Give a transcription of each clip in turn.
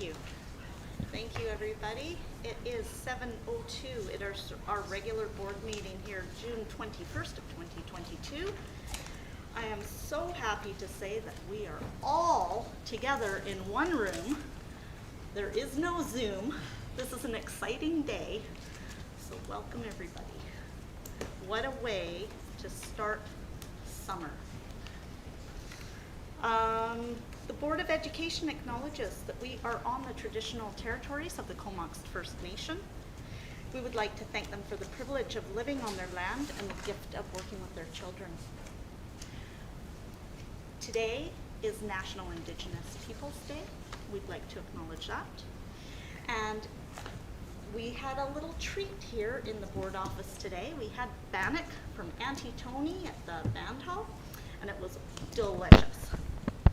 you. Thank you, everybody. It is 7:02 at our regular board meeting here, June 21st of 2022. I am so happy to say that we are all together in one room. There is no Zoom. This is an exciting day, so welcome everybody. What a way to start summer. The Board of Education acknowledges that we are on the traditional territories of the Comox First Nation. We would like to thank them for the privilege of living on their land and the gift of working with their children. Today is National Indigenous Peoples Day. We'd like to acknowledge that. And we had a little treat here in the board office today. We had bannock from Auntie Tony at the band hall, and it was delicious.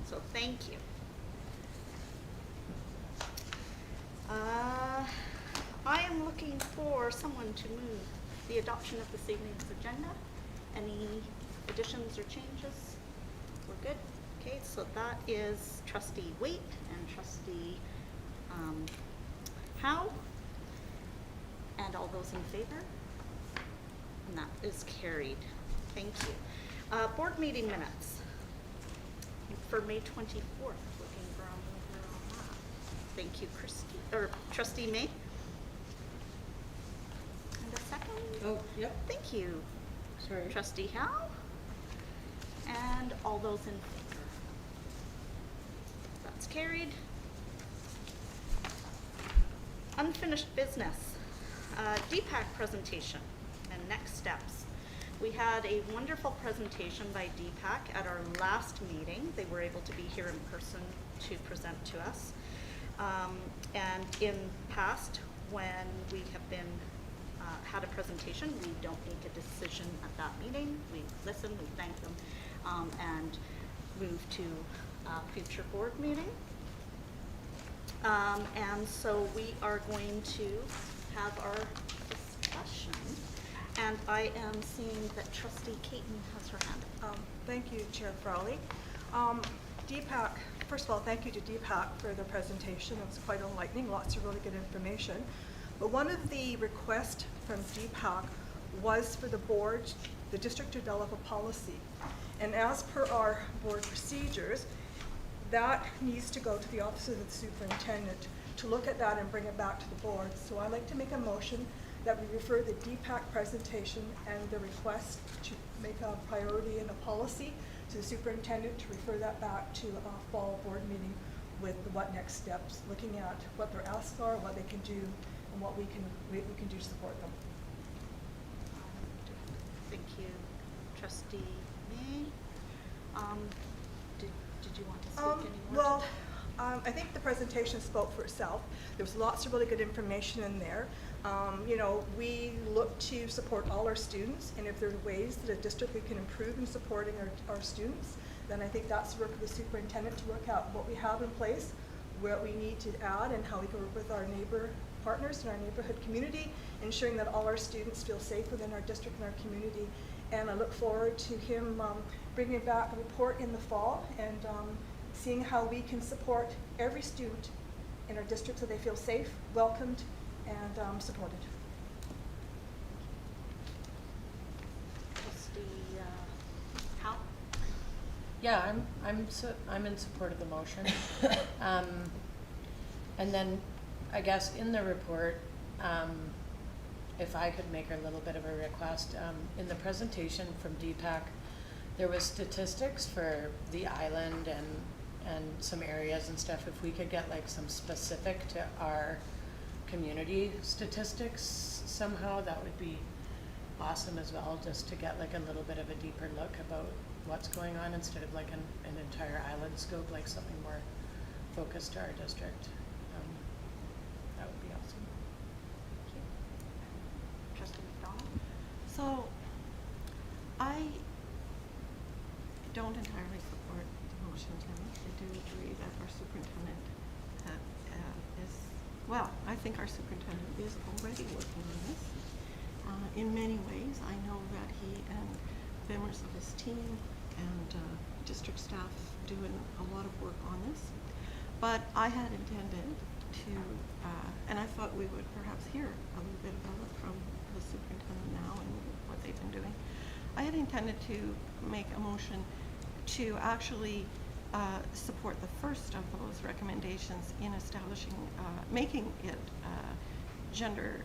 So thank you. I am looking for someone to move the adoption of this evening's agenda. Any additions or changes? We're good? Okay, so that is Trustee Waite and Trustee Howe. And all those in favor? And that is carried. Thank you. Board meeting minutes for May 24th. Looking for a mover on that. Thank you, Trustee May. And a second? Oh, yep. Thank you. Sorry. Trustee Howe. And all those in favor? That's carried. Unfinished business. DPAC presentation and next steps. We had a wonderful presentation by DPAC at our last meeting. They were able to be here in person to present to us. And in past, when we have been had a presentation, we don't make a decision at that meeting. We listen, we thank them, and move to a future board meeting. And so we are going to have our discussion. And I am seeing that Trustee Caton has her hand up. Thank you, Chair Crowley. DPAC, first of all, thank you to DPAC for the presentation. It was quite enlightening, lots of really good information. But one of the requests from DPAC was for the board, the district to develop a policy. And as per our board procedures, that needs to go to the Office of the Superintendent to look at that and bring it back to the board. So I'd like to make a motion that we refer the DPAC presentation and the request to make a priority in a policy to the superintendent to refer that back to a fall board meeting with what next steps, looking at what their asks are, what they can do, and what we can do to support them. Thank you, Trustee May. Did you want to speak any more? Well, I think the presentation spoke for itself. There was lots of really good information in there. You know, we look to support all our students, and if there are ways that a district we can improve in supporting our students, then I think that's the work of the superintendent to work out what we have in place, what we need to add, and how we can work with our neighbor partners in our neighborhood community, ensuring that all our students feel safe within our district and our community. And I look forward to him bringing back a report in the fall and seeing how we can support every student in our district so they feel safe, welcomed, and supported. Trustee Howe? Yeah, I'm in support of the motion. And then I guess in the report, if I could make a little bit of a request, in the presentation from DPAC, there was statistics for the island and some areas and stuff. If we could get like some specific to our community statistics somehow, that would be awesome as well, just to get like a little bit of a deeper look about what's going on instead of like an entire island scope, like something more focused to our district. That would be awesome. Thank you. Trustee McDonald? So, I don't entirely support the motion tonight. I do agree that our superintendent is, well, I think our superintendent is already working on this. In many ways, I know that he and members of his team and district staff doing a lot of work on this. But I had intended to, and I thought we would perhaps hear a little bit about it from the superintendent now and what they've been doing. I had intended to make a motion to actually support the first of those recommendations in establishing, making it gender-based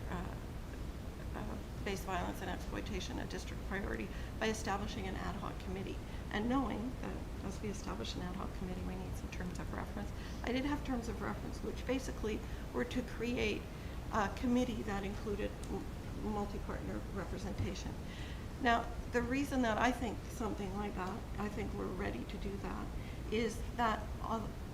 violence and exploitation a district priority by establishing an ad hoc committee. And knowing that as we establish an ad hoc committee, we need some terms of reference. I did have terms of reference, which basically were to create a committee that included multi-partner representation. Now, the reason that I think something like that, I think we're ready to do that, is that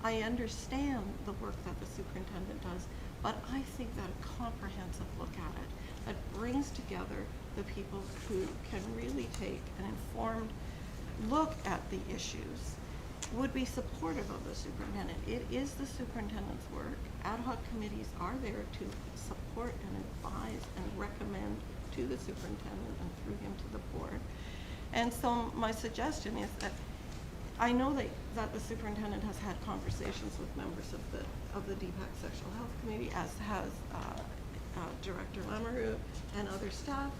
I understand the work that the superintendent does, but I think that a comprehensive look at it that brings together the people who can really take an informed look at the issues would be supportive of the superintendent. It is the superintendent's work. Ad hoc committees are there to support and advise and recommend to the superintendent and through him to the board. And so my suggestion is that I know that the superintendent has had conversations with members of the DPAC Sexual Health Committee, as has Director Lamoureux and other staff.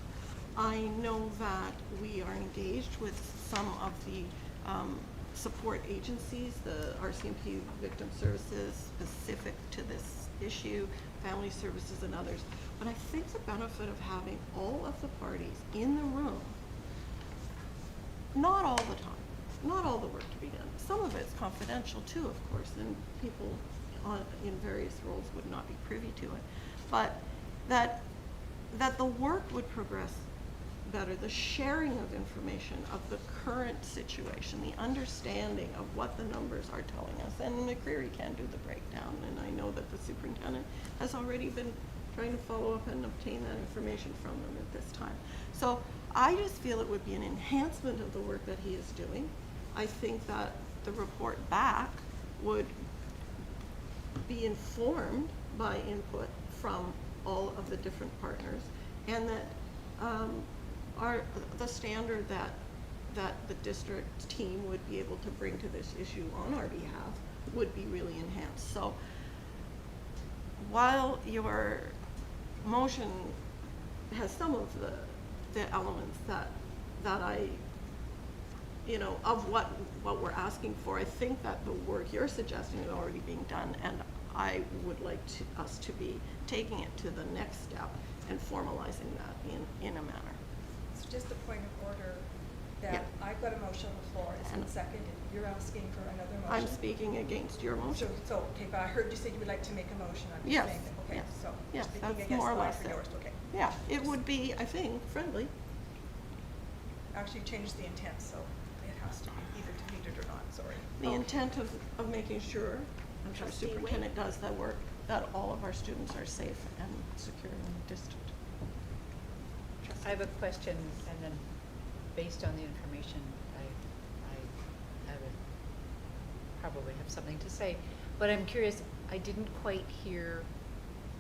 I know that we are engaged with some of the support agencies, the RCMP Victim Services specific to this issue, Family Services and others. But I think the benefit of having all of the parties in the room, not all the time, not all the work to be done. Some of it's confidential too, of course, and people in various roles would not be privy to it. But that the work would progress better, the sharing of information of the current situation, the understanding of what the numbers are telling us. And McCreary can do the breakdown, and I know that the superintendent has already been trying to follow up and obtain that information from them at this time. So I just feel it would be an enhancement of the work that he is doing. I think that the report back would be informed by input from all of the different partners, and that the standard that the district team would be able to bring to this issue on our behalf would be really enhanced. So while your motion has some of the elements that I, you know, of what we're asking for, I think that the work you're suggesting is already being done, and I would like us to be taking it to the next step and formalizing that in a manner. It's just a point of order that Yeah. I've got a motion on the floor, it's been And seconded. You're asking for another motion? I'm speaking against your motion. So, okay, but I heard you say you would like to make a motion. I'm just Yes, saying that, okay, yes, so yes, you're speaking that's against more or mine less for it. yours, okay. Yeah, it would be, I think, friendly. Actually, you changed the intent, so it has to be either deleted or not, sorry. The intent of making sure, I'm sure Trustee Wade? superintendent does that work, that all of our students are safe and secure in the district. I have a question, and then based on the information, I would probably have something to say. But I'm curious, I didn't quite hear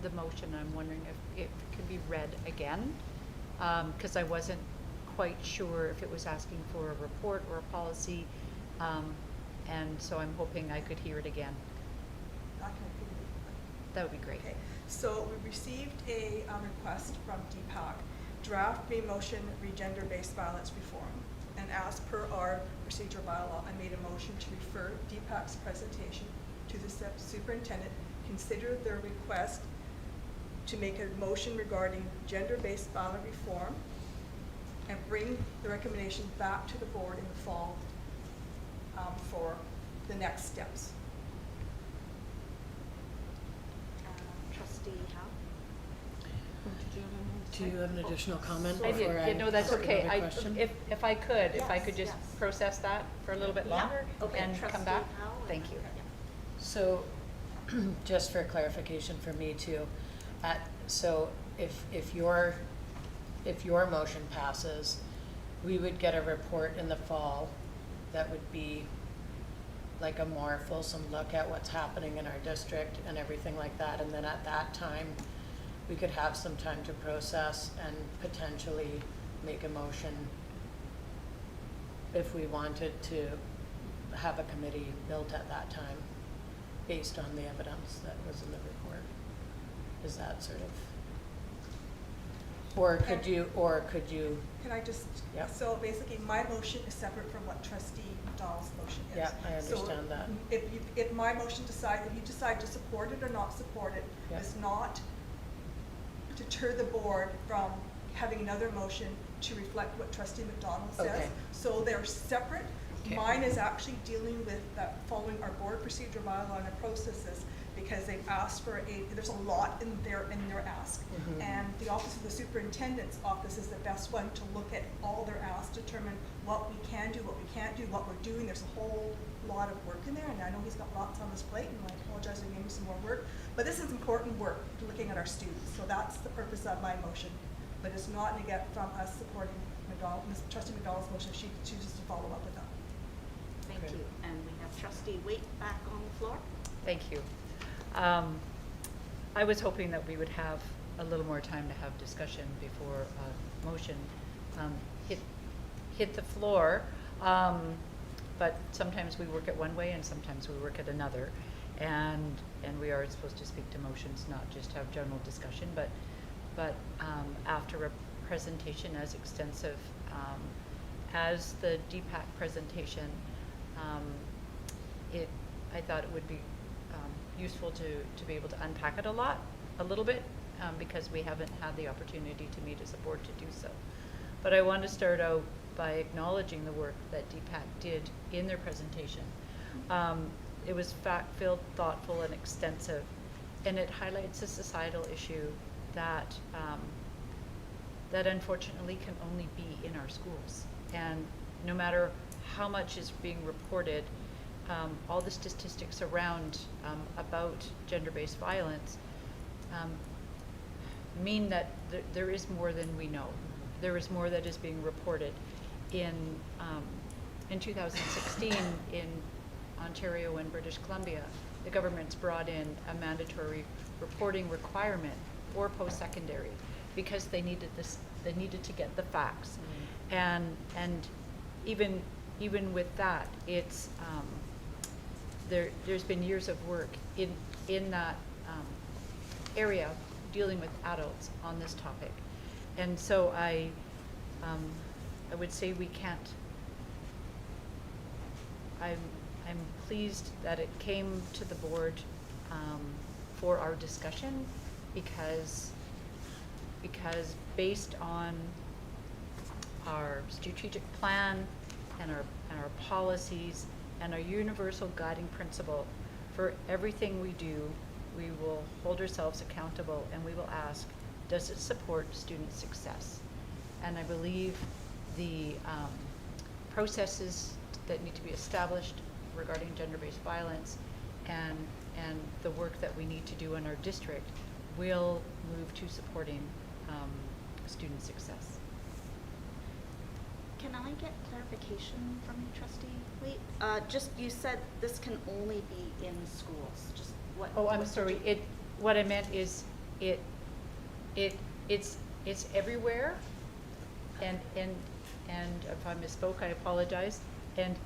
the motion. I'm wondering if it could be read again, because I wasn't quite sure if it was asking for a report or a policy, and so I'm hoping I could hear it again. I can repeat it. That would be great. Okay, so we received a request from DPAC, draft re-motion re-gender-based violence reform. And as per our procedural bylaw, I made a motion to refer DPAC's presentation to the superintendent, consider their request to make a motion regarding gender-based violence reform, and bring the recommendation back to the board in the fall for the next steps. Trustee Howe? Do you have an additional comment I before did, I yeah, no, that's ask okay. another question? If I could, if I Yes, could just yes. process that for a little bit Yeah. longer Okay, and Trustee come back. Howe, and Thank then- you. yeah. So, just for clarification for me too, so if your motion passes, we would get a report in the fall that would be like a more fulsome look at what's happening in our district and everything like that, and then at that time, we could have some time to process and potentially make a motion if we wanted to have a committee built at that time. based on the evidence that was in the report. Is that sort of, or could you, Can I just, Yep. so basically, my motion is separate from what trustee McDonald's motion is. Yep, I understand that. So if my motion decides, if you decide to support it or not support it, Yep. does not deter the board from having another motion to reflect what trustee McDonald says. Okay. So they're separate. Okay. Mine is actually dealing with that, following our board procedure bylaw and our processes, because they've asked for there's a lot in their ask. Mhm. And the Office of the Superintendent's office is the best one to look at all their asks, determine what we can do, what we can't do, what we're doing. There's a whole lot of work in there, and I know he's got lots on his plate, and I apologize for giving him some more work. But this is important work, looking at our students, so that's the purpose of my motion. But it's not to get from us supporting trustee McDonald's motion if she chooses to follow up with that. Thank Okay. you. And we have trustee Waite back on the floor. Thank you. I was hoping that we would have a little more time to have discussion before a motion hit the floor. But sometimes we work it one way and sometimes we work it another. And we are supposed to speak to motions, not just have general discussion, but after a presentation as extensive as the DPAC presentation, I thought it would be useful to be able to unpack it a little bit, because we haven't had the opportunity to meet as a board to do so. But I want to start out by acknowledging the work that DPAC did in their presentation. It was fact-filled, thoughtful, and extensive, and it highlights a societal issue that that unfortunately can only be in our schools. And no matter how much is being reported, all the statistics around about gender-based violence mean that there is more than we know. There is more that is being reported. In 2016, in Ontario and British Columbia, the government's brought in a mandatory reporting requirement for post-secondary because they needed to get the facts. And even with that, it's there's been years of work in that area dealing with adults on this topic. And so I would say we can't. I'm pleased that it came to the board for our discussion, because based on our strategic plan and our policies and our universal guiding principle, for everything we do, we will hold ourselves accountable and we will ask, does it support student success? And I believe the processes that need to be established regarding gender-based violence and the work that we need to do in our district will move to supporting student success. Can I get clarification from you, trustee Waite? Just, you said this can only be in schools, just what? Oh, I'm what did sorry, you- what I meant is, it's everywhere, and if I misspoke, I apologize, and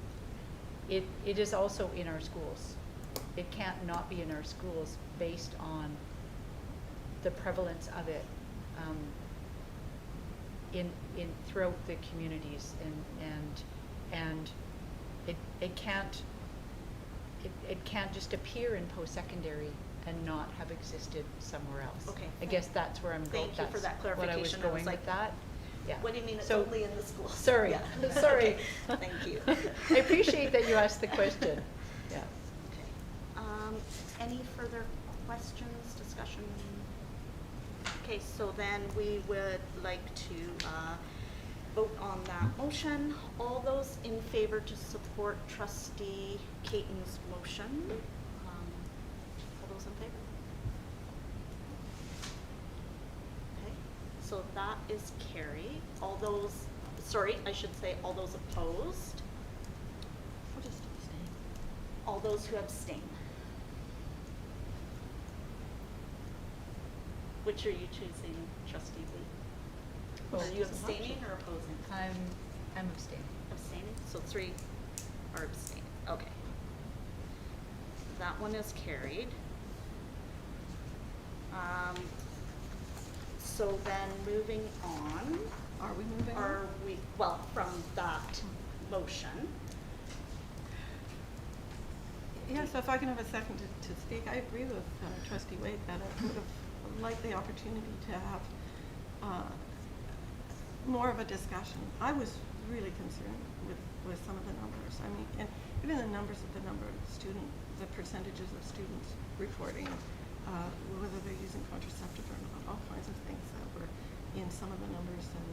it is also in our schools. It can't not be in our schools based on the prevalence of it in throughout the communities, and it can't just appear in post-secondary and not have existed somewhere else. Okay. I guess that's where I'm going. Thank you for that What I was clarification. I was going like, with that. Yeah. What do you mean it's So- only in the schools? Sorry, Yeah. sorry. Okay, thank you. I appreciate that you asked the question. Yeah. Okay. Any further questions, discussion? Okay, so then we would like to vote on that motion. All those in favor to support trustee Caton's motion? All those in favor? Okay, so that is carried. All those, sorry, I should say all those opposed? I'll just abstain. All those who abstain? Which are you choosing, trustee Lee? Oh, Are you it's an abstaining option. or opposing? I'm abstaining. Abstaining, so 3 are abstaining, okay. that one is carried. So then moving on, Are we moving on? are we, well, from that motion, Yeah, so if I can have a second to speak, I agree with trustee Wade that I would have liked the opportunity to have more of a discussion. I was really concerned with some of the numbers. I mean, and even the number of the percentages of students reporting whether they're using contraceptive or not, all kinds of things that were in some of the numbers and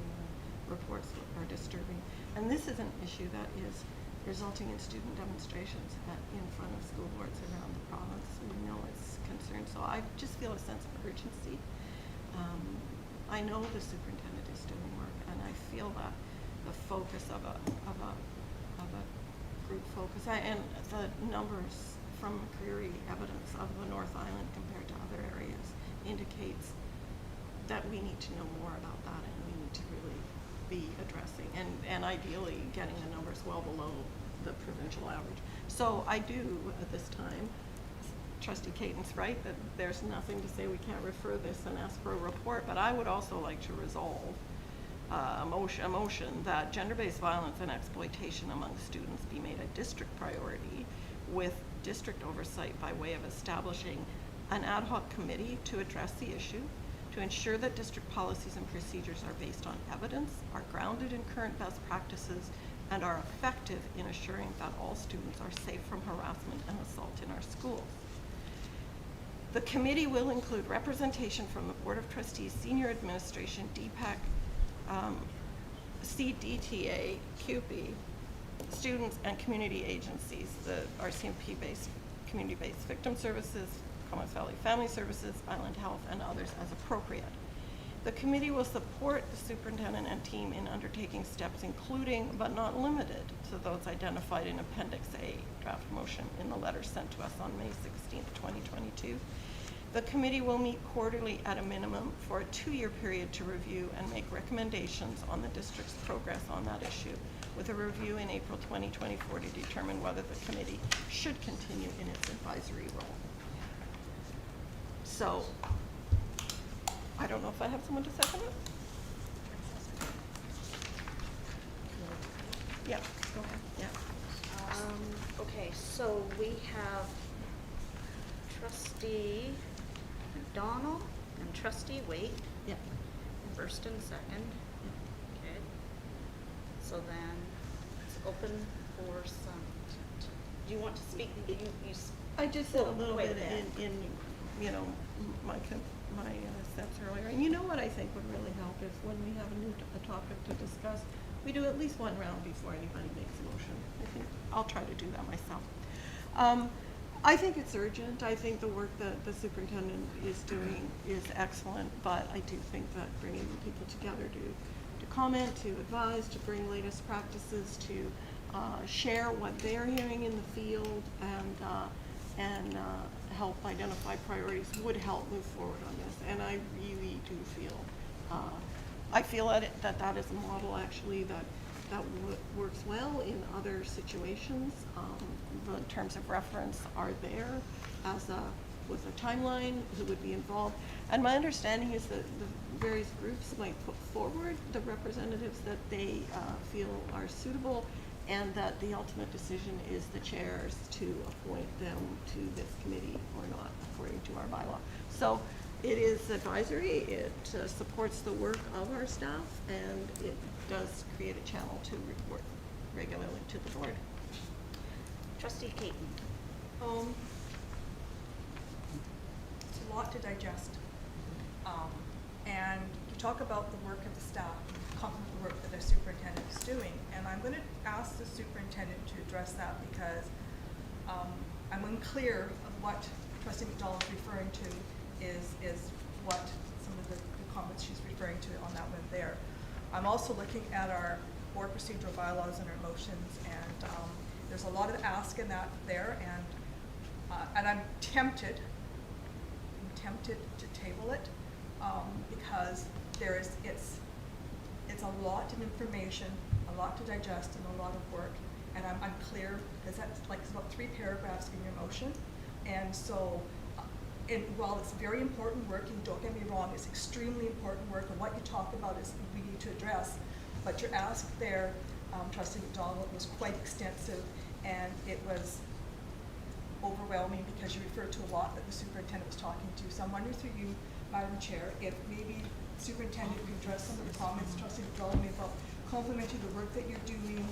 reports are disturbing. And this is an issue that is resulting in student demonstrations in front of school boards around the province. We know it's concerned, so I just feel a sense of urgency. I know the superintendent is doing work, and I feel that the focus of a group focus, and the numbers from McCreary evidence of the North Island compared to other areas indicates that we need to know more about that, and we need to really be addressing and ideally getting the numbers well below the provincial average. So I do at this time, Trustee Caton's right that there's nothing to say we can't refer this and ask for a report, but I would also like to resolve a motion that gender-based violence and exploitation among students be made a district priority with district oversight by way of establishing an ad hoc committee to address the issue, to ensure that district policies and procedures are based on evidence, are grounded in current best practices, and are effective in assuring that all students are safe from harassment and assault in our schools. The committee will include representation from the Board of Trustees, Senior Administration, DPAC, CDTA, CUPE, students and community agencies, the RCMP-based, community-based victim services, Commonwealth Valley Family Services, Island Health, and others as appropriate. The committee will support the superintendent and team in undertaking steps including, but not limited to those identified in Appendix A, draft motion in the letter sent to us on May 16th, 2022. The committee will meet quarterly at a minimum for a 2-year period to review and make recommendations on the district's progress on that issue, with a review in April 2024 to determine whether the committee should continue in its advisory role. So, I don't know if I have someone to second it? Yeah, go ahead, yeah. okay, so we have trustee McDonald and trustee Waite, Yeah. first and second. Okay. So then it's open for some, do you want to speak? I just said a little Wait, bit yeah. in my sense earlier. And you know what I think would really help is when we have a topic to discuss, we do at least one round before anybody makes a motion. I think I'll try to do that myself. I think it's urgent. I think the work that the superintendent is doing is excellent, but I do think that bringing people together to comment, to advise, to bring latest practices, to share what they're hearing in the field, and help identify priorities would help move forward on this. And I really do feel, I feel that is a model actually that works well in other situations. The terms of reference are there with a timeline, who would be involved. And my understanding is that the various groups might put forward the representatives that they feel are suitable, and that the ultimate decision is the chairs to appoint them to this committee or not, according to our bylaw. So it is advisory, it supports the work of our staff, and it does create a channel to report regularly to the board. Trustee Caton. It's a lot to digest. And you talk about the work of the staff, compliment the work that the superintendent is doing. And I'm going to ask the superintendent to address that because I'm unclear of what Trustee McDonald is referring to is what some of the comments she's referring to on that one there. I'm also looking at our board procedural bylaws and our motions, and there's a lot of ask in that there, and I'm tempted to table it because it's a lot of information, a lot to digest, and a lot of work, and I'm unclear because that's like about 3 paragraphs in your motion And so, and while it's very important work, and don't get me wrong, it's extremely important work, and what you talk about is we need to address, but your ask there, Trustee McDonald, was quite extensive, and it was overwhelming because you referred to a lot that the superintendent was talking to. So I'm wondering through you, Madam Chair, if maybe superintendent could address some of the comments Trustee McDonald made about complimenting the work that you're doing,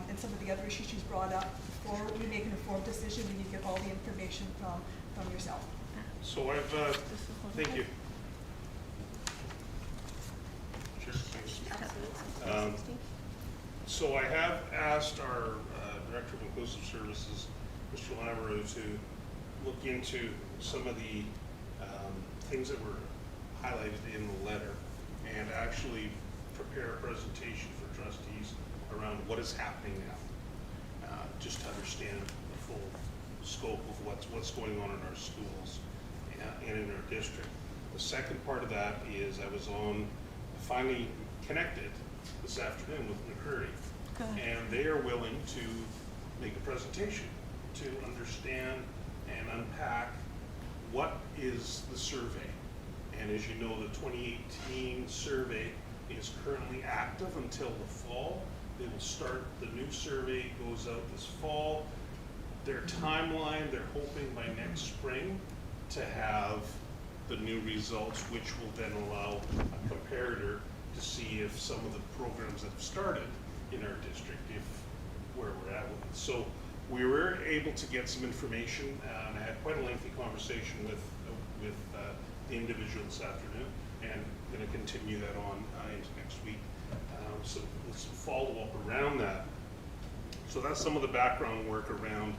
and some of the other issues she's brought up. Before we make an informed decision, we need to get all the information from yourself. So I've, thank you. Chair, thanks. Absolutely. So I have asked our Director of Inclusive Services, Mr. Lamoureux, to look into some of the things that were highlighted in the letter and actually prepare a presentation for trustees around what is happening now, just to understand the full scope of what's going on in our schools and in our district. The second part of that is I was finally connected this afternoon with McCurry, and they are willing to make a presentation to understand and unpack what is the survey. And as you know, the 2018 survey is currently active until the fall. They will start, the new survey goes out this fall. Their timeline, they're hoping by next spring to have the new results, which will then allow a comparator to see if some of the programs that have started in our district, if where we're at with it. So we were able to get some information, and I had quite a lengthy conversation with the individual this afternoon, and going to continue that on into next week. So with some follow-up around that. So that's some of the background work around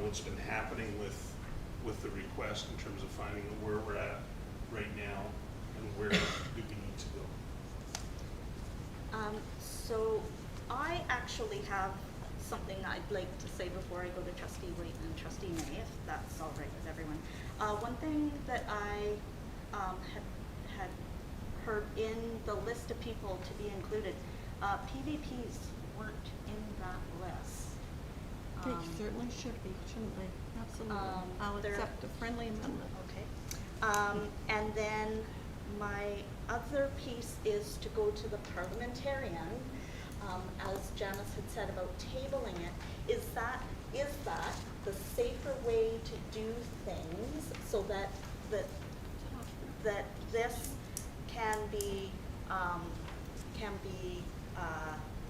what's been happening with the request in terms of finding where we're at right now and where do we need to go. So I actually have something I'd like to say before I go to Trustee Waite and Trustee May, if that's all right with everyone. One thing that I had heard in the list of people to be included, PVPs weren't in that list. They certainly should be, shouldn't they? Absolutely. I'll they're- accept a friendly amendment. Okay. And then my other piece is to go to the parliamentarian, as Janice had said about tabling it. Is that the safer way to do things so that this can be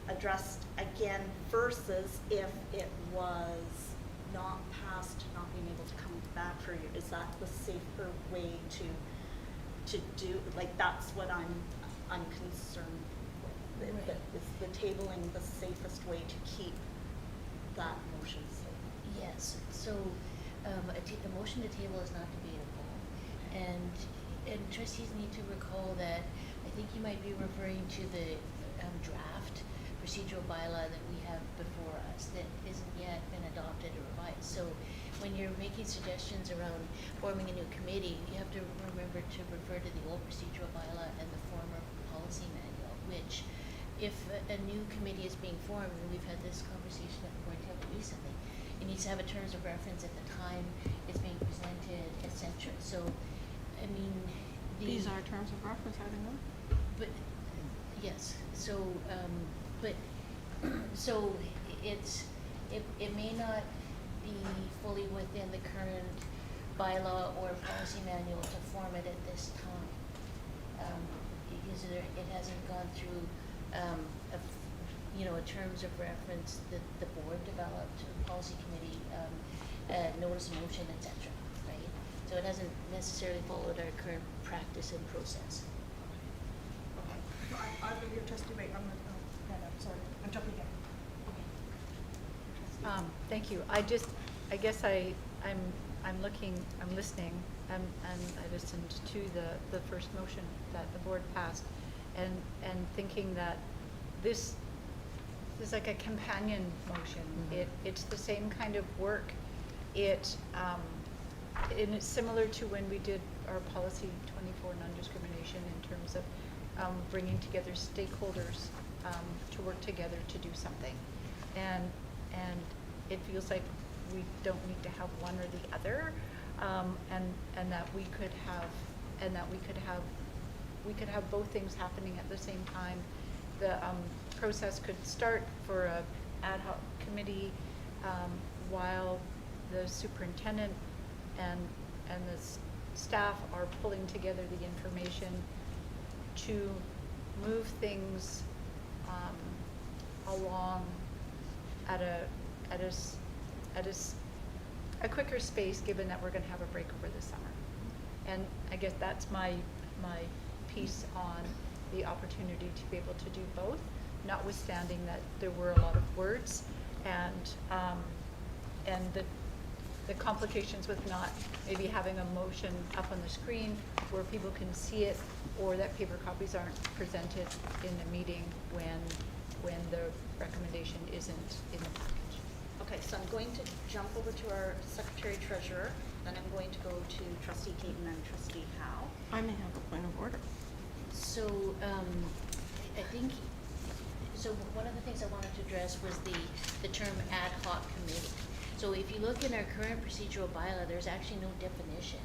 addressed again versus if it was not passed, not being able to come back for you? Is that the safer way to do, like, that's what I'm concerned with. Right. That is the tabling the safest way to keep that motion safe? Yes, so the motion to table is not debatable. And trustees need to recall that I think you might be referring to the draft procedural bylaw that we have before us that isn't yet been adopted or revised. So when you're making suggestions around forming a new committee, you have to remember to refer to the old procedural bylaw and the former policy manual, which if a new committee is being formed, and we've had this conversation at Board Table recently, it needs to have a terms of reference at the time it's being presented, etc. So, I mean, These are terms of reference, are they not? but, yes, so, so it may not be fully within the current bylaw or policy manual to form it at this time. Because it hasn't gone through, a terms of reference that the board developed, the policy committee, notice of motion, etc., right? So it hasn't necessarily followed our current practice and process. I'm going to hear Trustee Waite. I'm sorry, I'm jumping in. Thank you. I guess I'm listening, and I listened to the first motion that the board passed, and thinking that this is like a companion motion. Mhm. It's the same kind of work. And it's similar to when we did our policy 24 non-discrimination in terms of bringing together stakeholders to work together to do something. And it feels like we don't need to have one or the other, and that we could have both things happening at the same time. The process could start for a ad hoc committee while the superintendent and the staff are pulling together the information to move things along at a quicker space, given that we're going to have a break over the summer. And I guess that's my piece on the opportunity to be able to do both, notwithstanding that there were a lot of words and the complications with not maybe having a motion up on the screen where people can see it, or that paper copies aren't presented in the meeting when the recommendation isn't in the package. Okay, so I'm going to jump over to our secretary treasurer, then I'm going to go to trustee Caton and trustee Howe. I may have a point of order. So, I think, so one of the things I wanted to address was the term ad hoc committee. So if you look in our current procedural bylaw, there's actually no definition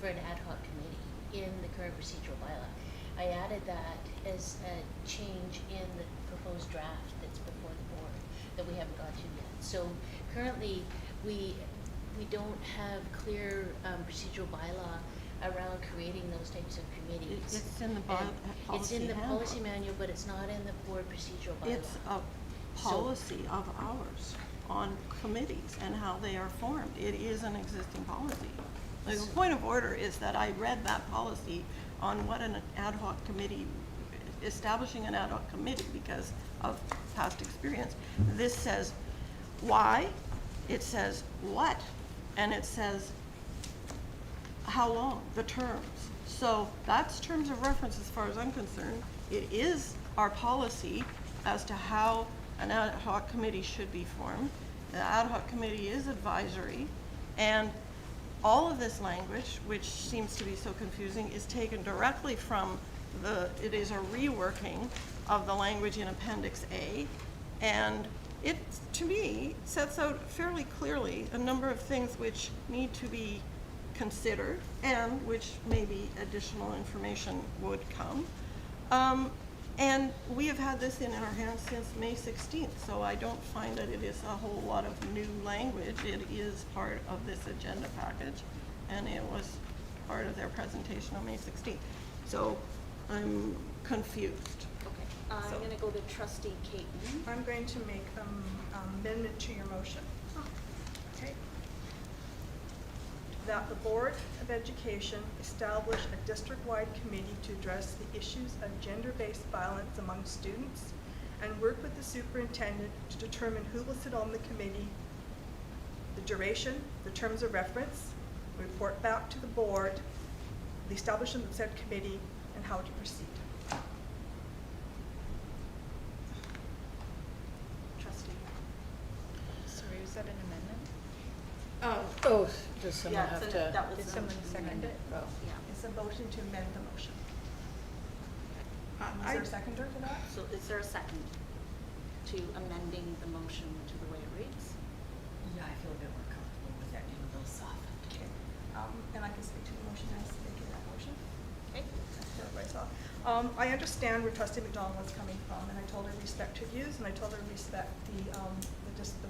for an ad hoc committee in the current procedural bylaw. I added that as a change in the proposed draft that's before the board that we haven't got to yet. So currently, we don't have clear procedural bylaw around creating those types of committees. It's in the And policy it's in the handbook. policy manual, but it's not in the board procedural bylaw. It's a policy of ours on committees and how they are formed. It is an existing policy. The point of order is that I read that policy on what an ad hoc committee, establishing an ad hoc committee because of past experience. This says why, it says what, and it says how long, the terms. So that's terms of reference as far as I'm concerned. It is our policy as to how an ad hoc committee should be formed. The ad hoc committee is advisory, and all of this language, which seems to be so confusing, is taken directly from it is a reworking of the language in Appendix A, and it, to me, sets out fairly clearly a number of things which need to be considered and which maybe additional information would come. And we have had this in our hands since May 16th, so I don't find that it is a whole lot of new language. It is part of this agenda package, and it was part of their presentation on May 16th. So I'm confused. Okay, I'm So- going to go to trustee Caton. I'm going to make an amendment to your motion. Okay. That the Board of Education establish a district-wide committee to address the issues of gender-based violence among students and work with the superintendent to determine who will sit on the committee, the duration, the terms of reference, report back to the board, the establishment of said committee, and how to proceed. Trustee. Sorry, was that an amendment? Oh, does someone have to? That was Did an someone second amendment. it? Oh. Yeah. It's a motion to amend the motion. Is I- there a seconder for that? So is there a second to amending the motion to the way it reads? Yeah, I feel a bit more comfortable with that being a little soft. Okay. And I can speak to the motion as making that motion. Okay. That's what everybody saw. I understand where trustee McDonald was coming from, and I totally respect her views, and I totally respect the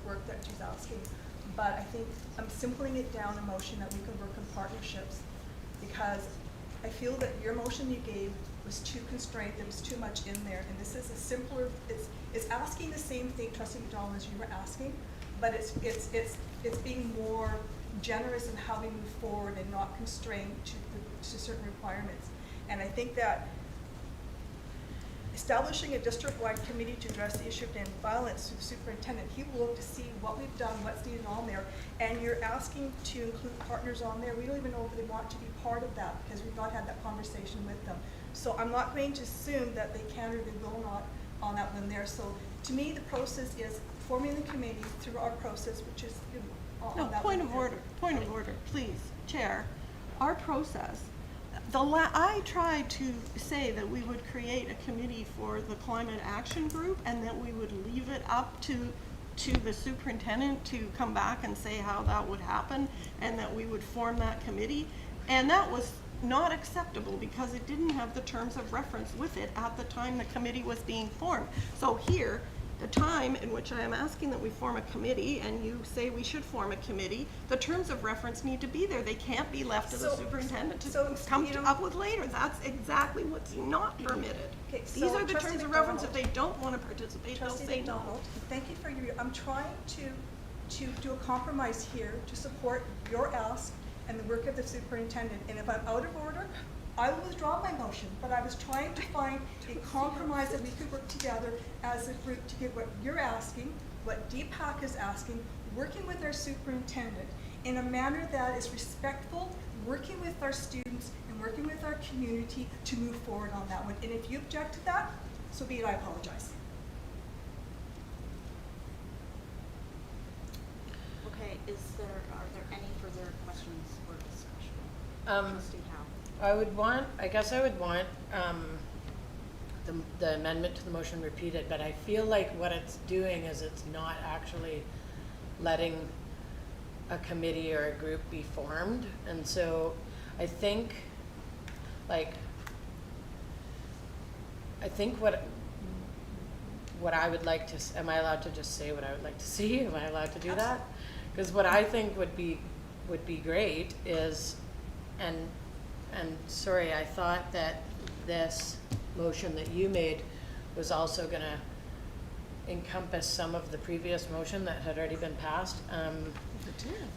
work that she's asking. But I think I'm simpling it down a motion that we can work in partnerships, because I feel that your motion you gave was too constrained, there was too much in there, and this is a simpler, it's asking the same thing, trustee McDonald, as you were asking, but it's being more generous in how we move forward and not constrained to certain requirements. And I think that establishing a district-wide committee to address the issue of domestic violence through the superintendent, he will look to see what we've done, what's needed on there, and you're asking to include partners on there. We don't even know if they want to be part of that, because we've not had that conversation with them. So I'm not going to assume that they can or they will not on that one there. So to me, the process is forming the committee through our process, which is on No, that point one of there. order, please, Chair. Our process, I tried to say that we would create a committee for the climate action group and that we would leave it up to to the superintendent to come back and say how that would happen and that we would form that committee. And that was not acceptable because it didn't have the terms of reference with it at the time the committee was being formed. So here, the time in which I am asking that we form a committee and you say we should form a committee, the terms of reference need to be there. They can't be left to the So- superintendent to so, come you know- up with later. That's exactly what's not permitted. Okay, These so are the Trustee terms of reference. If McDonald- they don't want to participate, they'll Trustee say no. McDonald, thank you for your, I'm trying to do a compromise here to support your ask and the work of the superintendent. And if I'm out of order, I will withdraw my motion, but I was trying to find a compromise that we could work together as a group to get what you're asking, what DPAC is asking, working with our superintendent in a manner that is respectful, working with our students and working with our community to move forward on that one. And if you object to that, so be it, I apologize. Okay, are there any further questions or discussion? Trustee Howe. I guess I would want, the amendment to the motion repeated, but I feel like what it's doing is it's not actually letting a committee or a group be formed. And so I think, what I would like to, am I allowed to just say what I would like to see? Am I allowed to do that? Because what I think would be great is, and sorry, I thought that this motion that you made was also gonna encompass some of the previous motion that had already been passed.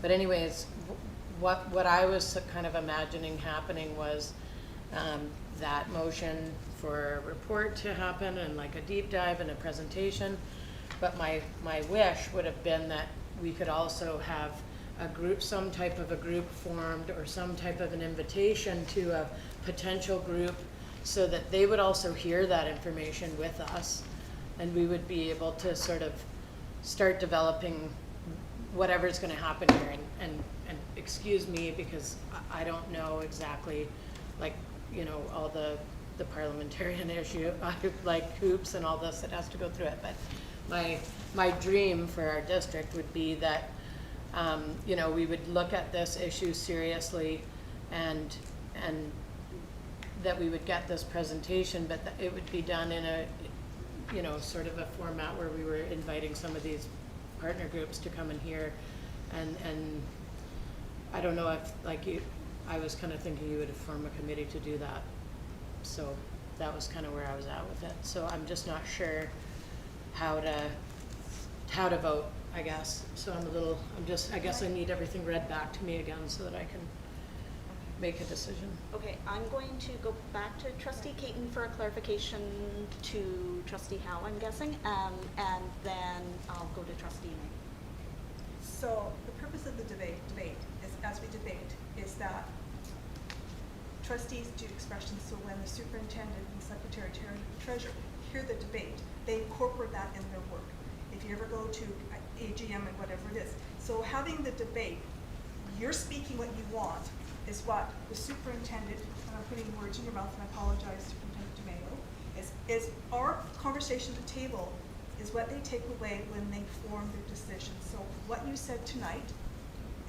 But anyways, what I was kind of imagining happening was that motion for a report to happen and like a deep dive and a presentation. But my wish would have been that we could also have a group, some type of a group formed or some type of an invitation to a potential group so that they would also hear that information with us and we would be able to sort of start developing whatever's going to happen here. And excuse me because I don't know exactly, like, you know, all the parliamentarian issue, like hoops and all this that has to go through it. But my dream for our district would be that, you know, we would look at this issue seriously and that we would get this presentation, but that it would be done in a, you know, sort of a format where we were inviting some of these partner groups to come and hear. And I don't know if, like, I was kind of thinking you would form a committee to do that. So that was kind of where I was at with it. So I'm just not sure how to vote, I guess. So I guess I need everything read back to me again so that I can make a decision. Okay, I'm going to go back to Trustee Caton for a clarification to Trustee Howe, I'm guessing, and then I'll go to Trustee May. So the purpose of the debate is, as we debate, is that trustees do expressions, so when the superintendent and secretary, treasurer hear the debate, they incorporate that in their work. If you ever go to AGM and whatever it is. So having the debate, you're speaking what you want, is what the superintendent, and I'm putting words in your mouth and I apologize, Superintendent DeMayo, is our conversation at the table is what they take away when they form their decision. So what you said tonight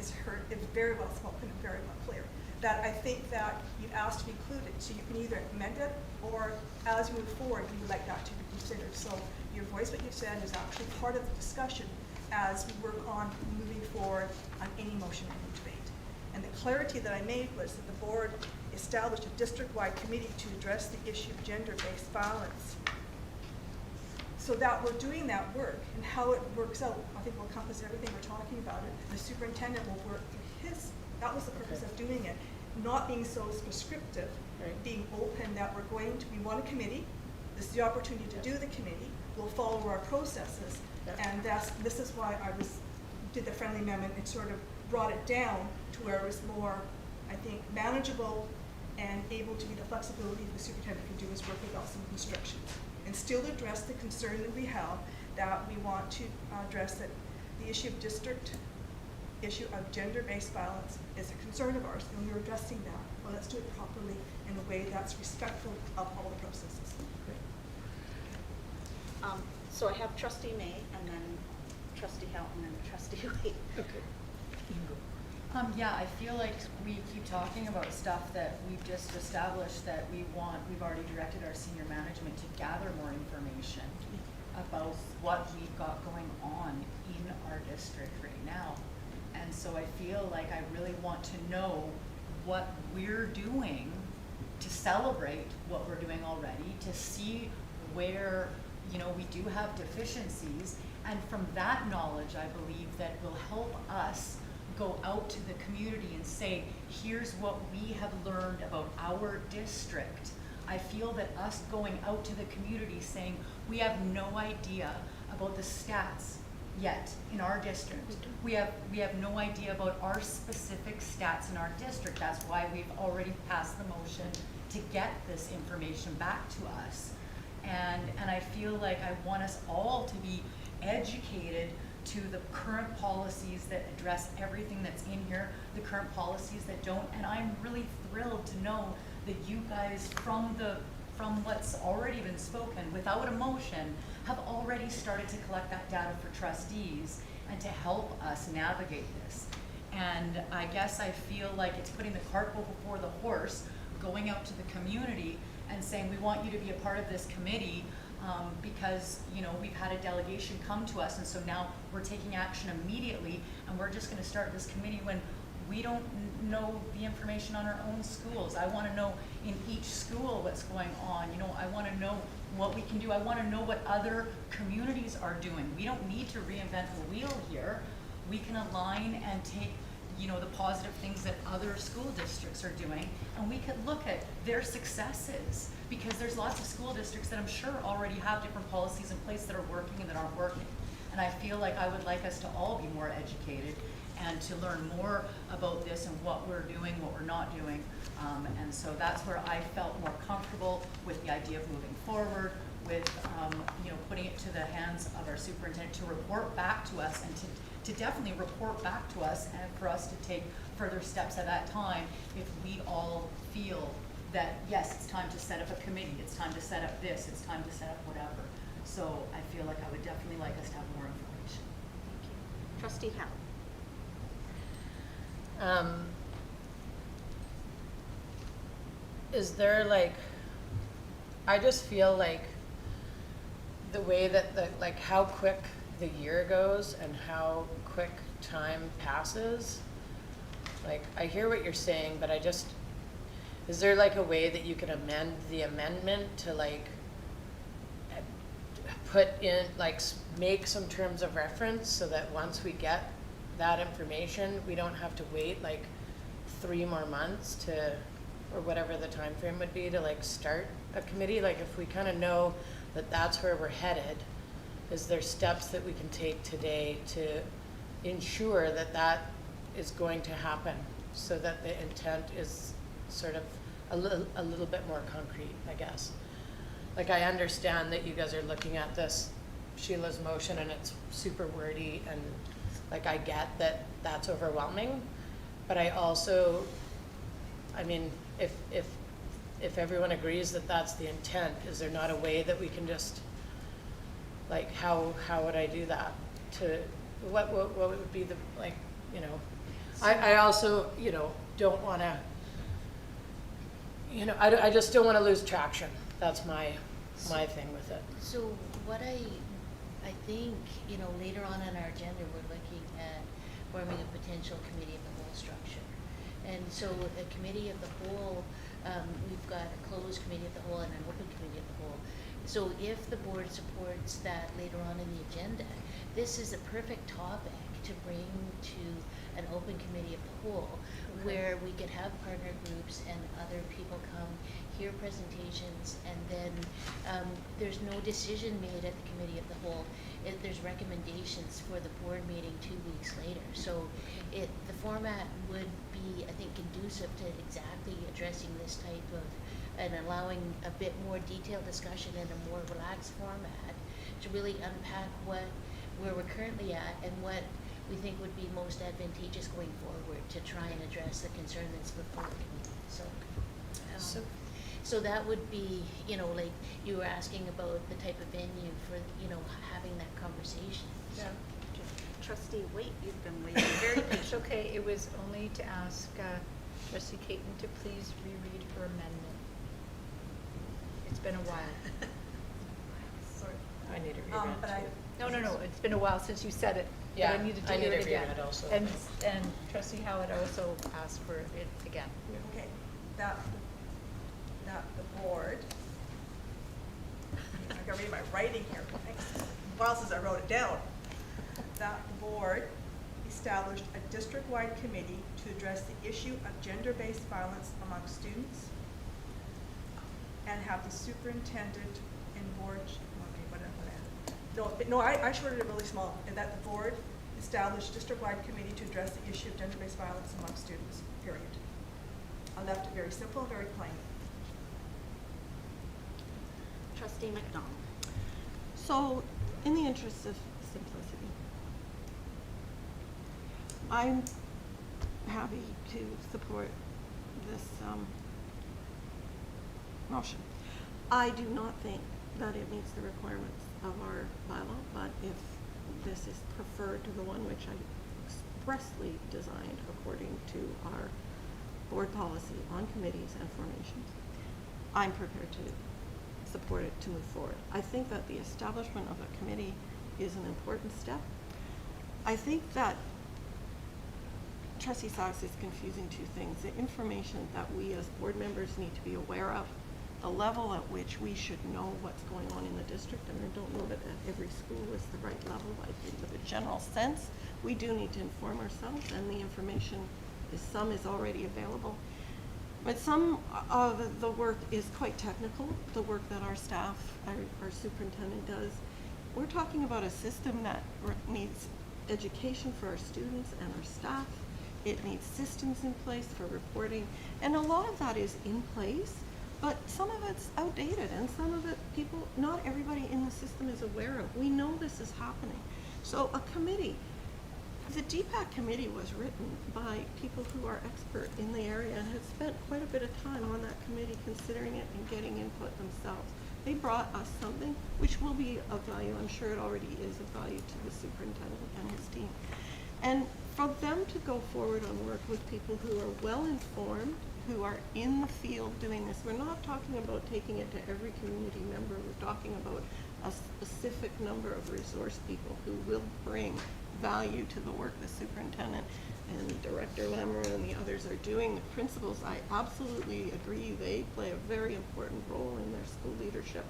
is heard, it's very well spoken and very well clear. That I think that you asked to be included, so you can either amend it or as you move forward, you would like that to be considered. So your voice, what you said, is actually part of the discussion as we work on moving forward on any motion in the debate. And the clarity that I made was that the board established a district-wide committee to address the issue of gender-based violence. So that we're doing that work, and how it works out, I think will encompass everything we're talking about. The superintendent will work through his, that was the purpose of doing it, not being so prescriptive, Right. being open that we want a committee, this is the opportunity to do the committee, we'll follow our processes, Yeah. and this is why I did the friendly amendment and sort of brought it down to where it was more, I think, manageable and able to be the flexibility the superintendent can do his work without some constrictions. And still address the concern that we have, that we want to address that the issue of gender-based violence is a concern of ours, and we're addressing that. Well, let's do it properly in a way that's respectful of all the processes. So I have Trustee May and then trustee Houghton and trustee Wade. Okay. Yeah, I feel like we keep talking about stuff that we've just established that we've already directed our senior management to gather more information about what we've got going on in our district right now. And so I feel like I really want to know what we're doing to celebrate what we're doing already, to see where, you know, we do have deficiencies. And from that knowledge, I believe that will help us go out to the community and say, here's what we have learned about our district. I feel that us going out to the community saying, we have no idea about the stats yet in our district. We have no idea about our specific stats in our district. That's why we've already passed the motion to get this information back to us. And I feel like I want us all to be educated to the current policies that address everything that's in here, the current policies that don't. And I'm really thrilled to know that you guys, from what's already been spoken, without a motion, have already started to collect that data for trustees and to help us navigate this. And I guess I feel like it's putting the cart before the horse, going out to the community and saying, we want you to be a part of this committee, because, you know, we've had a delegation come to us, and so now we're taking action immediately, and we're just going to start this committee when we don't know the information on our own schools. I want to know in each school what's going on. You know, I want to know what we can do. I want to know what other communities are doing. We don't need to reinvent the wheel here. We can align and take, you know, the positive things that other school districts are doing, and we could look at their successes, because there's lots of school districts that I'm sure already have different policies in place that are working and that aren't working. And I feel like I would like us to all be more educated and to learn more about this and what we're doing, what we're not doing. And so that's where I felt more comfortable with the idea of moving forward, with you know, putting it to the hands of our superintendent to report back to us, and to definitely report back to us, and for us to take further steps at that time if we all feel that, yes, it's time to set up a committee, it's time to set up this, it's time to set up whatever. So I feel like I would definitely like us to have more information. Thank you. Trustee Houghton. Is there like, I just feel like the way that like how quick the year goes and how quick time passes, like I hear what you're saying, but is there like a way that you can amend the amendment to like put in, like make some terms of reference so that once we get that information, we don't have to wait like 3 more months to, or whatever the time frame would be, to like start a committee? Like if we kind of know that that's where we're headed, is there steps that we can take today to ensure that that is going to happen, so that the intent is sort of a little bit more concrete, I guess? Like I understand that you guys are looking at this, Sheila's motion, and it's super wordy, and like I get that that's overwhelming, but I also, I mean, if everyone agrees that that's the intent, is there not a way that we can just, like, how would I do that? To what would be the, like, you know, I also, you know, don't want to, you know, I just don't want to lose traction. That's my thing with it. So what I think, you know, later on our agenda, we're looking at forming a potential committee of the whole structure. And so a committee of the whole, we've got a closed committee of the whole and an open committee of the whole. So if the board supports that later on in the agenda, this is a perfect topic to bring to an open committee of the whole, where we could have partner groups and other people come, hear presentations, and then there's no decision made at the committee of the whole. There's recommendations for the board meeting 2 weeks later. So the format would be, I think, conducive to exactly addressing this type of, and allowing a bit more detailed discussion in a more relaxed format to really unpack where we're currently at and what we think would be most advantageous going forward to try and address the concern that's before the committee. So that would be, you know, like you were asking about the type of venue for, you know, having that conversation. Yeah. Trustee Waite, you've been waiting very It's patiently. okay, it was only to ask Trustee Caton to please reread her amendment. It's been a while. Sorry. I need to read But it I, too. No, it's been a while since you said it. but Yeah, I needed to I hear need it to read again. it also. And Trustee Howard also asked for it again. okay, that the board, I gotta read my writing here, thanks. Well, since I wrote it down. That the board established a district-wide committee to address the issue of gender-based violence among students and have the superintendent and board, okay, whatever. No, I shorted it really small, and that the board established district-wide committee to address the issue of gender-based violence among students, period. I left it very simple, very plain. Trustee McDonald. So, in the interest of simplicity, I'm happy to support this motion. I do not think that it meets the requirements of our bylaw, but if this is preferred to the one which I expressly designed according to our board policy on committees and formations, I'm prepared to support it to move forward. I think that the establishment of a committee is an important step. I think that Trustee Sachs is confusing two things. The information that we as board members need to be aware of, the level at which we should know what's going on in the district, and I don't know that at every school is the right level. I think with a general sense, we do need to inform ourselves, and the information some is already available. But some of the work is quite technical, the work that our staff, our superintendent does. We're talking about a system that needs education for our students and our staff. It needs systems in place for reporting, and a lot of that is in place, but some of it's outdated, and some of it not everybody in the system is aware of. We know this is happening. So a committee, the DPAC committee was written by people who are expert in the area and have spent quite a bit of time on that committee considering it and getting input themselves. They brought us something which will be of value. I'm sure it already is of value to the superintendent and his team. And for them to go forward on work with people who are well informed, who are in the field doing this, we're not talking about taking it to every community member. We're talking about a specific number of resource people who will bring value to the work the superintendent and Director Lamoureux and the others are doing. The principals, I absolutely agree, they play a very important role in their school leadership.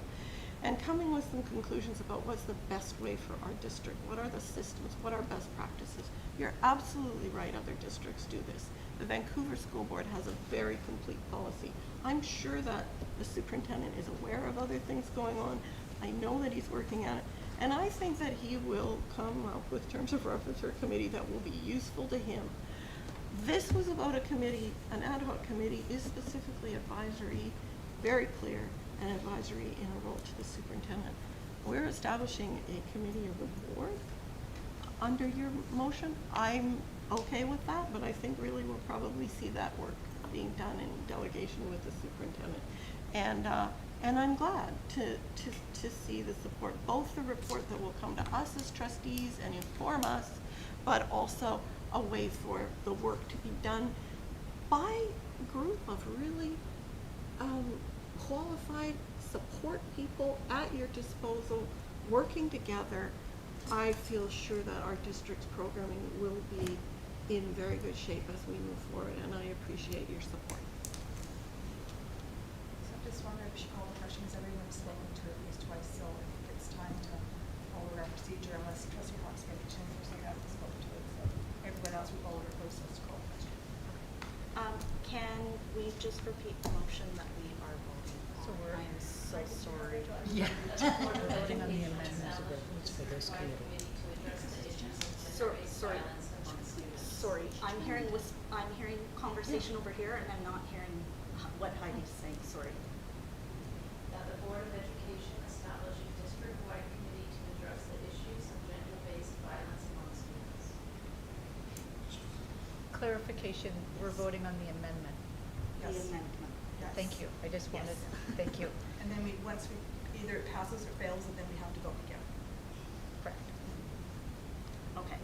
And coming with some conclusions about what's the best way for our district, what are the systems, what are best practices. You're absolutely right, other districts do this. The Vancouver School Board has a very complete policy. I'm sure that the superintendent is aware of other things going on. I know that he's working at it. And I think that he will come up with terms of reference for a committee that will be useful to him. This was about a committee, an ad hoc committee is specifically advisory, very clear, and advisory in a role to the superintendent. We're establishing a committee of the board under your motion. I'm okay with that, but I think really we'll probably see that work being done in delegation with the superintendent. And I'm glad to see the support, both the report that will come to us as trustees and inform us, but also a way for the work to be done by a group of really qualified support people at your disposal, working together. I feel sure that our district's programming will be in very good shape as we move forward, and I appreciate your support. So I'm just wondering if we should call the question, because everyone's spoken to at least twice, so I think it's time to follow our procedure unless Trustee Hawks made a change or something, I haven't spoken to it, so everyone else, we followed our process to call the question. Can we just repeat the motion that we are voting on? So we're- I am so sorry. Yeah. We're voting on the amendments of it for this committee. Sorry, I'm hearing conversation over here, and I'm not hearing what Heidi's saying, sorry. That the Board of Education establish a district-wide committee to address the issues of gender-based violence among students. Clarification, we're voting on the amendment. The Yes. amendment. Yes. Thank you, I just wanted, Yes. thank you. And then once either it passes or fails, and then we have to vote again. Correct. Okay.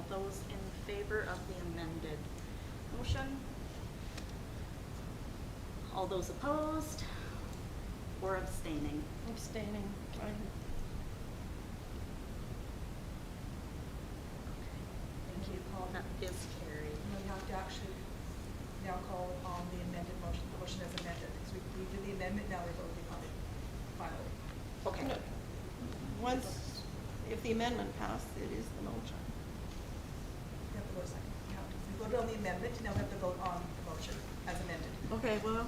those in favor of the amended motion? All those opposed or abstaining? Abstaining. Thank you, Paul. That is carried. And then you have to actually now call on the amended motion, the motion as amended, because we did the amendment, now we're voting on it finally. Okay. No. Once, if the amendment passed, it is the motion. You have to vote second. You have to, we voted on the amendment, now we have to vote on the motion as amended. Okay, well,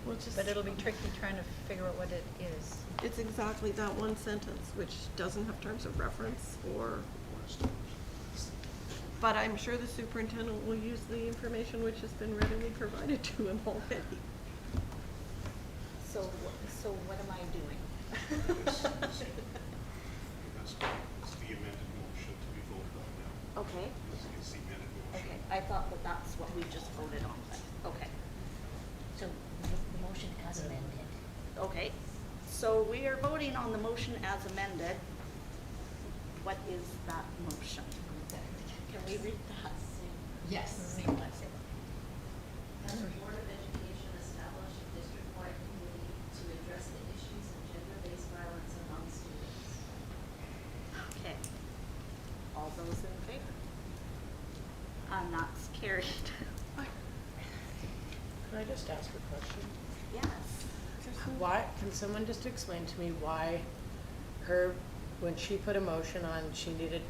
we'll just. But it'll be tricky trying to figure out what it is. It's exactly that one sentence, which doesn't have terms of reference or, but I'm sure the superintendent will use the information which has been readily provided to him already. So what am I doing? That's the amended motion to be voted on now. Okay. It's the amended motion. Okay, I thought that that's what we just voted on, but, okay. So the motion as amended. Okay, so we are voting on the motion as amended. What is that motion? Can we read that? Yes. That the Board of Education establish a district-wide committee to address the issues of gender-based violence among students. Okay. All those in favor? And that's carried. Can I just ask a question? Yes. Why, can someone just explain to me why when she put a motion on, she needed,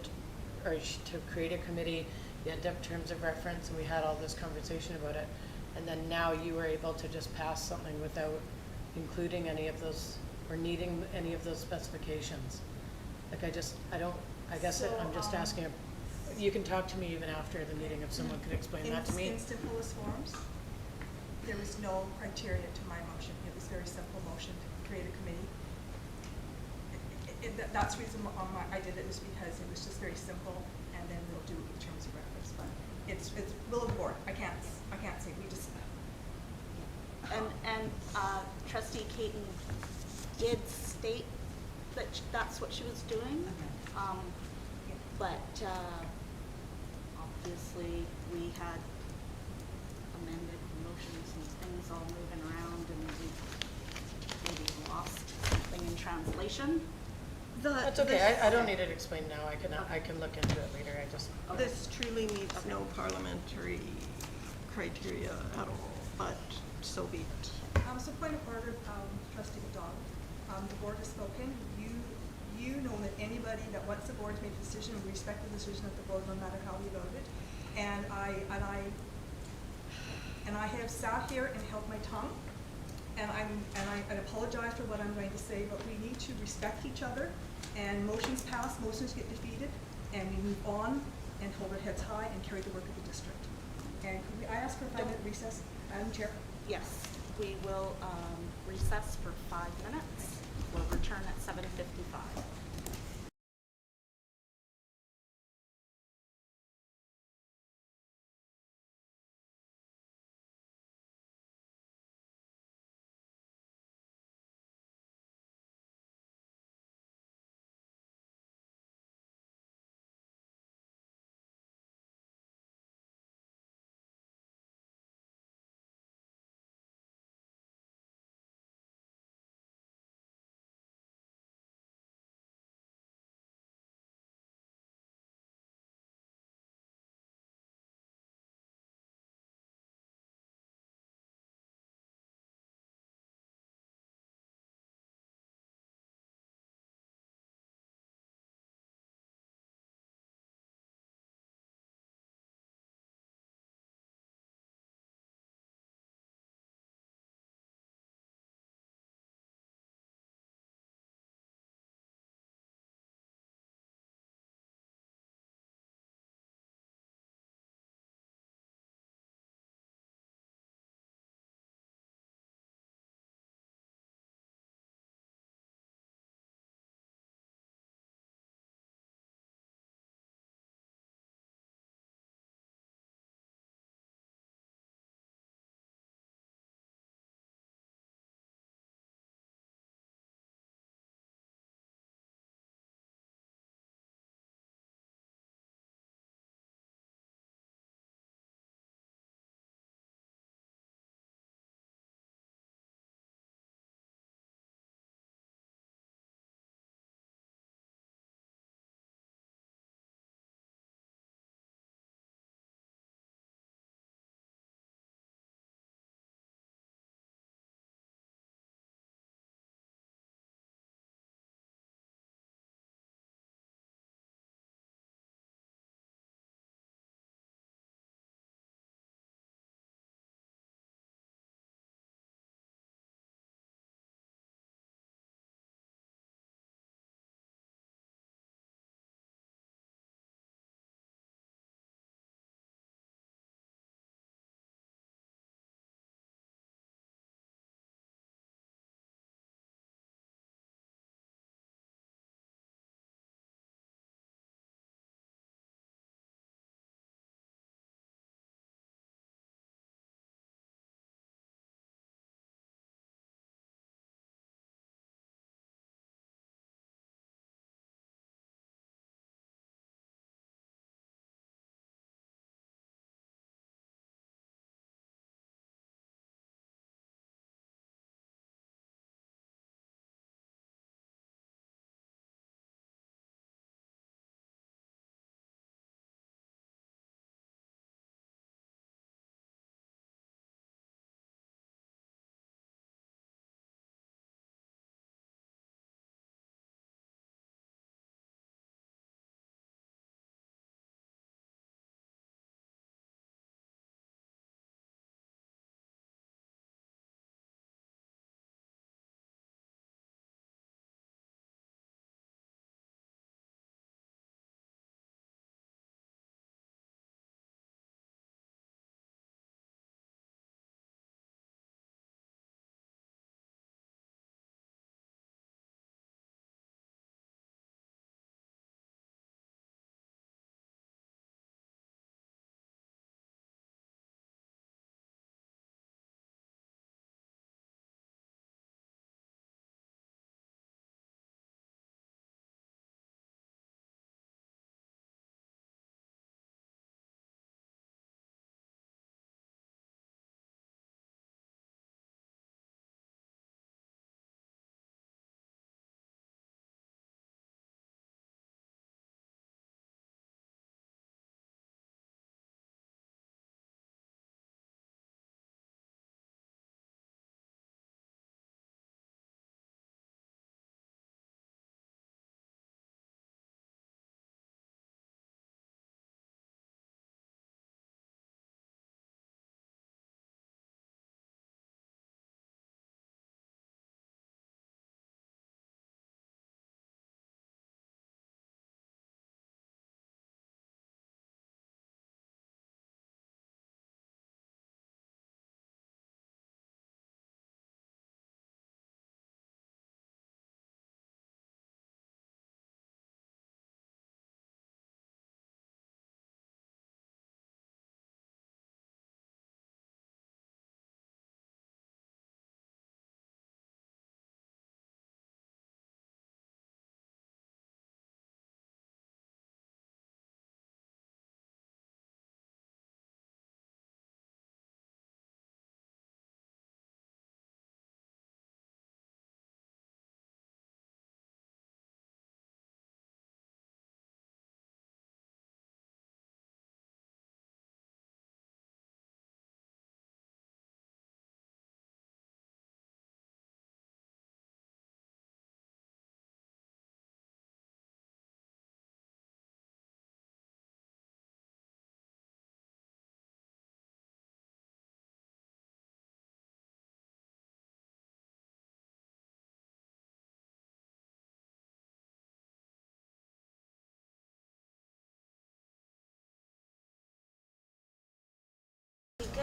to create a committee, you had to have terms of reference, and we had all this conversation about it, and then now you were able to just pass something without including any of those, or needing any of those specifications? Like, I guess So, I'm just asking, you can talk to me even after the meeting if someone could explain that to me. In stimulus forms, there was no criteria to my motion. It was a very simple motion to create a committee. That's the reason I did it, was because it was just very simple, and then we'll do it in terms of reference. But it's will of the board. I can't say, we just. And Trustee Caton did state that that's what she was doing. But obviously we had amended motions and things all moving around, and we maybe lost something in translation. That's okay, I don't need it explained now, I can look into it later, I just. Okay. This truly needs no parliamentary criteria at all, but so be it. So point of order, Trustee McDonald, the board has spoken. You know that anybody that wants the board to make a decision, we respect the decision of the board no matter how we voted. And I have sat here and held my tongue, and I apologize for what I'm going to say, but we need to respect each other, and motions pass, motions get defeated, and we move on and hold our heads high and carry the work of the district. And could I ask for a 5-minute recess, Madam Chair? Yes, we will recess for 5 minutes. We'll return at 7:55.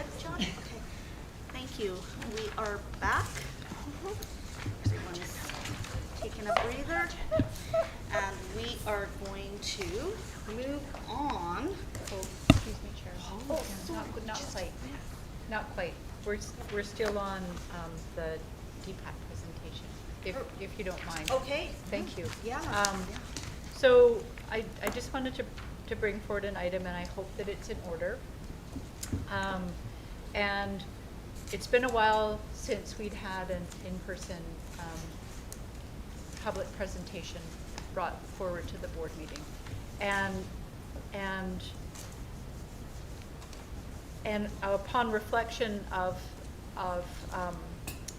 good, John? Okay, thank you. We are back. Everyone's taking a breather. And we are going to move on. Oh, excuse me, Chair. Oh, Not quite, not quite. We're still on the DPAC presentation, if you don't mind. Okay. Thank you. Yeah. So I just wanted to bring forward an item, and I hope that it's in order. And it's been a while since we'd had an in-person public presentation brought forward to the board meeting. And upon reflection of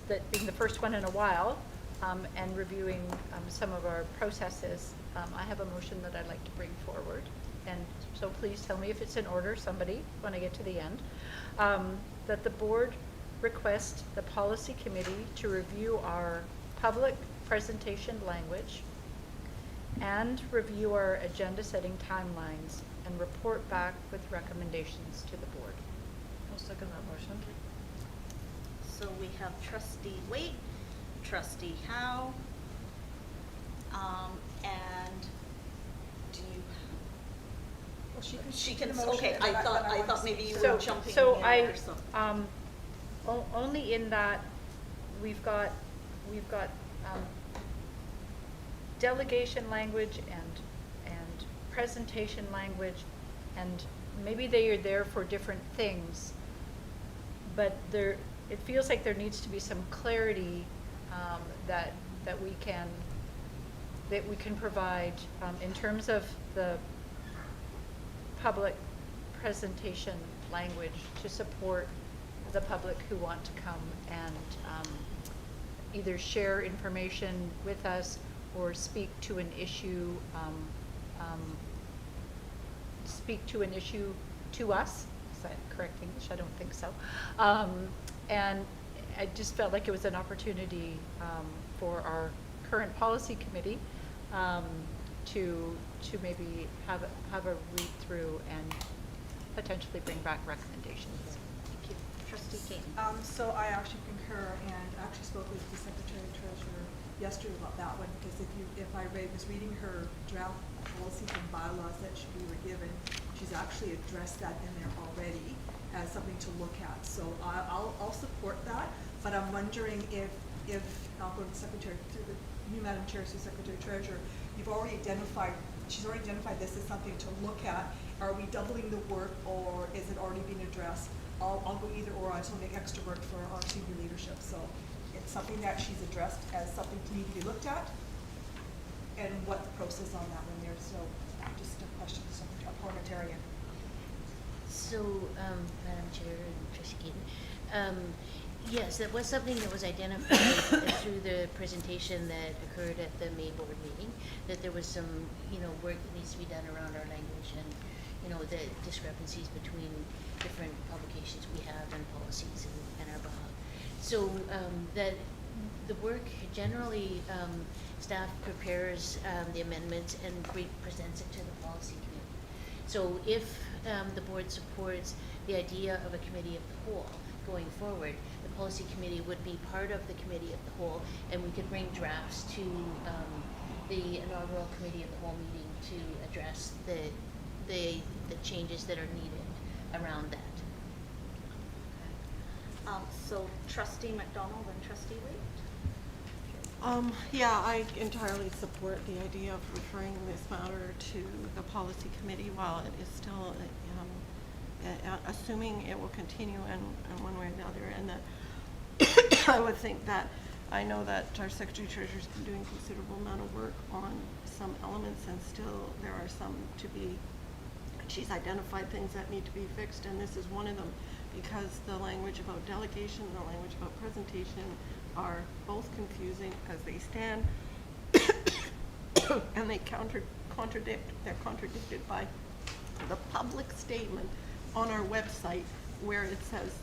that being the first one in a while, and reviewing some of our processes, I have a motion that I'd like to bring forward. And so please tell me if it's in order, somebody, when I get to the end. That the board request the policy committee to review our public presentation language and review our agenda setting timelines and report back with recommendations to the board. I'll second that motion. So we have trustee Waite, trustee Howe, and do you? Well, She can, motion okay, and I then thought wanna maybe see- you So, were jumping so in I, there, so. Only in that we've got delegation language and presentation language, and maybe they are there for different things, but it feels like there needs to be some clarity that we can provide in terms of the public presentation language to support the public who want to come and either share information with us or speak to an issue to us. Is that correct English? I don't think so. And I just felt like it was an opportunity for our current policy committee to maybe have a read through and potentially bring back recommendations. Thank you. Trustee Kane. So I actually concur and actually spoke with the Secretary Treasurer yesterday about that one, because if I was reading her draft policies and bylaws that we were given, she's actually addressed that in there already as something to look at. So I'll support that, but I'm wondering if I'll go to the Secretary, through the new Madam Chair, through Secretary Treasurer, she's already identified this as something to look at. Are we doubling the work, or is it already being addressed? I'll go either or. I just want to make extra work for our senior leadership. So it's something that she's addressed as something to need to be looked at, and what the process on that one there. So just a question to a parliamentarian. So, Madam Chair and Trustee Keaton, yes, that was something that was identified through the presentation that occurred at the May board meeting, that there was some, work that needs to be done around our language and, the discrepancies between different publications we have and policies and our bylaw. So, that the work generally, staff prepares the amendments and presents it to the policy committee. So if the board supports the idea of a committee of the whole going forward, the policy committee would be part of the committee of the whole, and we could bring drafts to the inaugural committee of the whole meeting to address the changes that are needed around that. So trustee McDonald and trustee Waite? Yeah, I entirely support the idea of referring this matter to the policy committee while it is still, assuming it will continue in one way or the other. And that I would think that, I know that our Secretary Treasurer's been doing considerable amount of work on some elements, and still there are some to be, she's identified things that need to be fixed, and this is one of them, because the language about delegation and the language about presentation are both confusing as they stand, and they they're contradicted by the public statement on our website where it says,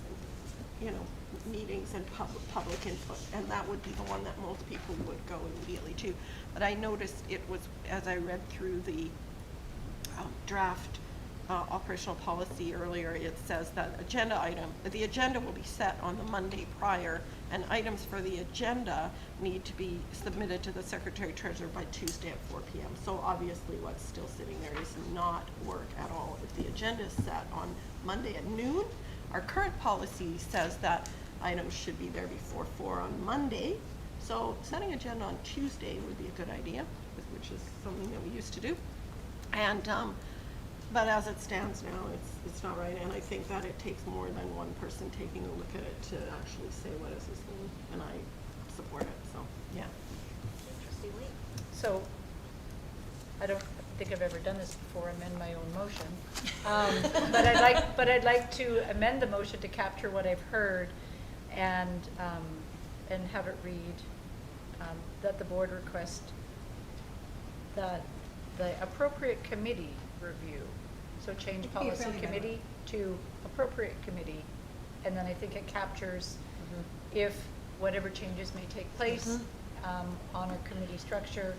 meetings and public input, and that would be the one that most people would go immediately to. But I noticed it was, as I read through the draft operational policy earlier, it says that the agenda will be set on the Monday prior, and items for the agenda need to be submitted to the Secretary Treasurer by Tuesday at 4 p.m. So obviously what's still sitting there does not work at all. If the agenda is set on Monday at noon, our current policy says that items should be there before 4 on Monday. So setting agenda on Tuesday would be a good idea, which is something that we used to do. And but as it stands now, it's not right, and I think that it takes more than one person taking a look at it to actually say what is this thing, and I support it, so, yeah. Trustee Wait. So, I don't think I've ever done this before, amend my own motion. But I'd like to amend the motion to capture what I've heard and have it read, that the board request that the appropriate committee review. So change It could be a policy friendly committee to appropriate committee. And then I think it captures if whatever changes may take place on our committee structure,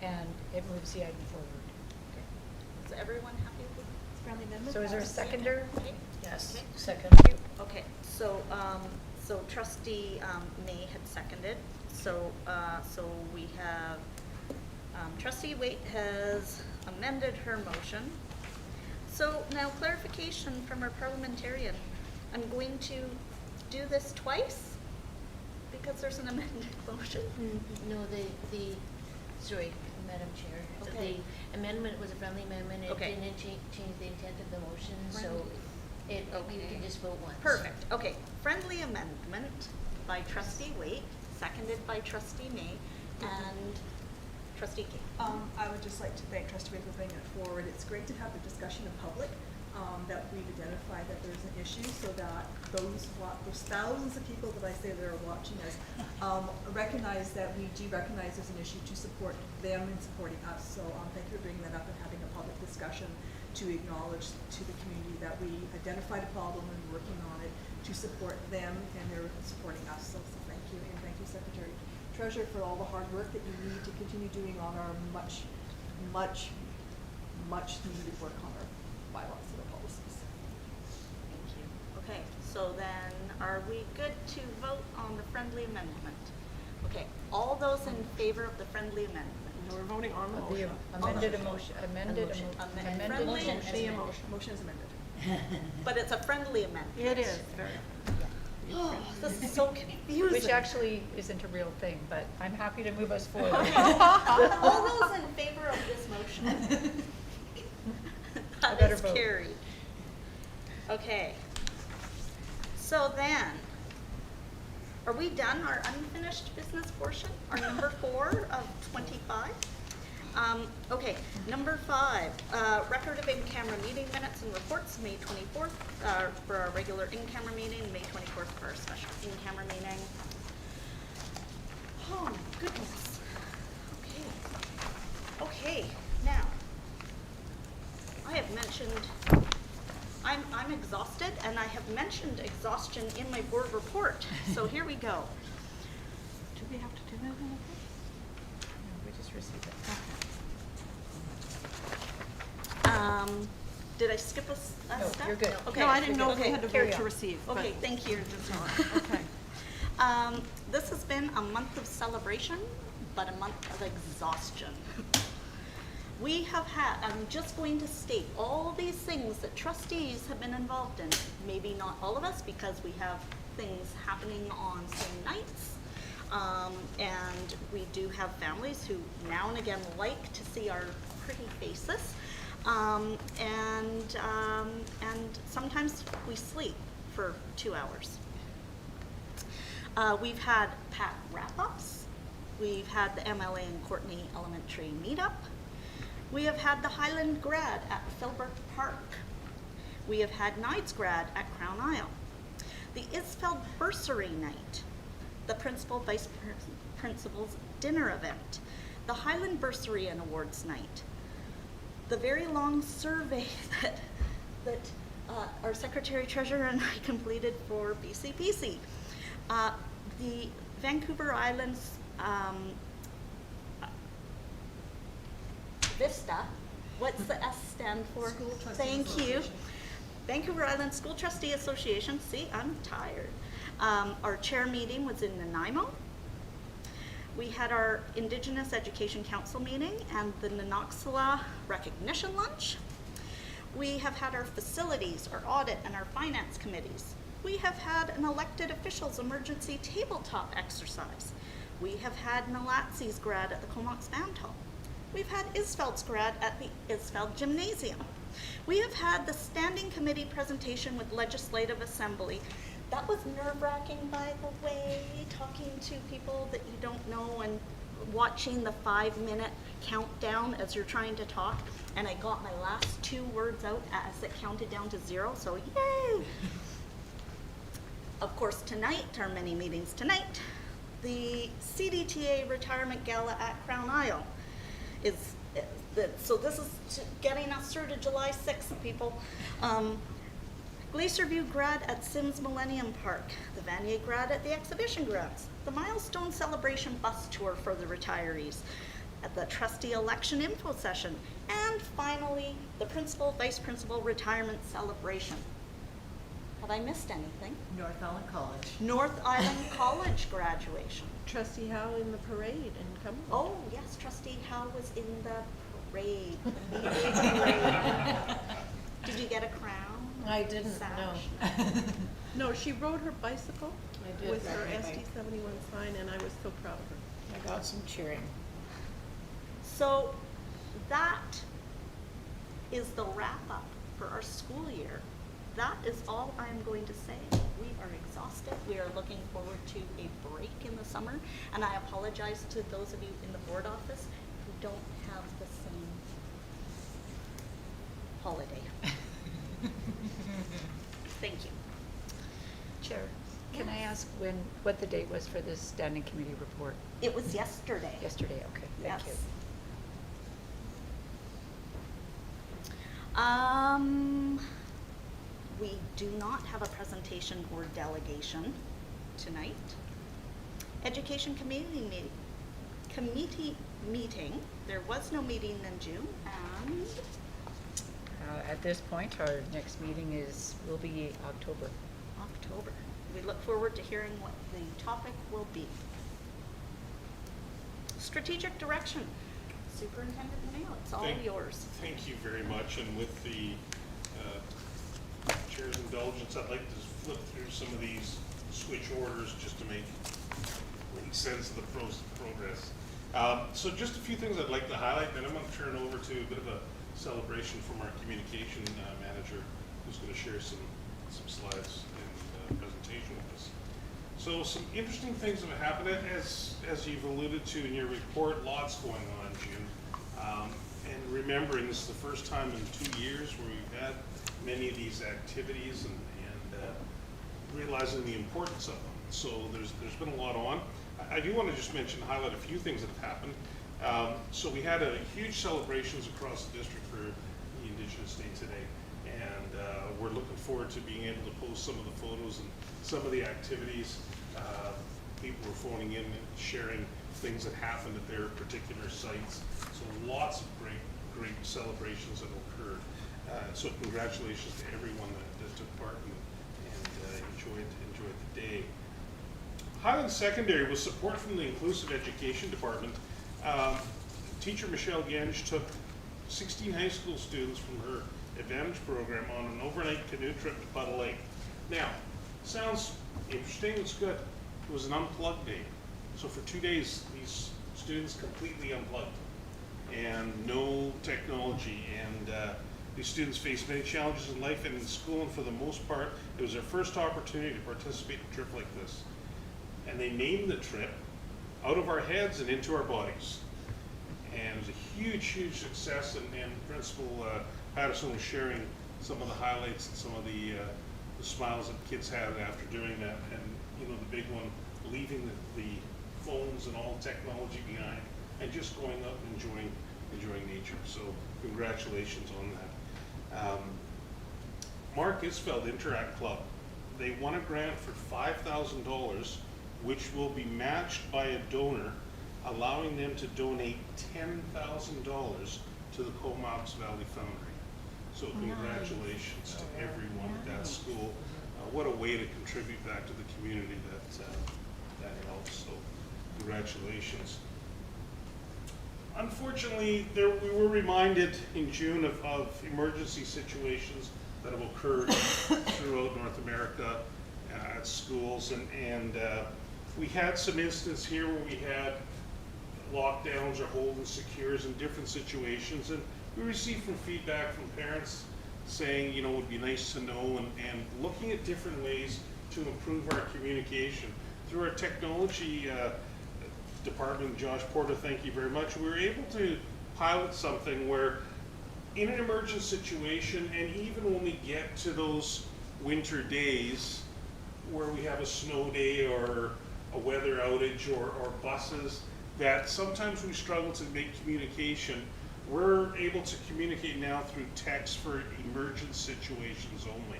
and it moves the item forward. Is everyone happy with It's friendly amendment. So is there a seconder? Okay. Yes, Okay. second. Okay, so, so trustee, May had seconded, so, so we have, trustee Waite has amended her motion. So now clarification from our parliamentarian, I'm going to do this twice because there's an amended motion? No, sorry, Madam Chair. So Okay. the amendment was a friendly amendment. It Okay. didn't change the intent of the motion, so Friendly. we Okay. can just vote once. Perfect, okay. Friendly amendment by trustee Waite, seconded by trustee May, and trustee King. I would just like to thank Trustee Wade for bringing it forward. It's great to have the discussion in public, that we've identified that there's an issue so that those thousands of people that I say that are watching us, recognize that we do recognize there's an issue to support them in supporting us. So thank you for bringing that up and having a public discussion to acknowledge to the community that we identified a problem and working on it to support them and they're supporting us. So thank you, and thank you, Secretary Treasurer, for all the hard work that you need to continue doing on our much needed work on our bylaws and our policies. Thank you. Okay, so then are we good to vote on the friendly amendment? Okay, all those in favor of the friendly amendment? No, we're voting on the The motion. amended emotion, amended motion. Friendly motion. motion. The motion. Motion is amended. But it's a friendly amendment. It is, very. Oh, this is so confusing. Which actually isn't a real thing, but I'm happy to move us forward. All those in favor of this motion? I That better is vote. carried. Okay. So then, are we done our unfinished business portion, our number 4 of 25? Okay, number 5, record of in-camera meeting minutes and reports, May 24th, for our regular in-camera meeting, May 24th for our special in-camera meeting. Oh, my goodness. Okay, now, I have mentioned, I'm exhausted, and I have mentioned exhaustion in my board report, so here we go. Do we have to do anything with this? We just received it. Did I skip a No, step? you're good. Okay. No, I didn't know if we Okay, had to carry vote to on. receive, but. Okay, thank you. Okay. This has been a month of celebration, but a month of exhaustion. We have had, I'm just going to state all these things that trustees have been involved in. Maybe not all of us, because we have things happening on same nights. And we do have families who now and again like to see our pretty faces. And sometimes we sleep for 2 hours. We've had PAC wrap-ups. We've had the MLA and Courtney Elementary meetup. We have had the Highland Grad at Philbrook Park. We have had Knights Grad at Crown Isle. The Isfeld Bursary Night, the Principal Vice Principal's Dinner Event, the Highland Bursary and Awards Night, the very long survey that our Secretary Treasurer and I completed for BCPC, the Vancouver Islands Vista What's the S stand for? School Trustees Thank you. Association. Vancouver Island School Trustee Association. See, I'm tired. Our chair meeting was in Nanaimo. We had our Indigenous Education Council meeting and the Nanoxala recognition lunch. We have had our facilities, our audit, and our finance committees. We have had an elected officials emergency tabletop exercise. We have had Nalatzi's grad at the Comox Band Hall. We've had Isfeld's grad at the Isfeld Gymnasium. We have had the standing committee presentation with Legislative Assembly. That was nerve-wracking, by the way, talking to people that you don't know and watching the 5-minute countdown as you're trying to talk. And I got my last 2 words out as it counted down to 0, so yay! Of course, tonight, our many meetings tonight, the CDTA Retirement Gala at Crown Isle so this is getting us through to July 6th, people. Glacier View grad at Sims Millennium Park, the Vanier grad at the exhibition grounds, the Milestone Celebration bus tour for the retirees, at the trustee election info session, and finally, the principal, vice principal retirement celebration. Have I missed anything? North Island College. North Island College graduation. Trustee Howe in the parade in Cumberland. Oh, yes, Trustee Howe was in the parade, the media parade. Did you get a crown? I didn't, Sash? no. No, she rode her bicycle I did with her ride my bike. SD71 sign, and I was so proud of her. I got some cheering. So that is the wrap up for our school year. That is all I'm going to say. We are exhausted. We are looking forward to a break in the summer. And I apologize to those of you in the board office who don't have the same holiday. Thank you. Chair, can I ask what the date was for this standing committee report? It was yesterday. Yesterday, okay, thank you. Yes. We do not have a presentation or delegation tonight. Education committee meeting. There was no meeting in June, and At this point, our next meeting will be October. October. We look forward to hearing what the topic will be. Strategic direction. Superintendent Mayo, it's all yours. Thank you very much, and with the chair's indulgence, I'd like to flip through some of these switch orders just to make sense of the progress. So just a few things I'd like to highlight, then I'm going to turn over to a bit of a celebration from our communication manager, who's going to share some slides and presentation with us. So some interesting things have happened, as you've alluded to in your report, lots going on, June. And remembering this is the first time in 2 years where we've had many of these activities and realizing the importance of them. So there's been a lot on. I do want to just highlight a few things that have happened. So we had a huge celebrations across the district for the Indigenous Day today. And we're looking forward to being able to post some of the photos and some of the activities. People were phoning in and sharing things that happened at their particular sites. So lots of great celebrations that occurred. So congratulations to everyone that took part and enjoyed the day. Highland Secondary, with support from the Inclusive Education Department, teacher Michelle Genge took 16 high school students from her Advantage program on an overnight canoe trip to Puddle Lake. Now, sounds interesting, it's good. It was an unplugged day. So for 2 days, these students completely unplugged and no technology. And these students faced many challenges in life and in school, and for the most part, it was their first opportunity to participate in a trip like this. And they named the trip Out of Our Heads and Into Our Bodies. And it was a huge success, and Principal Patterson was sharing some of the highlights and some of the smiles that kids had after doing that. And you know, the big one, leaving the phones and all technology behind and just going out and enjoying nature. So congratulations on that. Mark Isfeld Interact Club, they won a grant for $5,000, which will be matched by a donor, allowing them to donate $10,000 to to the Comox Valley Foundry. So congratulations to everyone at that school. What a way to contribute back to the community that helps. So congratulations. Unfortunately, we were reminded in June of emergency situations that have occurred throughout North America at schools, and we had some instances here where we had lockdowns or hold and secures in different situations, and we received some feedback from parents saying, you know, it would be nice to know, and looking at different ways to improve our communication. Through our technology department, Josh Porter, thank you very much, we were able to pilot something where in an emergent situation, and even when we get to those winter days where we have a snow day or a weather outage or buses, that sometimes we struggle to make communication. We're able to communicate now through text for emergent situations only.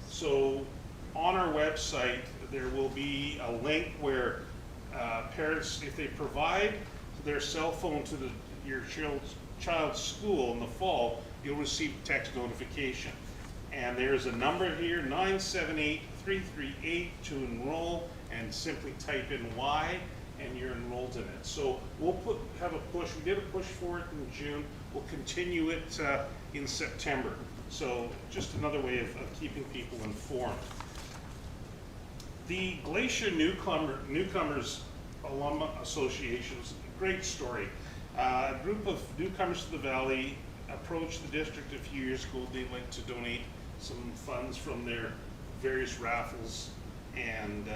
So on our website, there will be a link where parents, if they provide their cell phone to your child's school in the fall, you'll receive text notification. And there's a number here, 978-338 to enroll, and simply type in Y and you're enrolled in it. So we'll have a push. We did a push for it in June. We'll continue it in September. So just another way of keeping people informed. The Glacier Newcomers Alum Association is a great story. A group of newcomers to the Valley approached the district a few years ago. They'd like to donate some funds from their various raffles, and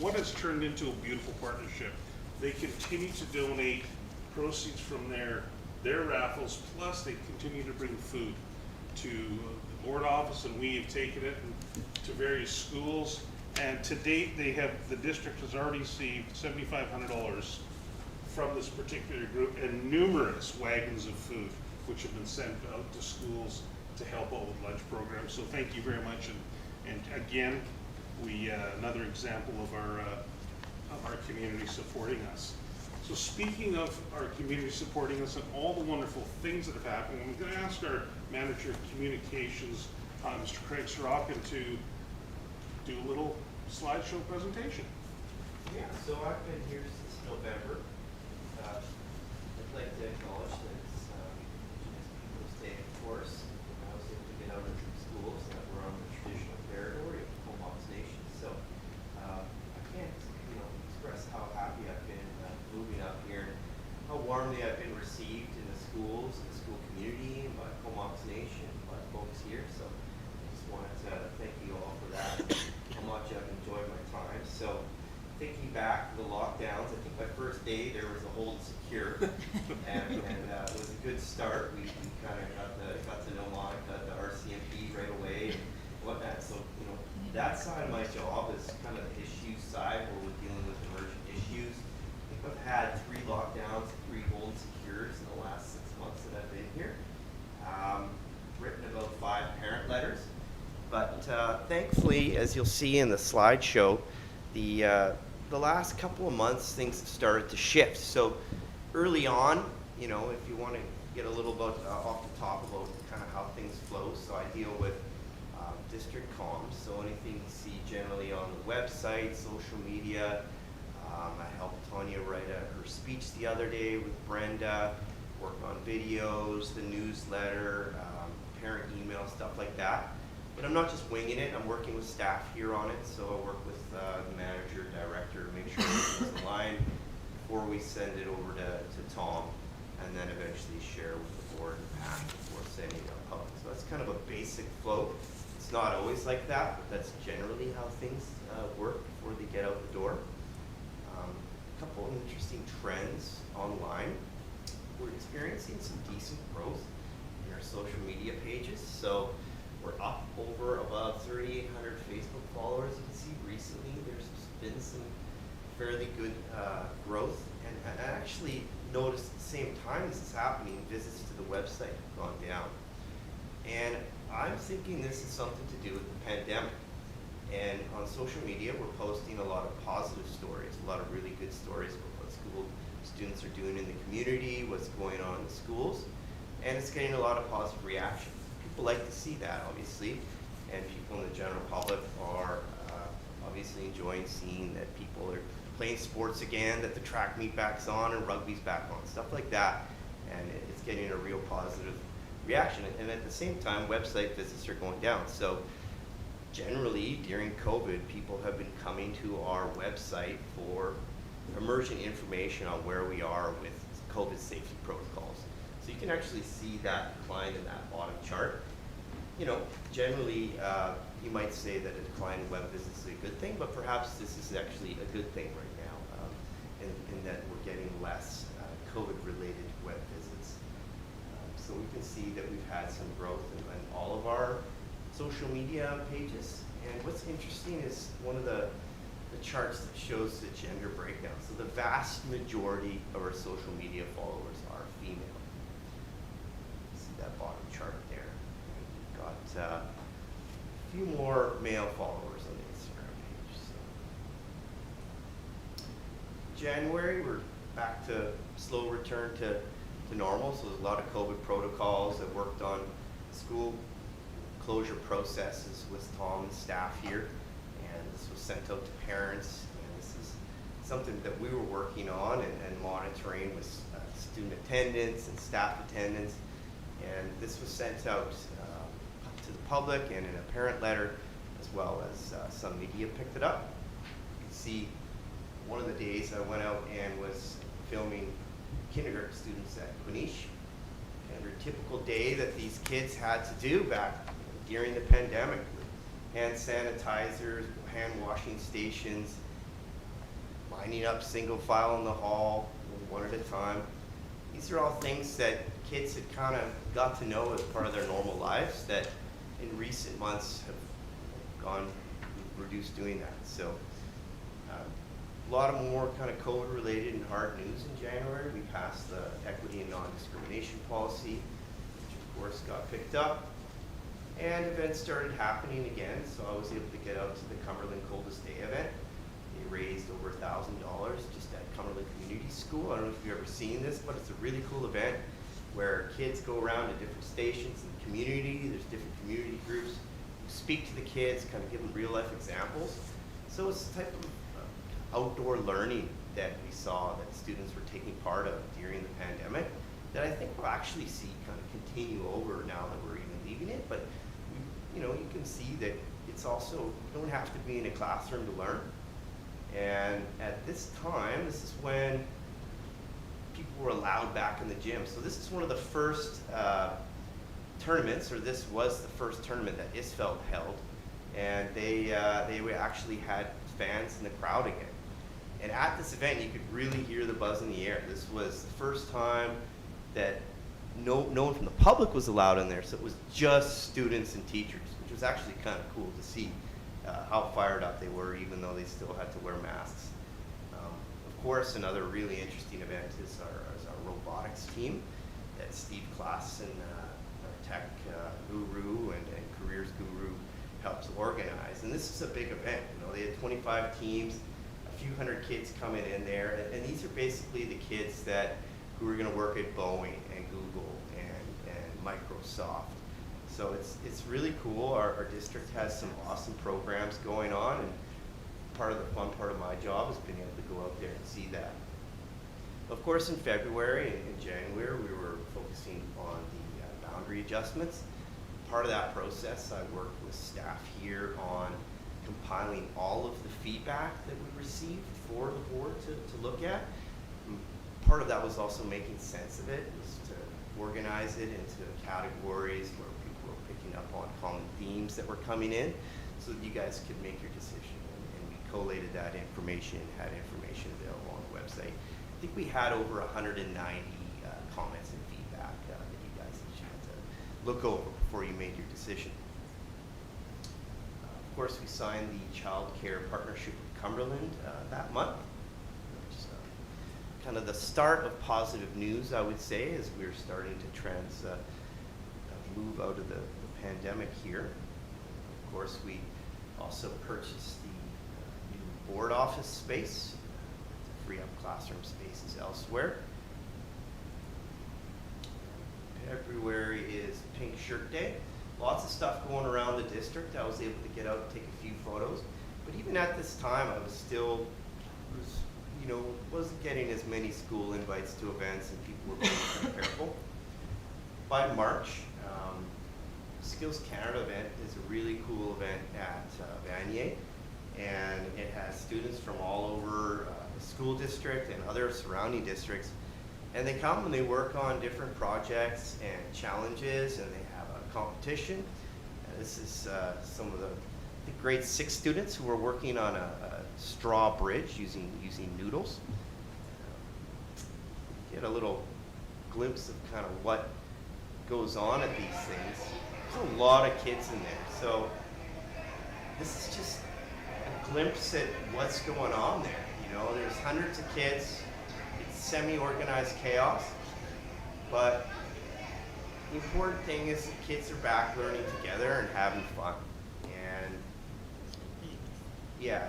what has turned into a beautiful partnership. They continue to donate proceeds from their raffles, plus they continue to bring food to the board office, and we have taken it to various schools. And to date, the district has already received $7,500 from this particular group, and numerous wagons of food, which have been sent out to schools to help out with lunch programs. So thank you very much, and again, another example of our community supporting us. So speaking of our community supporting us and all the wonderful things that have happened, I'm going to ask our manager of communications, Mr. Craig Sorokin, to do a little slideshow presentation. Yeah, so I've been here since November. I'd like to acknowledge that it's Indigenous Peoples Day, of course. I was able to get out into the schools that were on the traditional territory of Comox Nation. So I can't, express how happy I've been moving up here and how warmly I've been received in the schools, in the school community, and by Comox Nation, by folks here. So I just wanted to thank you all for that. How much I've enjoyed my time. So thinking back to the lockdowns, I think my first day there was a hold secure, and it was a good start. We kind of got to know Monica, the RCMP right away and whatnot. So that side of my job is kind of the issue side where we're dealing with emergent issues. I think I've had 3 lockdowns, 3 hold secures in the last 6 months that I've been here. Written about 5 parent letters. But thankfully, as you'll see in the slideshow, the last couple of months things have started to shift. So early on, if you want to get a little bit off the top about kind of how things flow, so I deal with district comms, so anything you see generally on the website, social media. I helped Tanya write her speech the other day with Brenda, work on videos, the newsletter, parent email, stuff like that. But I'm not just winging it, I'm working with staff here on it, so I work with the manager, director, to make sure everything's in line before we send it over to Tom, and then eventually share with the board and Pat before sending it out public. So that's kind of a basic flow. It's not always like that, but that's generally how things work before they get out the door. A couple of interesting trends online. We're experiencing some decent growth in our social media pages. So we're up over above 3,800 Facebook followers. You can see recently there's been some fairly good growth. And I actually noticed at the same time this is happening, visits to the website have gone down. And I'm thinking this is something to do with the pandemic. And on social media, we're posting a lot of positive stories, a lot of really good stories about what school students are doing in the community, what's going on in the schools. and it's getting a lot of positive reaction. People like to see that, obviously, and people in the general public are obviously enjoying seeing that people are playing sports again, that the track meet back's on and rugby's back on, stuff like that, and it's getting a real positive reaction. And at the same time, website visits are going down. So generally, during COVID, people have been coming to our website for emergent information on where we are with COVID safety protocols. So you can actually see that decline in that bottom chart. You know, generally, you might say that a decline in web visits is a good thing, but perhaps this is actually a good thing right now, in that we're getting less COVID-related web visits. So we can see that we've had some growth in all of our social media pages. And what's interesting is one of the charts that shows the gender breakdown. So the vast majority of our social media followers are female. See that bottom chart there. We've got a few more male followers on the Instagram page. So January, we're back to slow return to normal. So there's a lot of COVID protocols. I worked on school closure processes with Tom and staff here, and this was sent out to parents, and this is something that we were working on and monitoring with student attendance and staff attendance, and this was sent out to the public and in a parent letter, as well as some media picked it up. You can see one of the days I went out and was filming kindergarten students at Quinish, and their typical day that these kids had to do back during the pandemic, hand sanitizers, hand washing stations, lining up single file in the hall, one at a time. These are all things that kids had kind of got to know as part of their normal lives that in recent months have reduced doing that. So a lot of more kind of COVID related and hard news in January. We passed the equity and non-discrimination policy, which of course got picked up. And events started happening again, so I was able to get out to the Cumberland Coldest Day event. They raised over $1,000 just at Cumberland Community School. I don't know if you've ever seen this, but it's a really cool event where kids go around to different stations in the community. There's different community groups who speak to the kids, kind of give them real life examples. So it's a type of outdoor learning that we saw that students were taking part of during the pandemic that I think we'll actually see kind of continue over now that we're even leaving it. But you know, you can see that it's also, you don't have to be in a classroom to learn. And at this time, this is when people were allowed back in the gym. So this is one of the first tournaments, or this was the first tournament that ISFELD held. And they actually had fans in the crowd again. And at this event, you could really hear the buzz in the air. This was the first time that no one from the public was allowed in there, so it was just students and teachers, which was actually kind of cool to see how fired up they were, even though they still had to wear masks. Of course, another really interesting event is our robotics team that Steve Klassen, our tech guru and careers guru, helps organize. And this is a big event. You know, they had 25 teams, a few hundred kids coming in there, and these are basically the kids who are going to work at Boeing and Google and Microsoft. So it's really cool. Our district has some awesome programs going on, and part of the fun part of my job is being able to go out there and see that. Of course, in February and January, we were focusing on the boundary adjustments. Part of that process, I worked with staff here on compiling all of the feedback that we received for the board to look at. Part of that was also making sense of it, was to organize it into categories where people were picking up on common themes that were coming in so that you guys could make your decision. And we collated that information, had information available on the website. I think we had over 190 comments and feedback that you guys had to look over before you made your decision. Of course, we signed the Child Care Partnership with Cumberland that month. Kind of the start of positive news, I would say, as we're starting to move out of the pandemic here. Of course, we also purchased the new board office space to free up classroom spaces elsewhere. February is Pink Shirt Day. Lots of stuff going around the district. I was able to get out and take a few photos. But even at this time, I was still, wasn't getting as many school invites to events, and people were being pretty careful. By March, Skills Canada event is a really cool event at Vanier, and it has students from all over the school district and other surrounding districts, and they come and they work on different projects and challenges, and they have a competition. And this is some of the grade 6 students who are working on a straw bridge using noodles. Get a little glimpse of kind of what goes on at these things. There's a lot of kids in there, so this is just a glimpse at what's going on there. There's hundreds of kids. It's semi-organized chaos, but the important thing is the kids are back learning together and having fun. And yeah,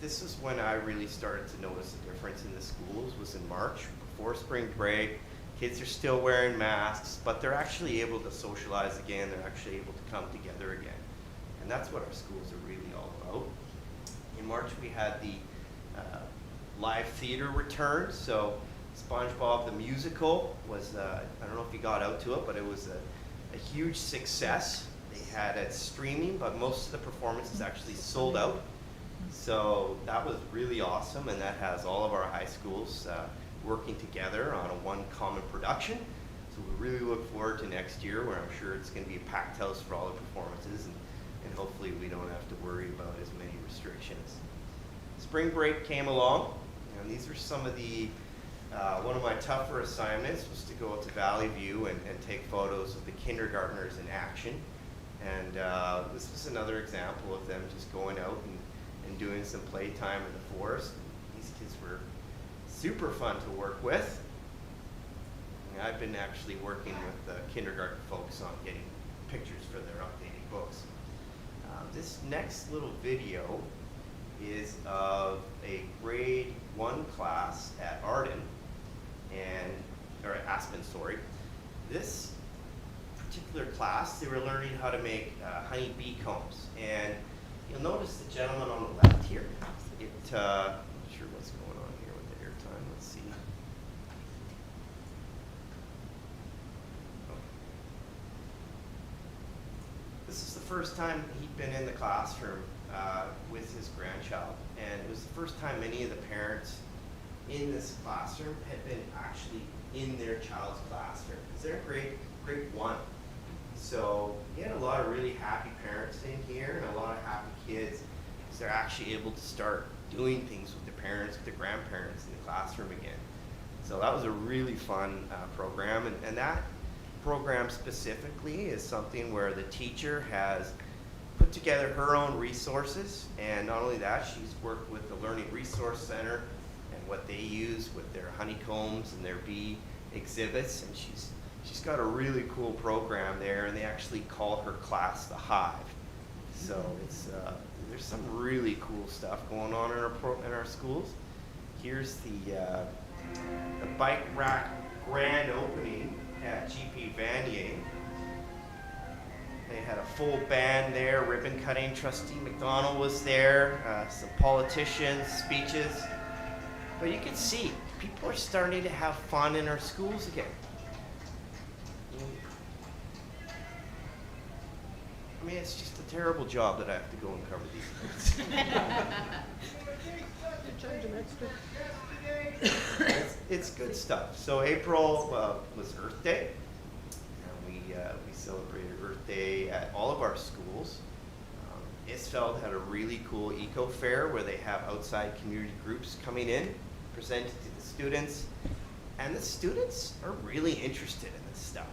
this is when I really started to notice the difference in the schools, was in March, before spring break. Kids are still wearing masks, but they're actually able to socialize again. They're actually able to come together again. And that's what our schools are really all about. In March, we had the live theater return. So SpongeBob the Musical was, I don't know if you got out to it, but it was a huge success. They had it streaming, but most of the performances actually sold out. So that was really awesome, and that has all of our high schools working together on one common production. So we really look forward to next year, where I'm sure it's going to be a packed house for all the performances, and hopefully we don't have to worry about as many restrictions. Spring break came along, and these are some of the, one of my tougher assignments was to go out to Valley View and take photos of the kindergartners in action. And this was another example of them just going out and doing some playtime in the forest. These kids were super fun to work with. And I've been actually working with the kindergarten folks on getting pictures for their updated books. This next little video is of a grade 1 class at Arden, or Aspen, sorry. This particular class, they were learning how to make honey bee combs. And you'll notice the gentleman on the left here, I'm not sure what's going on here with the airtime. Let's see. This is the first time he'd been in the classroom with his grandchild, and it was the first time many of the parents in this classroom had been actually in their child's classroom, because they're grade 1. So he had a lot of really happy parents in here and a lot of happy kids, because they're actually able to start doing things with their parents, with their grandparents in the classroom again. So that was a really fun program, and that program specifically is something where the teacher has put together her own resources, and not only that, she's worked with the Learning Resource Center and what they use with their honeycombs and their bee exhibits, and she's got a really cool program there, and they actually call her class the Hive. So it's there's some really cool stuff going on in our schools. Here's the bike rack grand opening at GP Vanier. They had a full band there, ribbon cutting. Trustee McDonald was there, some politicians, speeches. But you can see, people are starting to have fun in our schools again. I mean, it's just a terrible job that I have to go and cover these things. It's good stuff. So April was Earth Day. We celebrated Earth Day at all of our schools. Isfeld had a really cool eco fair where they have outside community groups coming in, presenting to the students. And the students are really interested in this stuff,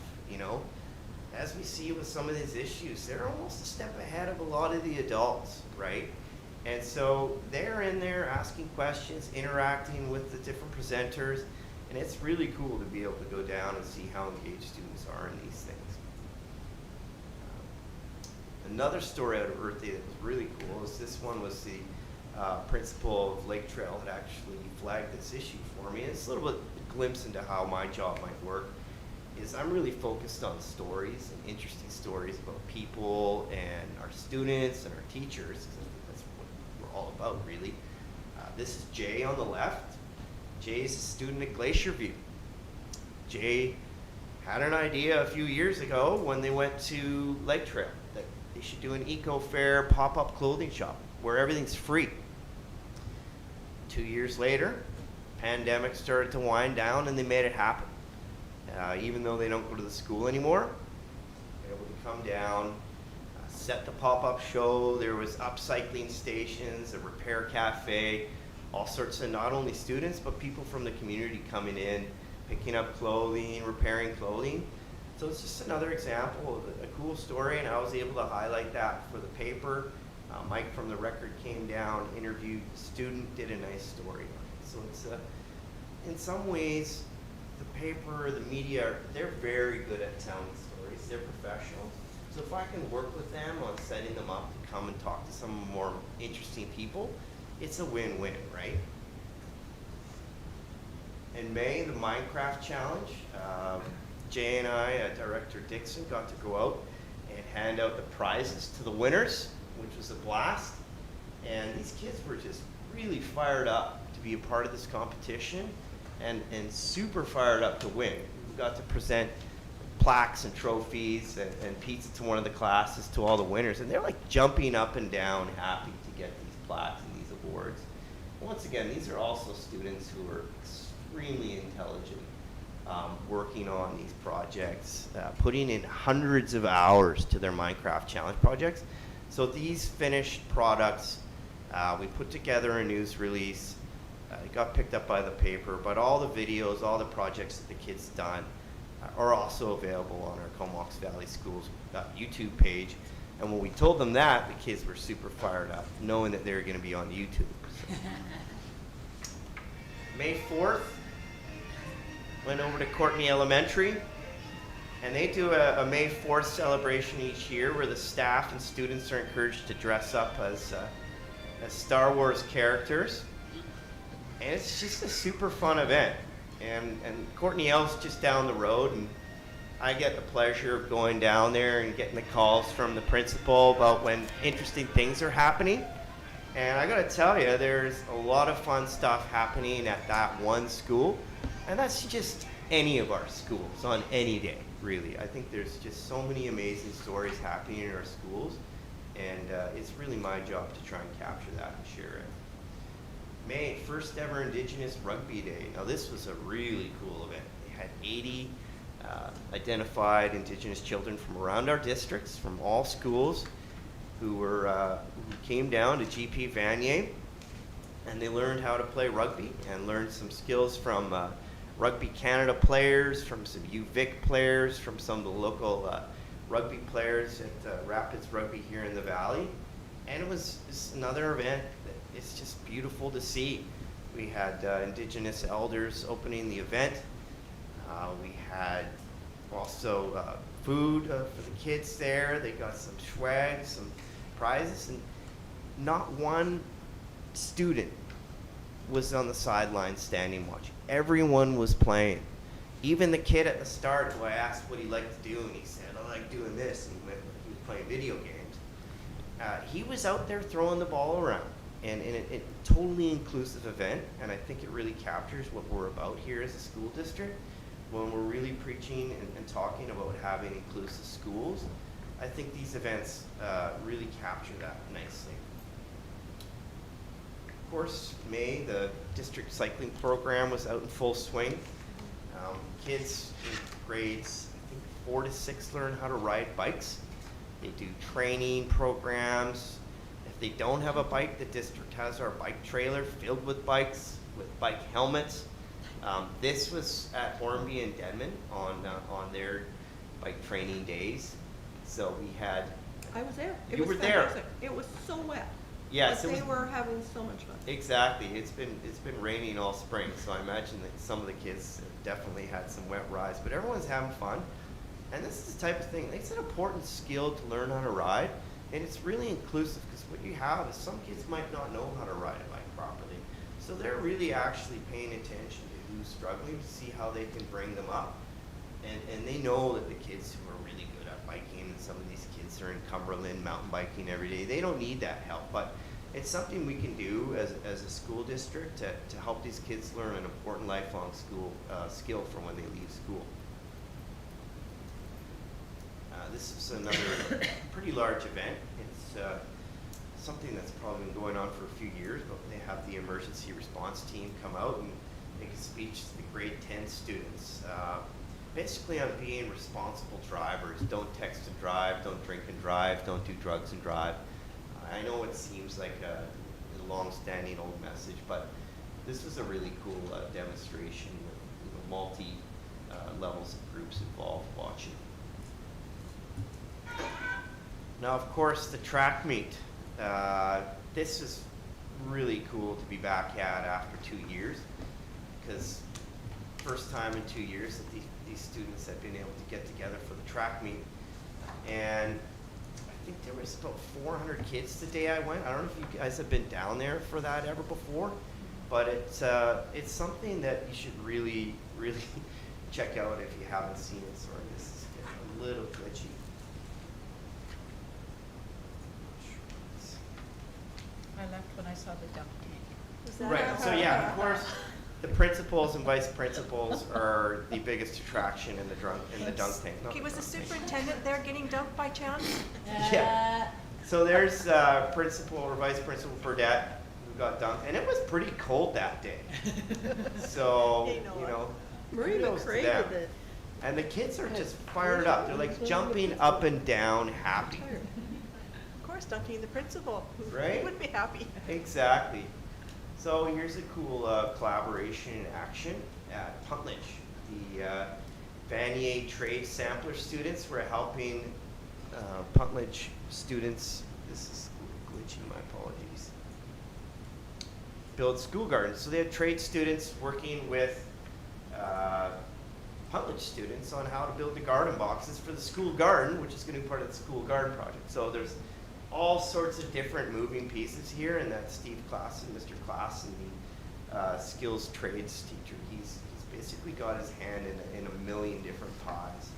As we see with some of these issues, they're almost a step ahead of a lot of the adults, right? And so they're in there asking questions, interacting with the different presenters, and it's really cool to be able to go down and see how engaged students are in these things. Another story out of Earth Day that was really cool is this one was the principal of Lake Trail had actually flagged this issue for me. It's a little bit a glimpse into how my job might work. is I'm really focused on stories and interesting stories about people and our students and our teachers, 'cause I think that's what we're all about, really. This is Jay on the left. Jay is a student at Glacier View. Jay had an idea a few years ago when they went to Lake Trail that they should do an eco-fair pop-up clothing shop where everything's free. 2 years later, pandemic started to wind down and they made it happen. Even though they don't go to the school anymore, they were able to come down, set the pop-up show. There was upcycling stations, a repair cafe, all sorts of not only students but people from the community coming in, picking up clothing, repairing clothing. So it's just another example of a cool story, and I was able to highlight that for the paper. Mike from the Record came down, interviewed the student, did a nice story on it. So it's in some ways, the paper, the media, they're very good at telling stories. They're professionals. So if I can work with them on setting them up to come and talk to some more interesting people, it's a win-win, right? In May, the Minecraft Challenge, Jay and I, Director Dixon, got to go out and hand out the prizes to the winners, which was a blast. And these kids were just really fired up to be a part of this competition and super fired up to win. We got to present plaques and trophies and pizza to one of the classes to all the winners. And they're like jumping up and down, happy to get these plaques and these awards. Once again, these are also students who are extremely intelligent, working on these projects, putting in hundreds of hours to their Minecraft Challenge projects. So these finished products, we put together a news release. It got picked up by the paper, but all the videos, all the projects that the kids done are also available on our Comox Valley Schools YouTube page. And when we told them that, the kids were super fired up, knowing that they were going to be on YouTube. So. May 4th, went over to Courtney Elementary, and they do a May 4th celebration each year where the staff and students are encouraged to dress up as Star Wars characters. And it's just a super fun event. And Courtney L's just down the road, and I get the pleasure of going down there and getting the calls from the principal about when interesting things are happening. And I gotta tell you, there's a lot of fun stuff happening at that one school, and that's just any of our schools on any day, really. I think there's just so many amazing stories happening in our schools, and it's really my job to try and capture that and share it. May, first ever Indigenous Rugby Day. Now this was a really cool event. They had 80 identified Indigenous children from around our districts, from all schools, who came down to GP Vanier, and they learned how to play rugby and learned some skills from Rugby Canada players, from some UVic players, from some of the local rugby players at Rapids Rugby here in the Valley. And it was just another event that it's just beautiful to see. We had Indigenous elders opening the event. We had also food for the kids there. They got some swag, some prizes, and not one student was on the sidelines standing watching. Everyone was playing. Even the kid at the start who I asked what he liked to do, and he said, I like doing this, and he was playing video games. He was out there throwing the ball around, and a totally inclusive event, and I think it really captures what we're about here as a school district. When we're really preaching and talking about having inclusive schools, I think these events really capture that nicely. Of course, May, the district cycling program was out in full swing. Kids in grades, I think 4 to 6 learn how to ride bikes. They do training programs. If they don't have a bike, the district has our bike trailer filled with bikes, with bike helmets. This was at Hornby and Denman on their bike training days. So we had. I was there. You were there. It was so wet. Yes, but they were having so much fun. Exactly. It's been raining all spring, so I imagine that some of the kids definitely had some wet rides, but everyone's having fun. And this is the type of thing, it's an important skill to learn how to ride, and it's really inclusive because what you have is some kids might not know how to ride a bike properly. So they're really actually paying attention to who's struggling to see how they can bring them up. And they know that the kids who are really good at biking, and some of these kids are in Cumberland mountain biking every day, they don't need that help. But it's something we can do as a school district to help these kids learn an important lifelong skill for when they leave school. This is another pretty large event. It's something that's probably been going on for a few years, but they have the emergency response team come out and make a speech to the grade 10 students. Basically on being responsible drivers. Don't text and drive, don't drink and drive, don't do drugs and drive. I know it seems like a long-standing old message, but this was a really cool demonstration with multi levels of groups involved watching. Now, of course, the track meet. This is really cool to be back at after 2 years, because first time in 2 years that these students have been able to get together for the track meet. And I think there was about 400 kids the day I went. I don't know if you guys have been down there for that ever before, but it's something that you should really, really check out if you haven't seen it. Sorry, this is getting a little glitchy. I left when I saw the dunk tank. Right, so yeah, of course, the principals and vice principals are the biggest attraction in the dunk tank. not Okay, the was the dunk tank. superintendent there getting dumped by chance? Yeah. So there's principal or vice principal Burdette who got dunked, and it was pretty cold that day. So, You know Marie kudos to McRae them. did it. And the kids are just fired up. They're like jumping up and down, happy. Of course, dunking the principal. Who Right? would be happy? Exactly. So here's a cool collaboration in action at Puntledge. The Vanier Trade Sampler students were helping Puntledge students, this is glitchy, my apologies, build school gardens. So they had trade students working with Puntledge students on how to build the garden boxes for the school garden, which is going to be part of the school garden project. So there's all sorts of different moving pieces here, and that's Steve Klassen, Mr. Klassen, the skills trades teacher. He's basically got his hand in a million different pies,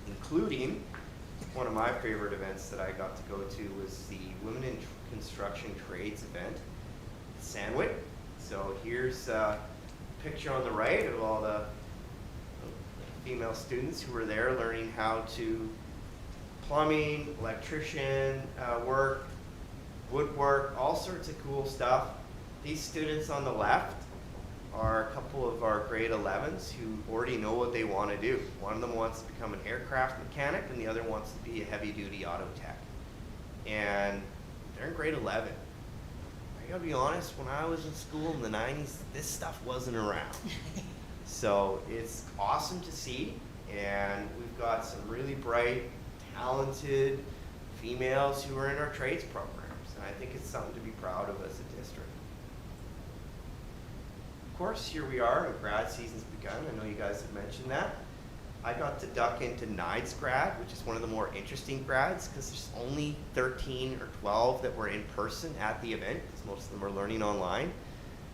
including one of my favorite events that I got to go to was the Women in Construction Trades event at Sandwich. So here's a picture on the right of all the female students who were there learning how to plumbing, electrician work, woodwork, all sorts of cool stuff. These students on the left are a couple of our grade 11s who already know what they want to do. One of them wants to become an aircraft mechanic and the other wants to be a heavy duty auto tech. And they're in grade 11. I gotta be honest, when I was in school in the 90s, this stuff wasn't around. So it's awesome to see, and we've got some really bright, talented females who are in our trades programs, and I think it's something to be proud of as a district. Of course, here we are, and grad season's begun. I know you guys have mentioned that. I got to duck into NIDES grad, which is one of the more interesting grads, because there's only 13 or 12 that were in person at the event, because most of them are learning online.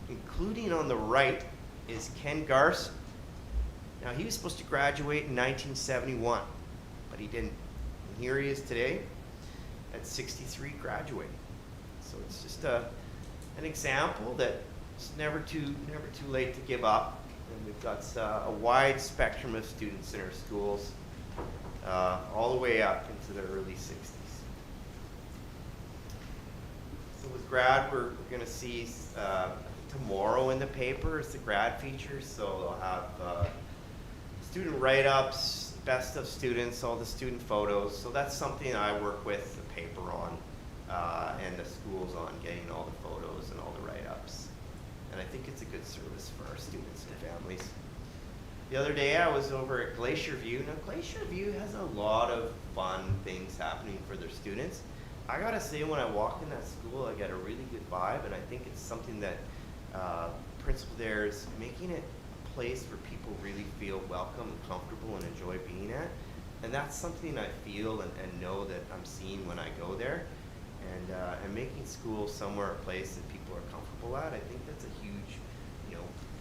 Including on the right is Ken Garson. Now, he was supposed to graduate in 1971, but he didn't. And here he is today at 63 graduating. So it's just an example that it's never too late to give up. And we've got a wide spectrum of students in our schools, all the way up into the early 60s. So with grad, we're going to see tomorrow in the paper is the grad feature. So they'll have student write-ups, best of students, all the student photos. So that's something I work with the paper on and the schools on, getting all the photos and all the write-ups. And I think it's a good service for our students and families. The other day I was over at Glacier View. Now Glacier View has a lot of fun things happening for their students. I gotta say, when I walk in that school, I get a really good vibe, and I think it's something that principal there is making it a place where people really feel welcome and comfortable and enjoy being at. And that's something I feel and know that I'm seeing when I go there. And making school somewhere, a place that people are comfortable at, I think that's a huge,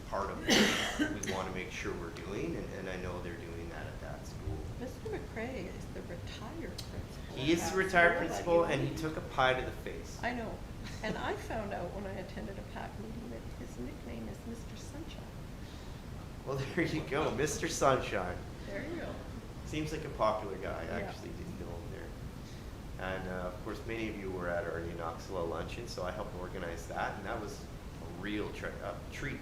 part of what we want to make sure we're doing, and I know they're doing Mr. McCray is the retired principal. He is at the retired school, principal, but and he you- took a pie to the face. I know, and I found out when I attended a PAC meeting that his nickname is Mr. Sunshine. Well, there you go, Mr. Sunshine. There you go. Seems like a popular guy. I Yeah. actually didn't know him there. And of course, many of you were at our Inoxala luncheon, so I helped organize that, and that was a real treat.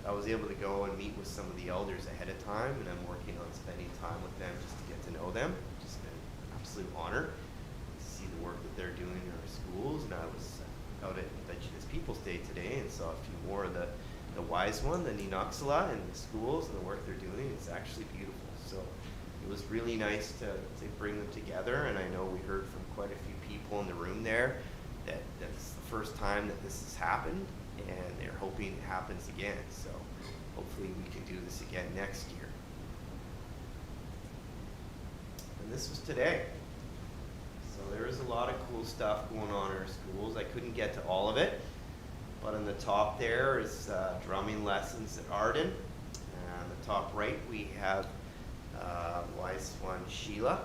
I was able to go and meet with some of the elders ahead of time, and I'm working on spending time with them just to get to know them. Just an absolute honor to see the work that they're doing in our schools. And I was out at Indigenous Peoples Day today and saw a few more of the wise one, the Inoxala, and the schools and the work they're doing. It's actually beautiful. So it was really nice to bring them together, and I know we heard from quite a few people in the room there that that's the first time that this has happened, and they're hoping it happens again. So hopefully we can do this again next year. And this was today. So there is a lot of cool stuff going on in our schools. I couldn't get to all of it, but on the top there is drumming lessons at Arden. And on the top right we have wise one Sheila.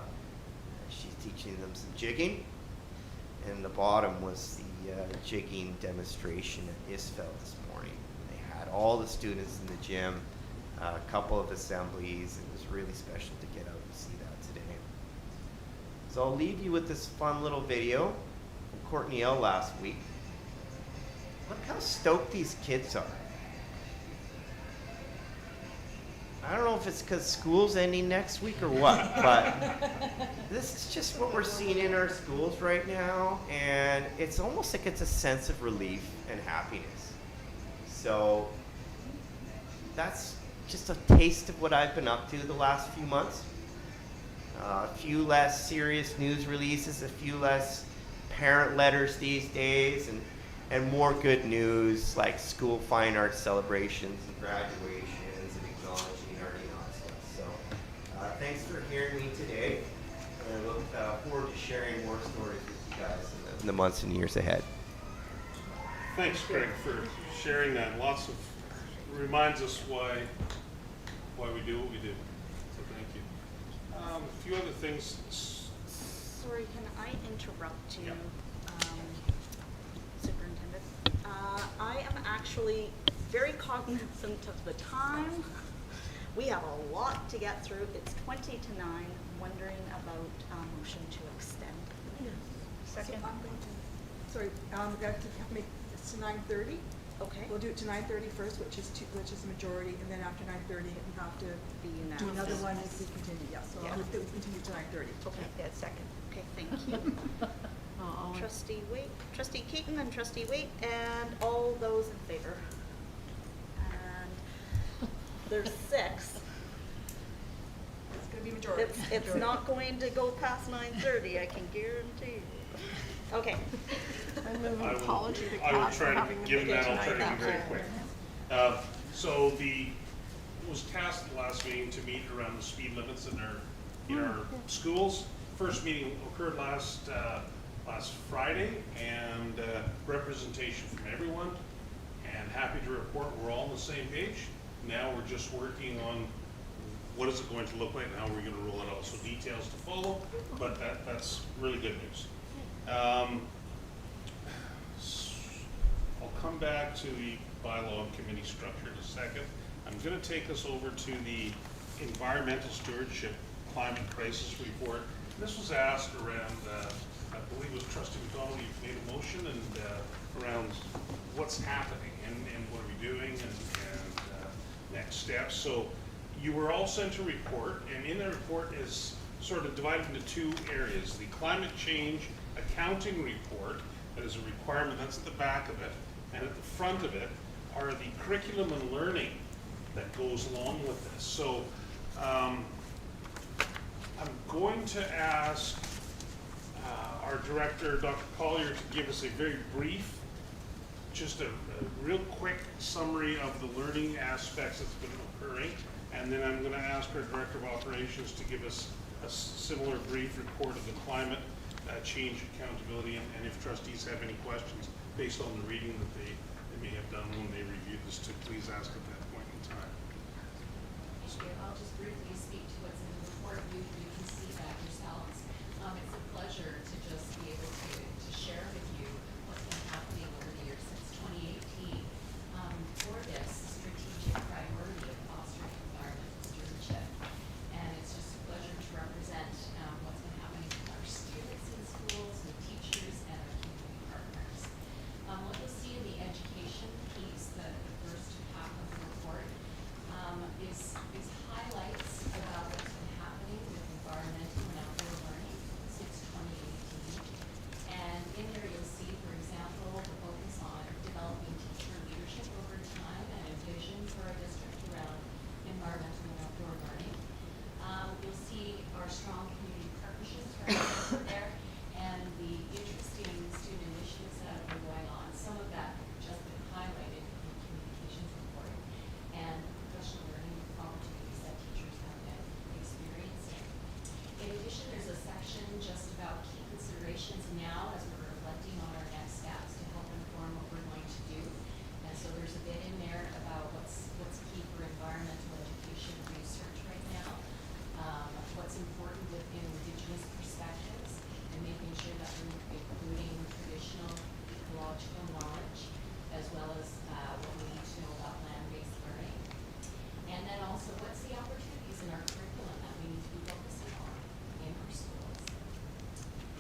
She's teaching them some jigging. And the bottom was the jigging demonstration at ISFEL this morning. They had all the students in the gym, a couple of assemblies, and it was really special to get out and see that today. So I'll leave you with this fun little video from Courtney L last week. Look how stoked these kids are. I don't know if it's because school's ending next week or what, but this is just what we're seeing in our schools right now, and it's almost like it's a sense of relief and happiness. So that's just a taste of what I've been up to the last few months. A few less serious news releases, a few less parent letters these days, and more good news like school fine arts celebrations and graduations and acknowledging our Inoxala. So thanks for hearing me today, and I look forward to sharing more stories with you guys in the months and years ahead. Thanks, Greg, for sharing that. Reminds us why we do what we do. So thank you. A few other things. Sorry, can I interrupt you, Yeah. Superintendent? I am actually very cognizant of the time. We have a lot to get through. It's 20 to 9. Wondering about motion to extend. Second. Sorry, we have to make this to 9:30. Okay. We'll do it to 9:30 first, which is the majority, and then after 9:30, we have to Be do another unanimous. one if we continue, yes. So Yeah. I'll move that we continue to 9:30. Okay. That second. Okay, thank you. Oh, Trustee Waite, Trustee Keaton and Trustee Waite, and all those in favor. And there's 6. It's going to be majority. It's not going to go past 9:30, I can guarantee you. Okay. I move I an will- apology to I will Kat for try to, having the given big that, I'll try to tonight. be very quick. So it was tasked at the last meeting to meet around the speed limits in our schools. First meeting occurred last Friday, and representation from everyone. And happy to report we're all on the same page. Now we're just working on what is it going to look like and how we're going to roll it out. So details to follow, but that's really good news. I'll come back to the bylaw and committee structure in a second. I'm going to take us over to the environmental stewardship climate crisis report. This was asked around, I believe it was Trustee McDonald, you made a motion and around what's happening and what are we doing and next steps. So you were all sent a report, and in the report is sort of divided into 2 areas. The climate change accounting report, that is a requirement, that's at the back of it, and at the front of it are the curriculum and learning that goes along with this. So I'm going to ask our director, Dr. Collier, to give us a very brief, just a real quick summary of the learning aspects that's been occurring, and then I'm going to ask our director of operations to give us a similar brief report of the climate change accountability, and if trustees have any questions based on the reading that they may have done when they reviewed this, to please ask at that point in time. Thank you. I'll just briefly speak to what's in the report. report, you can see that yourselves. It's a pleasure to just be able to share with you what's been happening over the years since 2018 for this strategic priority of fostering environmental stewardship. And it's just a pleasure to represent what's been happening with our students in schools, with teachers, and our community partners. What you'll see in the education piece, the first half of the report, is highlights about what's been happening with environmental and outdoor learning since 2018. And in there you'll see, for example, the focus on developing teacher leadership over time and a vision for our district around environmental and outdoor learning. You'll see our strong community partnerships represented there and the interesting student initiatives that have been going on. Some of that just been highlighted in the communications report, and professional learning opportunities that teachers have been experiencing. In addition, there's a section just about key considerations now as we're reflecting on our next steps to help inform what we're going to do. And so there's a bit in there about what's key for environmental education research right now, what's important within Indigenous perspectives, and making sure that we're including traditional ecological knowledge, as well as what we need to know about land-based learning. And then also, what's the opportunities in our curriculum that we need to be focusing on in our schools.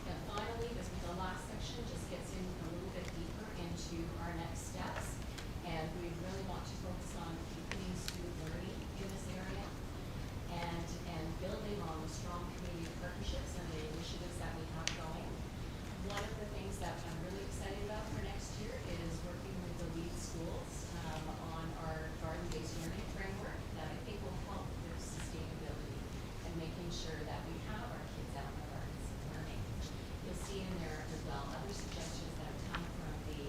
And finally, the last section just gets in a little bit deeper into our next steps. And we really want to focus on deepening student learning in this area and building on the strong community partnerships and the initiatives that we have going. One of the things that I'm really excited about for next year is working with the lead schools on our garden-based learning framework that I think will help with sustainability and making sure that we have our kids out in the gardens learning. You'll see in there as well other suggestions that have come from the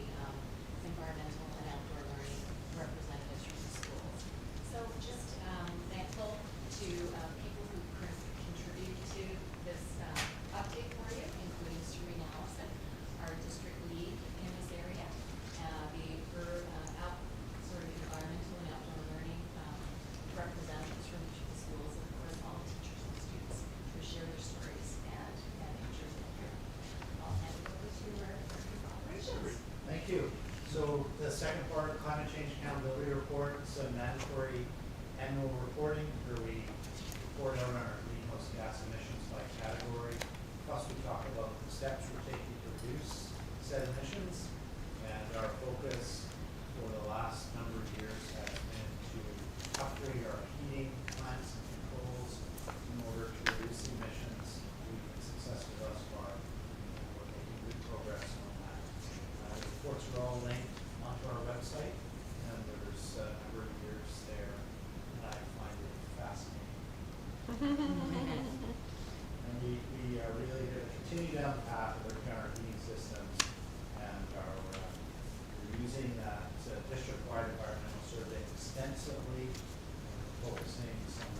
environmental and outdoor learning representatives from the schools. So just thankful to people who contribute to this update for you, including Serena Allison, our district lead in this area, environmental and outdoor learning representatives from each of the schools, and of course all the teachers and students who share their stories and pictures in here. I'll hand it over to our Director of Operations. Thank you. So the second part, climate change accountability report, some mandatory annual reporting where we report out on our greenhouse gas emissions by category. Plus we talk about the steps we're taking to reduce said emissions, and our focus for the last number of years has been to upgrade our heating plants and controls in order to reduce emissions. We've been successful thus far, and we're making good progress on that. The reports are all linked onto our website, and there's a number of years there, and I find it fascinating. And we are really going to continue down the path of working on our heating systems, and we're using that district-wide environmental survey extensively, focusing some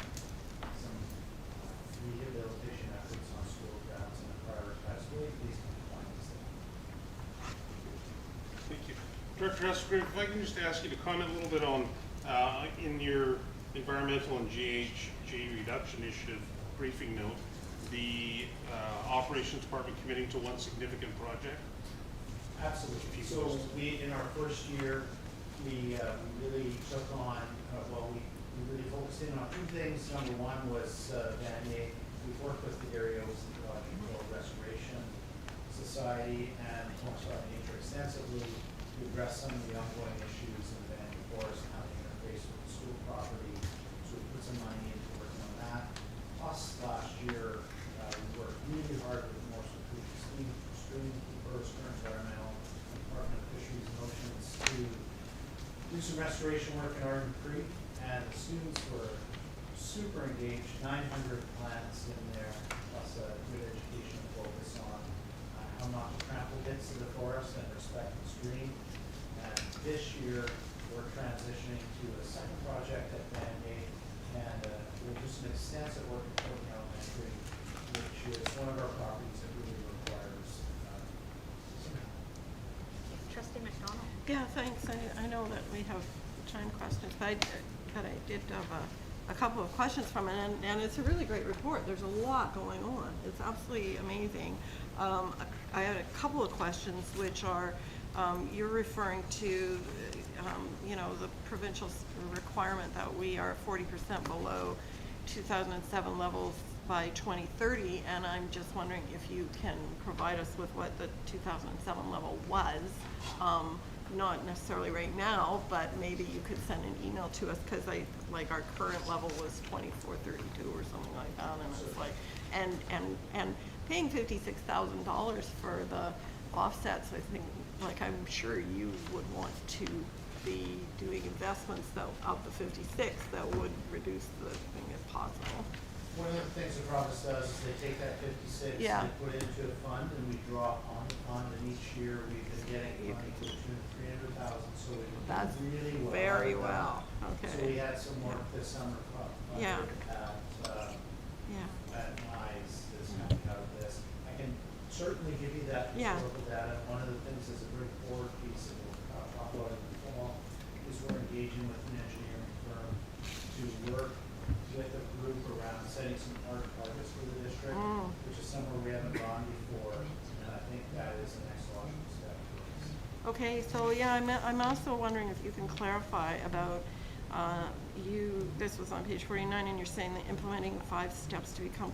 rehabilitation efforts on school grounds and prioritize really these compliance. Thank you. Director Escrow, if I can just ask you to comment a little bit on, in your environmental and GHG reduction initiative briefing note, the operations department committing to one significant project? Absolutely. So we, in our first year, we really took on, we really focused in on two things. Number one was Vanier. We've worked with the Area Ecological Restoration Society and Homestead Nature extensively to address some of the ongoing issues in the Vanier Forest and how they interface with the school property. So we put some money into working on that. Plus, last year, we worked really hard with more stream keepers, current environmental, Department of Fisheries and Oceans to do some restoration work in Arden Creek, and the students were super engaged, 900 plants in there, plus a good educational focus on how not to trample bits of the forest and respect the stream. And this year, we're transitioning to a second project at Vanier, and we'll do some extensive work in Port Elementary, which is one of our properties that really requires some help. Trustee McDonald. Yeah, thanks. I know that we have time questions, but I did have a a couple of questions from it, and it's a really great report. There's a lot going on. It's absolutely amazing. I had a couple of questions, which are, you're referring to, you know, the provincial requirement that we are 40% below 2007 levels by 2030, and I'm just wondering if you can provide us with what the 2007 level was. Not necessarily right now, but maybe you could send an email to us, because like our current level was 2432 or something like that, and it's like, and paying $56,000 for the offsets, I think, like, I'm sure you would want to be doing investments that, of the 56 that would reduce the thing if possible. One of the things the province does is they take that 56, Yeah. they put it into a fund, and we draw on the fund, and each year we've been getting money to the tune of 300,000, so we've been That's doing really well. very well, So we okay. had some work this summer Yeah. at Yeah, at NICE that's coming out of this. I can certainly give you that Yeah. historical data. One of the things that's a very forward piece that we'll talk about in the fall is we're engaging with an engineering firm to work with a group around setting some hard targets for the district, which is somewhere we haven't gone before, and I think that is the next logical step for us. okay, so yeah, I'm also wondering if you can clarify about, this was on page 49, and you're saying that implementing 5 steps to become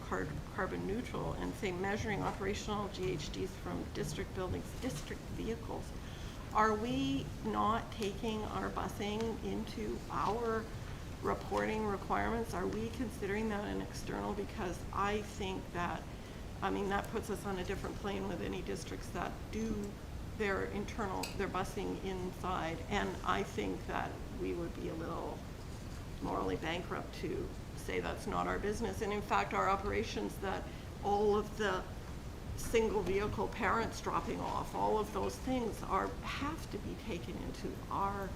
carbon neutral, and say measuring operational GHGs from district buildings, district vehicles. Are we not taking our busing into our reporting requirements? Are we considering that an external? Because I think that, I mean, that puts us on a different plane with any districts that do their busing inside, and I think that we would be a little morally bankrupt to say that's not our business. And in fact, our operations, that all of the single vehicle parents dropping off, all of those things have to be taken into our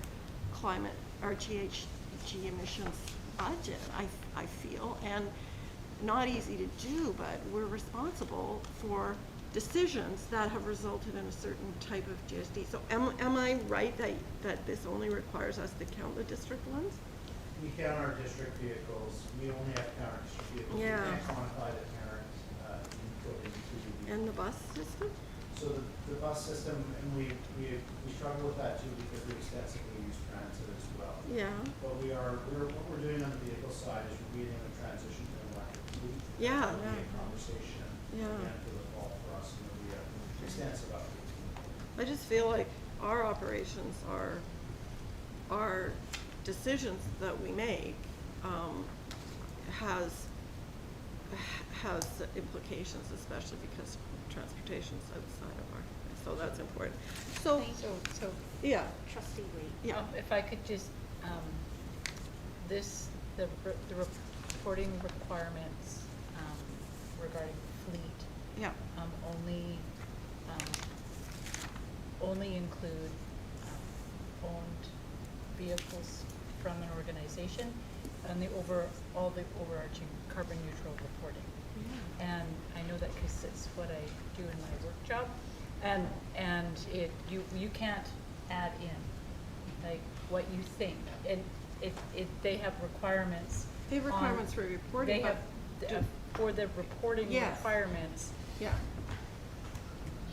climate, our GHG emissions budget, I feel, and not easy to do, but we're responsible for decisions that have resulted in a certain type of GSD. So am I right that this only requires us to count the district ones? We count our district vehicles, we only have to count our district vehicles. Yeah. We can't quantify the parent input into the. And the bus system? So the bus system, and we struggle with that too, because we extensively use transit as well. Yeah. But what we're doing on the vehicle side is we're beginning the transition to an electric fleet. Yeah, That'll be yeah. a conversation Yeah. again for the fall for us, and it'll be an extensive update. I just feel like our operations are decisions that we make, has implications, especially because transportation's outside of our, so that's important. So, So, yeah, Trustee Wade. yeah. if I could just, the reporting requirements, regarding fleet, Yeah, only include, owned vehicles from an organization and all the overarching carbon neutral reporting. And I know that because it's what I do in my work job, and you can't add in, like, what you think, and they have requirements. they have requirements for reporting, They have, but for the reporting Yes. requirements, yeah,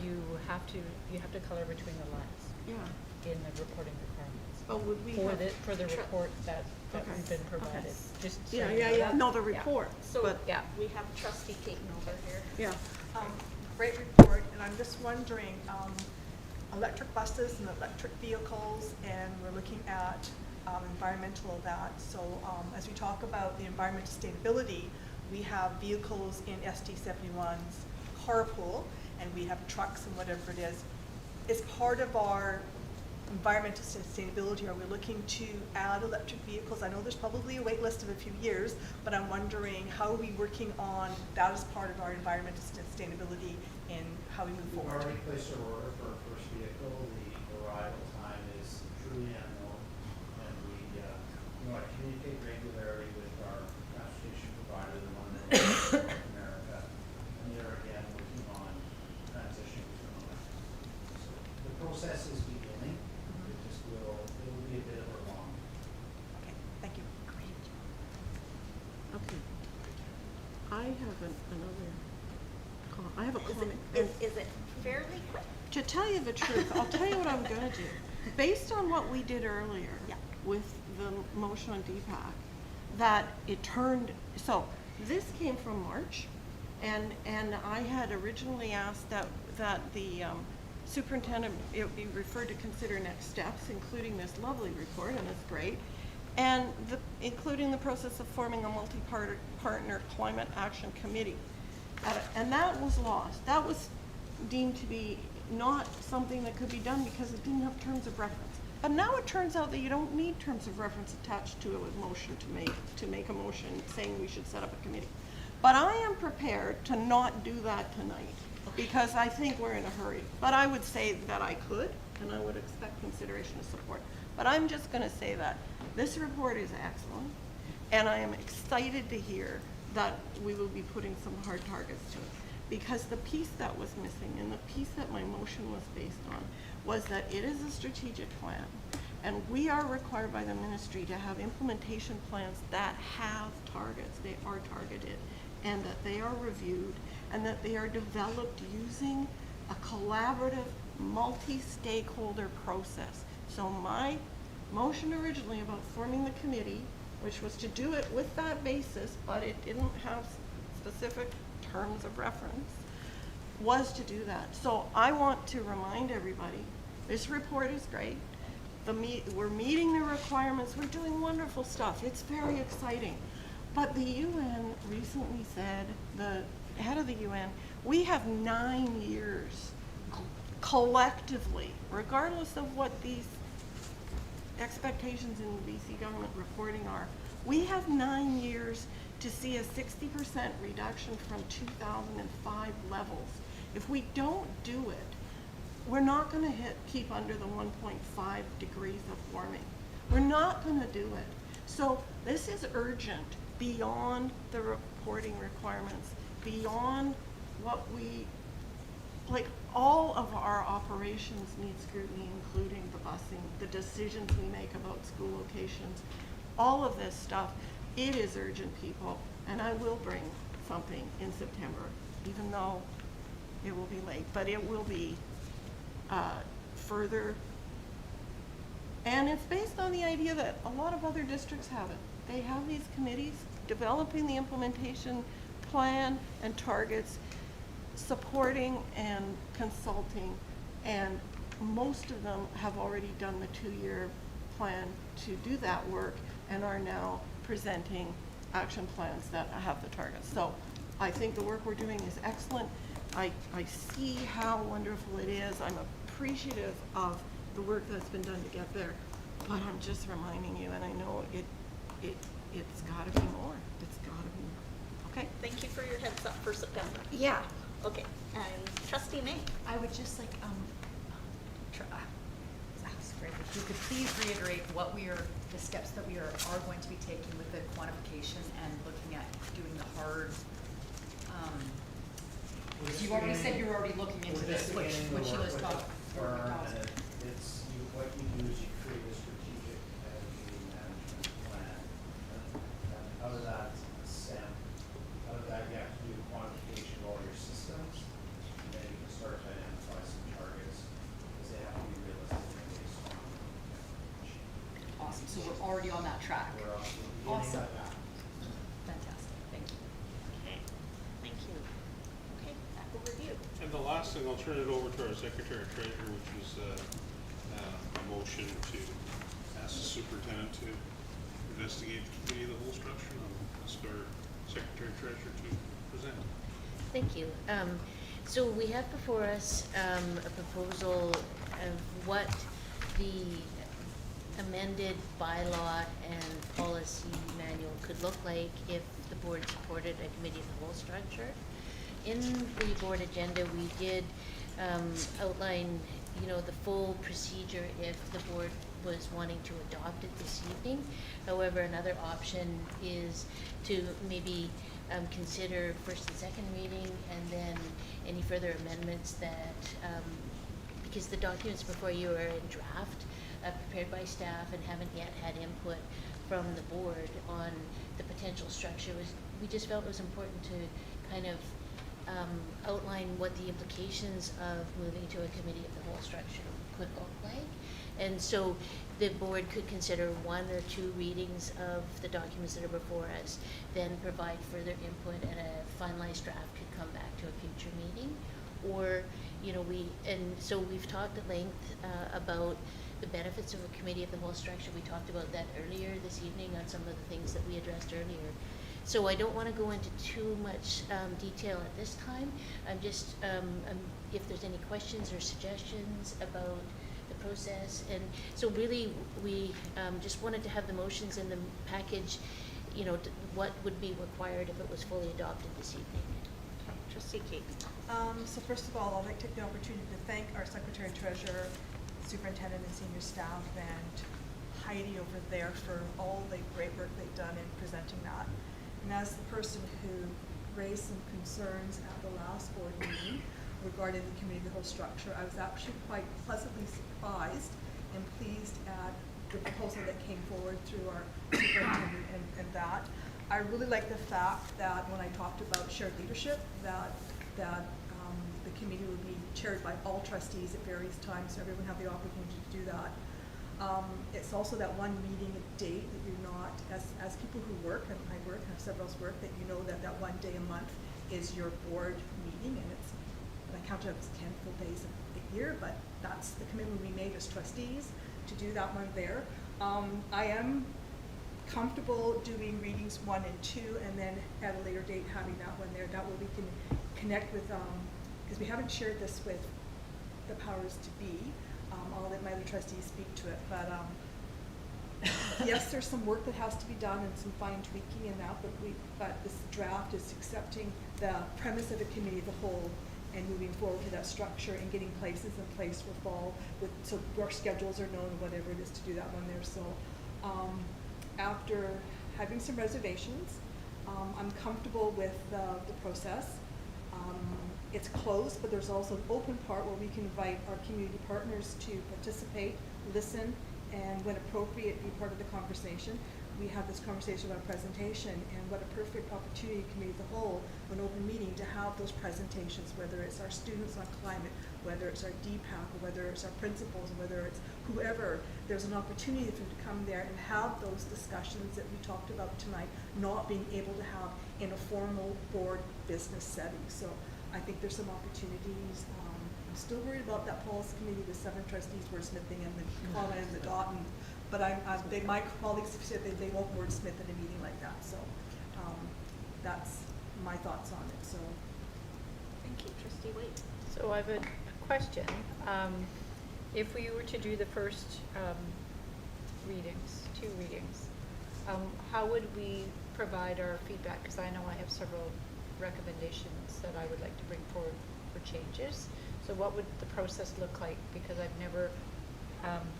you have to color between the lines yeah. in the reporting requirements. But would we For have? the report that Okay. we've been provided, Okay. just so Yeah, you yeah, know yeah, that. no, the Yeah. report, So, but, Yeah. we have Trustee Caton over here. yeah. Great report, and I'm just wondering, electric buses and electric vehicles, and we're looking at environmental of that. So as we talk about the environmental sustainability, we have vehicles in SD71's carpool, and we have trucks and whatever it is. As part of our environmental sustainability, are we looking to add electric vehicles? I know there's probably a wait list of a few years, but I'm wondering, how are we working on that as part of our environmental sustainability and how we move We've forward? already placed our order for our first vehicle. The arrival time is truly unknown, and I communicate regularly with our transportation provider, the one that is in North America, and they're again working on transitioning to an electric. So the process is beginning. It will be a bit of a long. Okay, thank you. I have a Is comment. is it fairly quick? To tell you the truth, I'll tell you what I'm gonna do. Based on what we did earlier Yeah. with the motion on DPAC, that it turned, so this came from March, and I had originally asked that the superintendent, it be referred to consider next steps, including this lovely report, and it's great, and including the process of forming a multi-partner climate action committee. And that was lost. That was deemed to be not something that could be done because it didn't have terms of reference. But now it turns out that you don't need terms of reference attached to a motion to make a motion saying we should set up a committee. But I am prepared to not do that tonight because I think we're in a hurry. But I would say that I could, and I would expect consideration of support. But I'm just gonna say that this report is excellent, and I am excited to hear that we will be putting some hard targets to it. Because the piece that was missing and the piece that my motion was based on was that it is a strategic plan. And we are required by the ministry to have implementation plans that have targets, they are targeted, and that they are reviewed, and that they are developed using a collaborative, multi-stakeholder process. So my motion originally about forming the committee, which was to do it with that basis, but it didn't have specific terms of reference, was to do that. So I want to remind everybody, this report is great. We're meeting the requirements, we're doing wonderful stuff, it's very exciting. But the UN recently said, the head of the UN, we have 9 years collectively, regardless of what these expectations in the BC government reporting are, we have 9 years to see a 60% reduction from 2005 levels. If we don't do it, we're not going to keep under the 1.5 degrees of warming. We're not going to do it. So this is urgent beyond the reporting requirements, beyond what we, like all of our operations need scrutiny, including the busing, the decisions we make about school locations, all of this stuff. It is urgent, people, and I will bring something in September, even though it will be late, but it will be further. And it's based on the idea that a lot of other districts have it. They have these committees developing the implementation plan and targets, supporting and consulting, and most of them have already done the 2-year plan to do that work and are now presenting action plans that have the targets. So I think the work we're doing is excellent. I see how wonderful it is. I'm appreciative of the work that's been done to get there, but I'm just reminding you, and I know it's gotta be more. It's gotta be more. Okay? Thank you for your heads up for September. Yeah. Okay, and Trustee May. I would just like, ask Greg if you could please reiterate what the steps that we are going to be taking with the quantification and looking at doing the hard, you already said you're already looking into this, which she was talking. What you do is you create a strategic energy management plan. And out of that, you have to do quantification of all your systems, and then you can start to identify some targets, because they have to be realistic and based on information. Awesome, so we're already on that track. We're on the beginning Awesome. of that. Fantastic, thank you. Okay, thank you. Okay, back over to you. And the last thing, I'll turn it over to our Secretary Treasurer, which is a motion to ask the superintendent to investigate the committee of the whole structure. I'll ask our Secretary Treasurer to present. Thank you. So we have before us a proposal of what the amended bylaw and policy manual could look like if the board supported a committee of the whole structure. In the board agenda, we did outline, the full procedure if the board was wanting to adopt it this evening. However, another option is to maybe consider first and second reading, and then any further amendments that, because the documents before you are in draft, prepared by staff and haven't yet had input from the board on the potential structure. We just felt it was important to kind of outline what the implications of moving to a committee of the whole structure could look like. And so the board could consider 1 or 2 readings of the documents that are before us, then provide further input, and a finalized draft could come back to a future meeting. Or, you know, so we've talked at length about the benefits of a committee of the whole structure. We talked about that earlier this evening on some of the things that we addressed earlier. So I don't want to go into too much detail at this time. I'm just, if there's any questions or suggestions about the process. And so really, we just wanted to have the motions in the package, you know, what would be required if it was fully adopted this evening. Okay, Trustee Kate. So first of all, I'd like to take the opportunity to thank our Secretary and Treasurer, Superintendent and senior staff, and Heidi over there for all the great work they've done in presenting that. And as the person who raised some concerns at the last board meeting regarding the committee of the whole structure, I was actually quite pleasantly surprised and pleased at the proposal that came forward through our superintendent and that. I really like the fact that when I talked about shared leadership, that the committee would be chaired by all trustees at various times, so everyone have the opportunity to do that. It's also that one meeting a date that you're not, as people who work, and I work, and several of us work, that you know that that one day a month is your board meeting, and it's, and I count it as 10 full days a year, but that's the commitment we made as trustees to do that one there. I am comfortable doing readings 1 and 2, and then at a later date having that one there. That way we can connect with, because we haven't shared this with the powers to be. I'll let my other trustees speak to it, but yes, there's some work that has to be done and some fine tweaking in that, but this draft is accepting the premise of a committee of the whole and moving forward to that structure and getting places in place for fall, so our schedules are known, whatever it is to do that one there. So after having some reservations, I'm comfortable with the process. It's closed, but there's also an open part where we can invite our community partners to participate, listen, and when appropriate, be part of the conversation. We have this conversation about presentation, and what a perfect opportunity, committee of the whole, an open meeting, to have those presentations, whether it's our students on climate, whether it's our DPAC, or whether it's our principals, or whether it's whoever. There's an opportunity for them to come there and have those discussions that we talked about tonight, not being able to have in a formal board business setting. So I think there's some opportunities. I'm still worried about that policy committee with 7 trustees wordsmithing and the comma and the dot, but my colleagues have said they won't wordsmith in a meeting like that. So that's my thoughts on it. So Thank you, Trustee Waite. So I have a question. If we were to do the first readings, 2 readings, how would we provide our feedback? Because I know I have several recommendations that I would like to bring forward for changes. So what would the process look like? Because I've never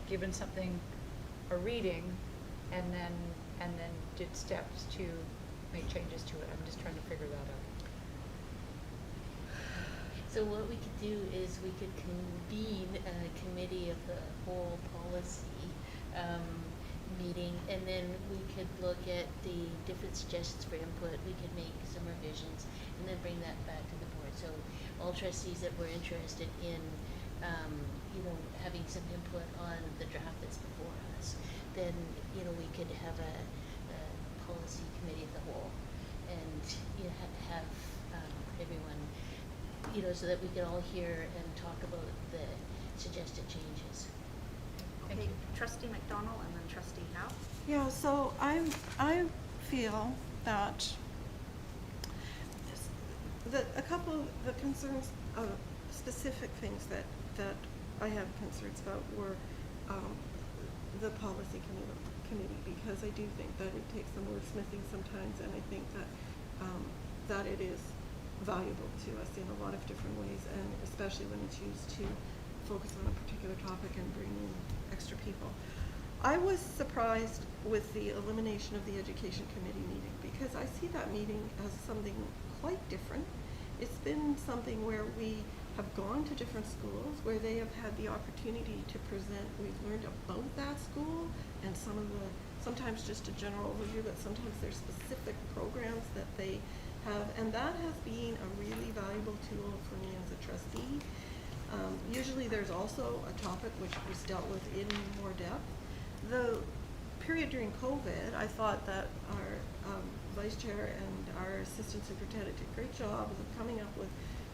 given something a reading and then did steps to make changes to it. I'm just trying to figure that out. So what we could do is we could convene a committee of the whole policy meeting, and then we could look at the different suggestions for input. We could make some revisions and then bring that back to the board. So all trustees that were interested in, you know, having some input on the draft that's before us, then, you know, we could have a policy committee of the whole, and, you know, have everyone, you know, so that we could all hear and talk about the suggested changes. Okay, Trustee McDonald and then Trustee Howe. Yeah, so I feel that a couple of the concerns, specific things that I have concerns about were the policy committee, because I do think that it takes some wordsmithing sometimes, and I think that it is valuable to us in a lot of different ways, and especially when it's used to focus on a particular topic and bring in extra people. I was surprised with the elimination of the education committee meeting, because I see that meeting as something quite different. It's been something where we have gone to different schools, where they have had the opportunity to present. We've learned about that school and sometimes just a general overview, but sometimes there's specific programs that they and that has been a really valuable tool for me as a trustee. Usually there's also a topic which was dealt with in more depth. The period during COVID, I thought that our vice chair and our assistant superintendent did great jobs of coming up with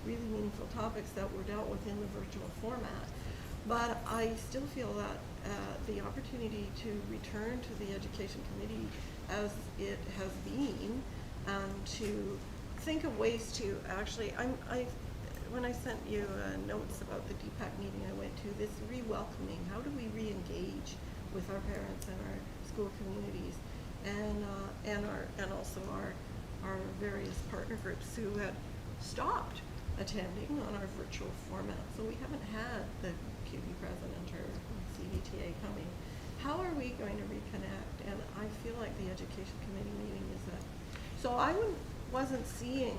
really meaningful topics that were dealt with in the virtual format. But I still feel that the opportunity to return to the education committee as it has been, to think of ways to actually, when I sent you notes about the DPAC meeting I went to, this re-welcoming, how do we re-engage with our parents and our school communities, and also our various partner groups who had stopped attending on our virtual format. So we haven't had the QB president or CDTA coming. How are we going to reconnect? And I feel like the education committee meeting is that. So I wasn't seeing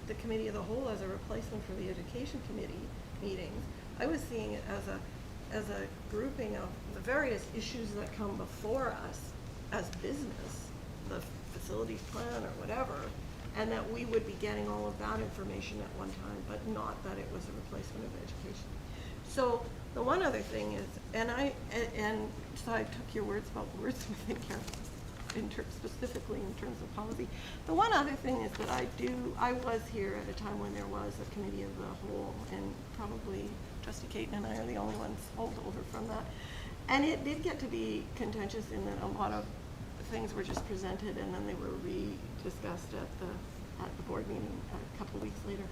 the committee of the whole as a replacement for the education committee meetings. I was seeing it as a grouping of the various issues that come before us as business, the facilities plan or whatever, and that we would be getting all of that information at one time, but not that it was a replacement of education. So the one other thing is, and so I took your words about wordsmithing here, specifically in terms of policy. The one other thing is that I was here at a time when there was a committee of the whole, and probably Trustee Caton and I are the only ones holdover from that. And it did get to be contentious in that a lot of things were just presented and then they were re-discussed at the board meeting a couple weeks later.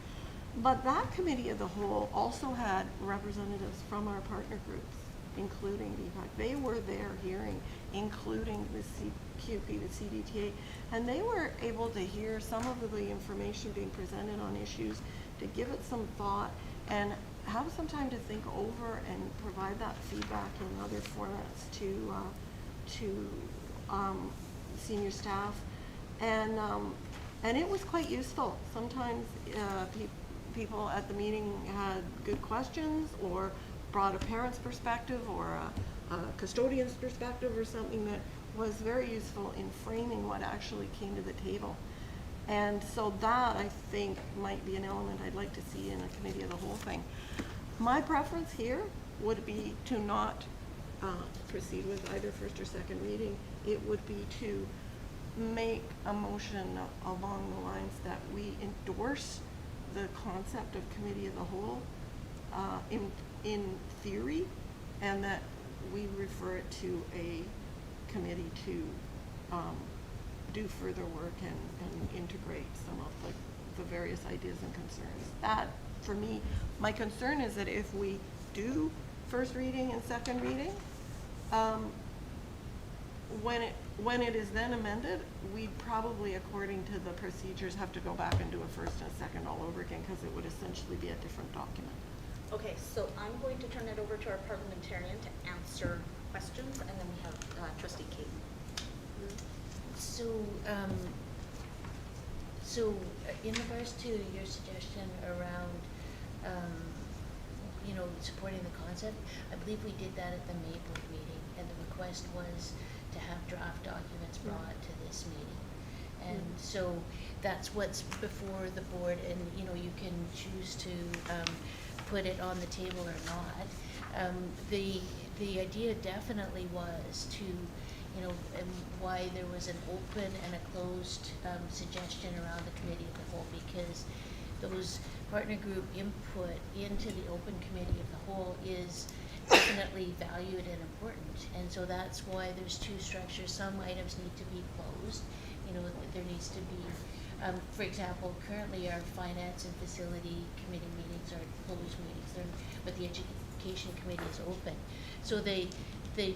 But that committee of the whole also had representatives from our partner groups, including DPAC. They were there hearing, including the CQP, the CDTA, and they were able to hear some of the information being presented on issues, to give it some thought, and have some time to think over and provide that feedback in other formats to senior staff, and it was quite useful. Sometimes people at the meeting had good questions, or brought a parent's perspective or a custodian's perspective, or something that was very useful in framing what actually came to the table. And so that, I think, might be an element I'd like to see in a committee of the whole thing. My preference here would be to not proceed with either first or second reading. It would be to make a motion along the lines that we endorse the concept of committee of the whole in theory, and that we refer it to a committee to do further work and integrate some of the various ideas and concerns. That, for me, my concern is that if we do first reading and second reading, when it is then amended, we'd probably, according to the procedures, have to go back and do a first and a second all over again, because it would essentially be a different document. Okay, so I'm going to turn it over to our parliamentarian to answer questions, and then we have Trustee Caton. So in regards to your suggestion around, supporting the concept, I believe we did that at the May board meeting, and the request was to have draft documents brought to this meeting. And so that's what's before the board, and you can choose to put it on the table or not. The idea definitely was to, and why there was an open and a closed suggestion around the committee of the whole, because those partner group input into the open committee of the whole is definitely valued and important. And so that's why there's two structures. Some items need to be closed. There needs to be, for example, currently our finance and facility committee meetings are closed meetings, but the education committee is open. So the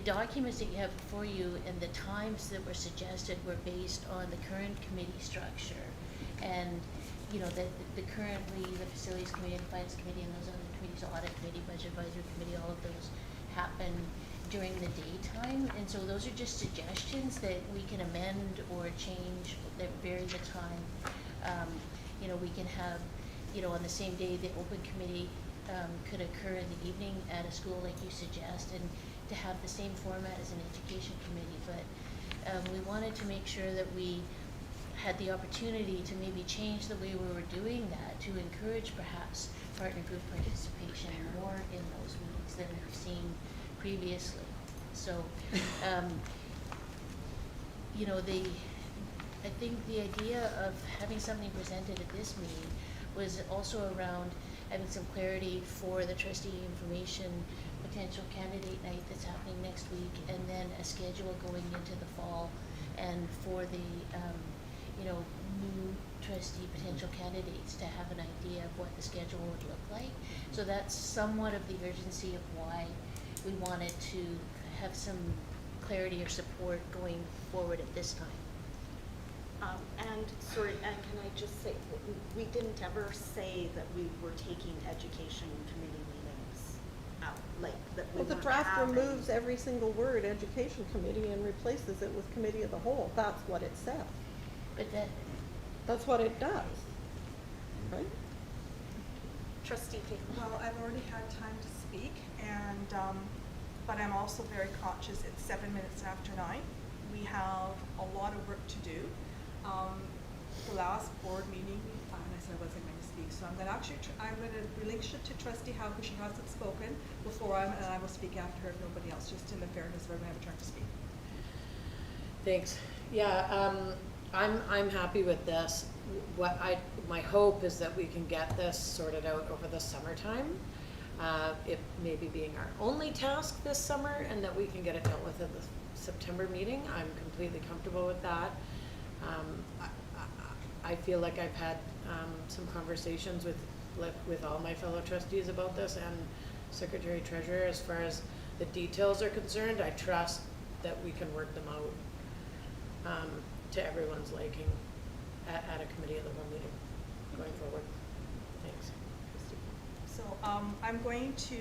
documents that you have before you and the times that were suggested were based on the current committee structure. And the currently the facilities committee and the finance committee and those other committees, audit committee, budget advisory committee, all of those happen during the daytime. And so those are just suggestions that we can amend or change that vary the time. We can have, on the same day, the open committee could occur in the evening at a school like you suggest, and to have the same format as an education committee. But we wanted to make sure that we had the opportunity to maybe change the way we were doing that, to encourage perhaps partner group participation more in those meetings than we've seen previously. So, you know, I think the idea of having something presented at this meeting was also around having some clarity for the trustee information potential candidate night that's happening next week, and then a schedule going into the fall, and for the, you know, new trustee potential candidates to have an idea of what the schedule would look like. So that's somewhat of the urgency of why we wanted to have some clarity or support going forward at this time. And sorry, and can I just say, we didn't ever say that we were taking education committee meetings out, like that we Well, the weren't draft having. removes every single word, education committee, and replaces it with committee of the whole. That's what it says. But That's what it does, right? Trustee Tate. Well, I've already had time to speak, and, but I'm also very conscious it's 7 minutes after 9. We have a lot of work to do. The last board meeting, I said I wasn't going to speak, so I'm going to relinquish it to Trustee Howe, because she hasn't spoken before, and I will speak after her if nobody else, just in the fairness of everyone have a turn to speak. Thanks. Yeah, I'm happy with this. My hope is that we can get this sorted out over the summertime. It maybe being our only task this summer, and that we can get it dealt with at the September meeting. I'm completely comfortable with that. I feel like I've had some conversations with all my fellow trustees about this, and Secretary Treasurer, as far as the details are concerned. I trust that we can work them out to everyone's liking at a committee of the whole meeting going forward. Thanks. So I'm going to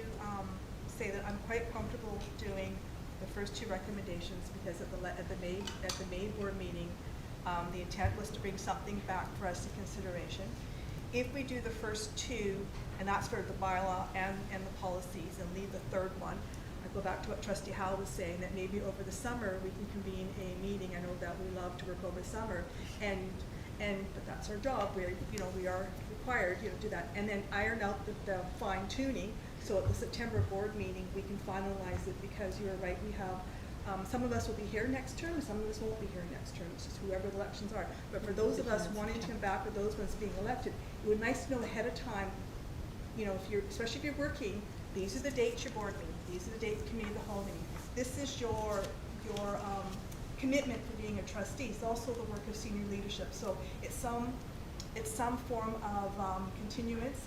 say that I'm quite comfortable doing the first two recommendations, because at the May board meeting, the intent was to bring something back for us in consideration. If we do the first two, and that's for the bylaw and the policies, and leave the third one, I go back to what Trustee Howe was saying, that maybe over the summer we can convene a meeting. I know that we love to work over summer, but that's our job. We are required, to do that, and then iron out the fine tuning. So at the September board meeting, we can finalize it, because you are right. We have some of us will be here next term, some of us won't be here next term. It's just whoever the elections are. But for those of us wanting to come back, or those ones being elected, it would be nice to know ahead of time. Especially if you're working, these are the dates your board meeting. These are the dates committee of the whole meeting. This is your commitment for being a trustee. It's also the work of senior leadership. So it's some form of continuance.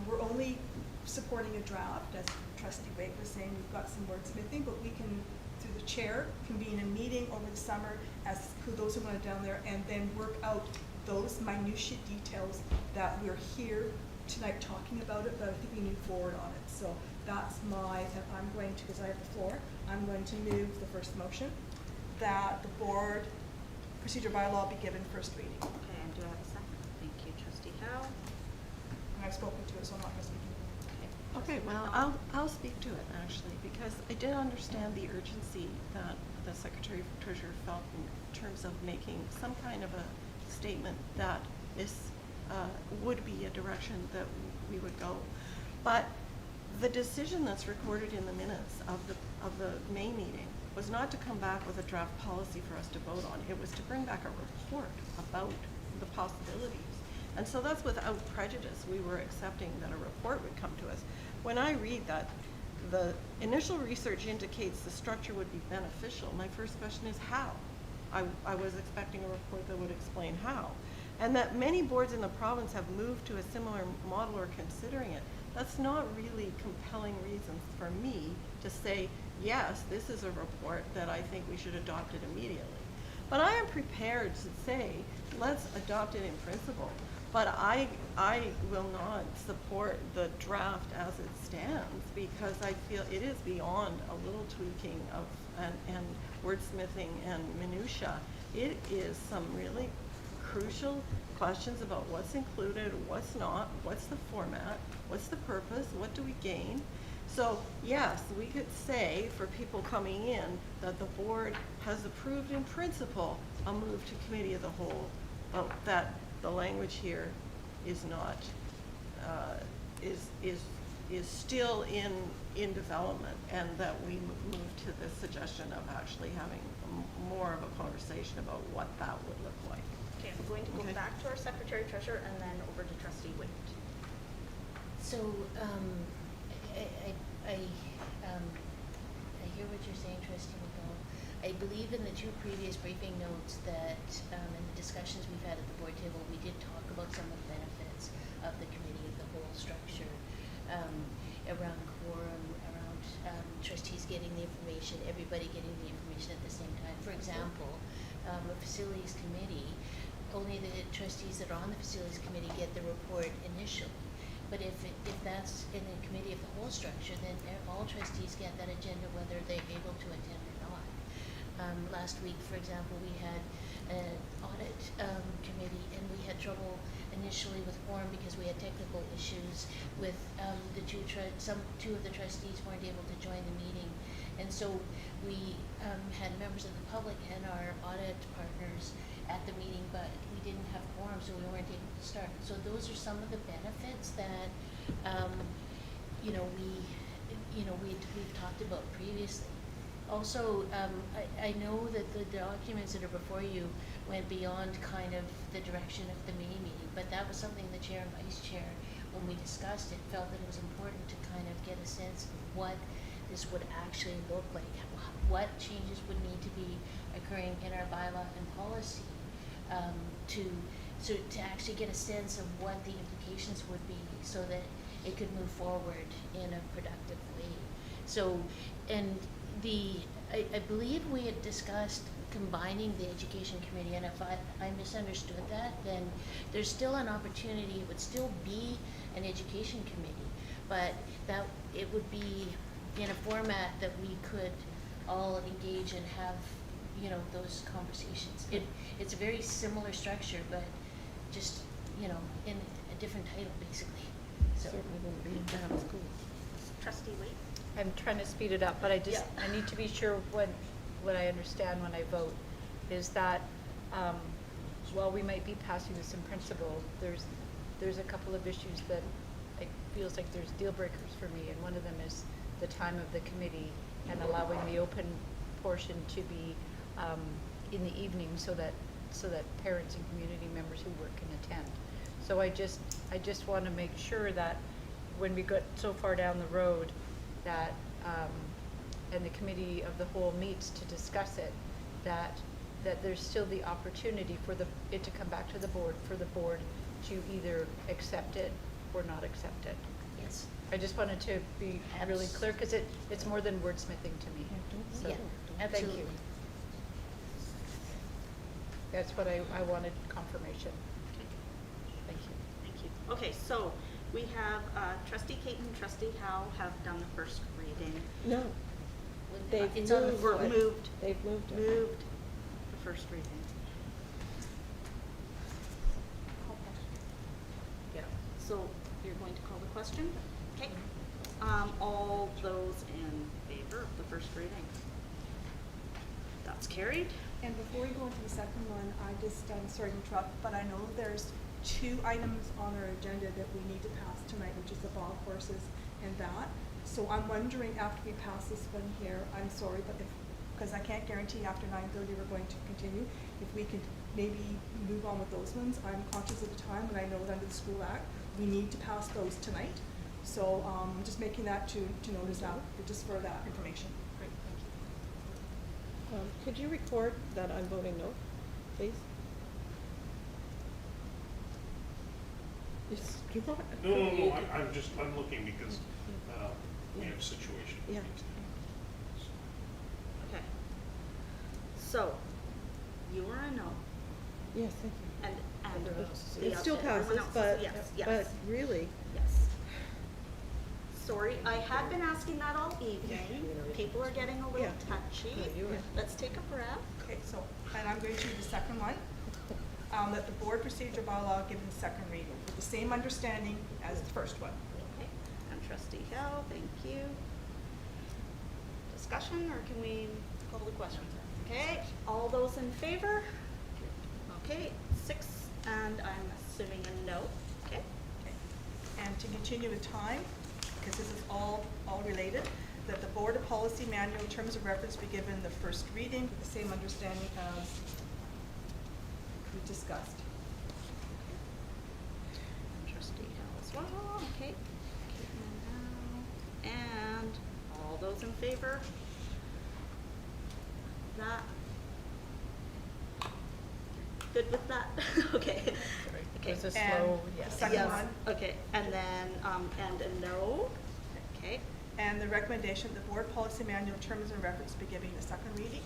We're only supporting a draft, as Trustee Wake was saying. We've got some wordsmithing, but we can, through the chair, convene a meeting over the summer as those who want to down there, and then work out those minutiae details that we're here tonight talking about it, but I think we move forward on it. So that's I'm going to, because I have the floor, I'm going to move the first motion that the board procedure bylaw be given first reading. Okay, and do I have a second? Thank you, Trustee Howe. And I've spoken to it, so I'm not going to speak. Okay, well, I'll speak to it, actually, because I did understand the urgency that the Secretary Treasurer felt in terms of making some kind of a statement that this would be a direction that we would go. But the decision that's recorded in the minutes of the May meeting was not to come back with a draft policy for us to vote on. It was to bring back a report about the possibilities. And so that's without prejudice. We were accepting that a report would come to us. When I read that the initial research indicates the structure would be beneficial, my first question is how? I was expecting a report that would explain how. And that many boards in the province have moved to a similar model or considering it. That's not really compelling reasons for me to say, yes, this is a report that I think we should adopt it immediately. But I am prepared to say, let's adopt it in principle. But I will not support the draft as it stands, because I feel it is beyond a little tweaking of and wordsmithing and minutia. It is some really crucial questions about what's included, what's not, what's the format, what's the purpose, what do we gain. So yes, we could say for people coming in that the board has approved in principle a move to committee of the whole. well, that the language here is not, is still in development, and that we move to the suggestion of actually having more of a conversation about what that would look like. Okay, I'm going to go Okay. back to our secretary treasurer and then over to trustee Waite. So, I hear what you're saying, trustee McDonald. I believe in the two previous briefing notes that, in the discussions we've had at the board table, we did talk about some of the benefits of the committee of the whole structure, around quorum, around, trustees getting the information, everybody getting the information at the same time. For example, a facilities committee, only the trustees that are on the facilities committee get the report initially. But if that's in the committee of the whole structure, then all trustees get that agenda whether they're able to attend or not. Last week, for example, we had an audit committee, and we had trouble initially with quorum because we had technical issues with the two of the trustees weren't able to join the meeting. And so we had members of the public and our audit partners at the meeting, but we didn't have quorum, so we weren't able to start. So those are some of the benefits that, we've talked about previously. Also, I know that the documents that are before you went beyond kind of the direction of the May meeting, but that was something the chair and vice chair, when we discussed it, felt that it was important to kind of get a sense of what this would actually look like, what changes would need to be occurring in our bylaw and policy, to actually get a sense of what the implications would be so that it could move forward in a productive way. So, and I believe we had discussed combining the education committee, and if I misunderstood that, then there's still an opportunity, it would still be an education committee, but that it would be in a format that we could all engage and have, those conversations. It's a very similar structure, but just, in a different title, basically. So. Trustee Waite? I'm trying to speed it up, but I need to be sure what I understand when I vote, is that, while we might be passing this in principle, there's a couple of issues that it feels like there's deal breakers for me, and one of them is the time of the committee and allowing the open portion to be in the evening so that parents and community members who work can attend. So I just want to make sure that when we get so far down the road that and the committee of the whole meets to discuss it, that there's still the opportunity for it to come back to the board, for the board to either accept it or not accept it. Yes. I just wanted to be really clear, because it's more than wordsmithing to me. So, Yeah, absolutely. Thank you. That's what I wanted confirmation. Thank you. Thank you. Okay, so we have trustee Kate and trustee Howe have done the first reading. No, they've It's on the moved. Or moved. They've moved it. Moved the first reading. Yeah. So you're going to call the question? Okay. All those in favor of the first reading? That's carried. And before we go into the second one, I just, sorry to interrupt, but I know there's 2 items on our agenda that we need to pass tonight, which is the ball courses and that. So I'm wondering, after we pass this one here, I'm sorry, but because I can't guarantee after 9:30 we're going to continue, if we could maybe move on with those ones. I'm conscious of the time, and I know that under the School Act, we need to pass those tonight. So just making that to notice that, just for that information. Great, thank you. Could you record that I'm voting no, please? Yes, you want? No, I'm looking because, we have a situation. Yeah. Okay. So, you are a no, Yes, thank you. and the It still everyone passes, else is but, yes, yes. but really, Yes. Sorry, I had been asking that all evening. People are getting a little Yeah. touchy. Yeah. Let's take a breath. Okay, so, and I'm going to read the second one. That the board procedure bylaw given second reading with the same understanding as the first one. Okay, and trustee Howe, thank you. Discussion, or can we call the question? Okay, all those in favor? Okay, 6, and I'm assuming a no, okay? Okay. And to continue with time, because this is all related, that the Board of Policy Manual terms of reference be given the first reading with the same understanding as we discussed. And Trustee Hill as well, okay. Caitlin now. And all those in favor? That? Good with that? Okay. Sorry, Okay. it was a And slow, the yes. second Yes, one. okay, and then, and a no, okay. And the recommendation, the Board Policy Manual terms of reference be given the second reading.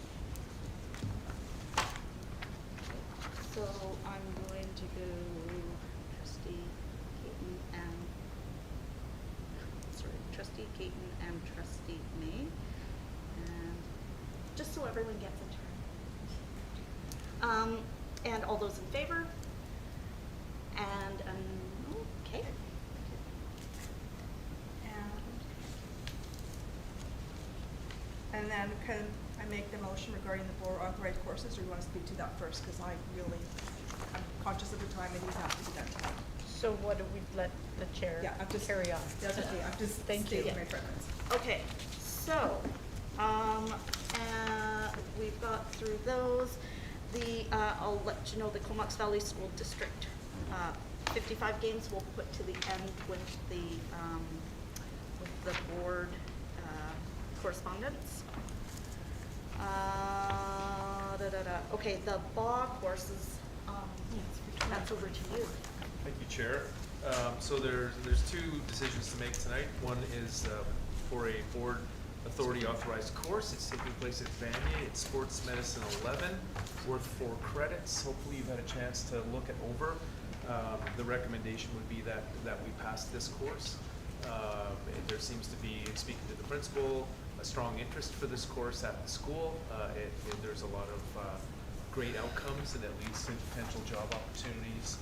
So I'm going to go trustee Caton and, sorry, trustee Caton and trustee May. And just so everyone gets a turn. And all those in favor? And, okay. And then can I make the motion regarding the board authorized courses, or you want to speak to that first? Because I'm conscious of the time and these have to be done tonight. So what do we let the chair Yeah, I've just carry on? That's okay, I've just Thank you. stated my preference. Okay, so, we've got through those. I'll let you know the Comox Valley School District, 55 games we'll put to the end with the board, correspondence. Okay, the BA courses, that's over to you. Thank you, Chair. So there's two decisions to make tonight. One is for a board authority authorized course. It's taking place at Vanier. It's Sports Medicine 11, worth 4 credits. Hopefully you've had a chance to look it over. The recommendation would be that we pass this course. There seems to be, speaking to the principal, a strong interest for this course at the school. There's a lot of great outcomes, and it leads to potential job opportunities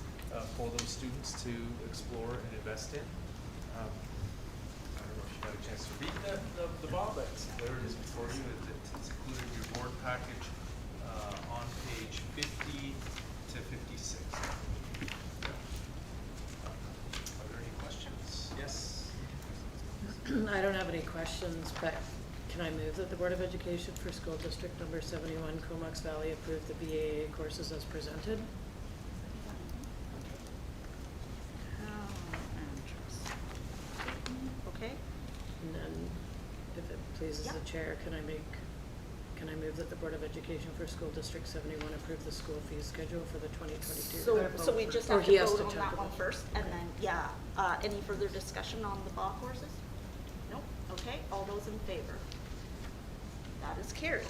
for those students to explore and invest in. I don't know if you had a chance to read the BA, but there it is before you. It's included in your board package on page 50 to 56. Are there any questions? Yes? I don't have any questions, but can I move that the Board of Education for School District Number 71, Comox Valley, approve the BAA courses as presented? Okay, And then, if it pleases the Yep. chair, can I move that the Board of Education for School District 71 approve the school fee schedule for the 2022? so we just Or have he to has vote to on talk that one about- first, and okay. then, yeah, any further discussion on the BA courses? Nope, okay, all those in favor? That is carried.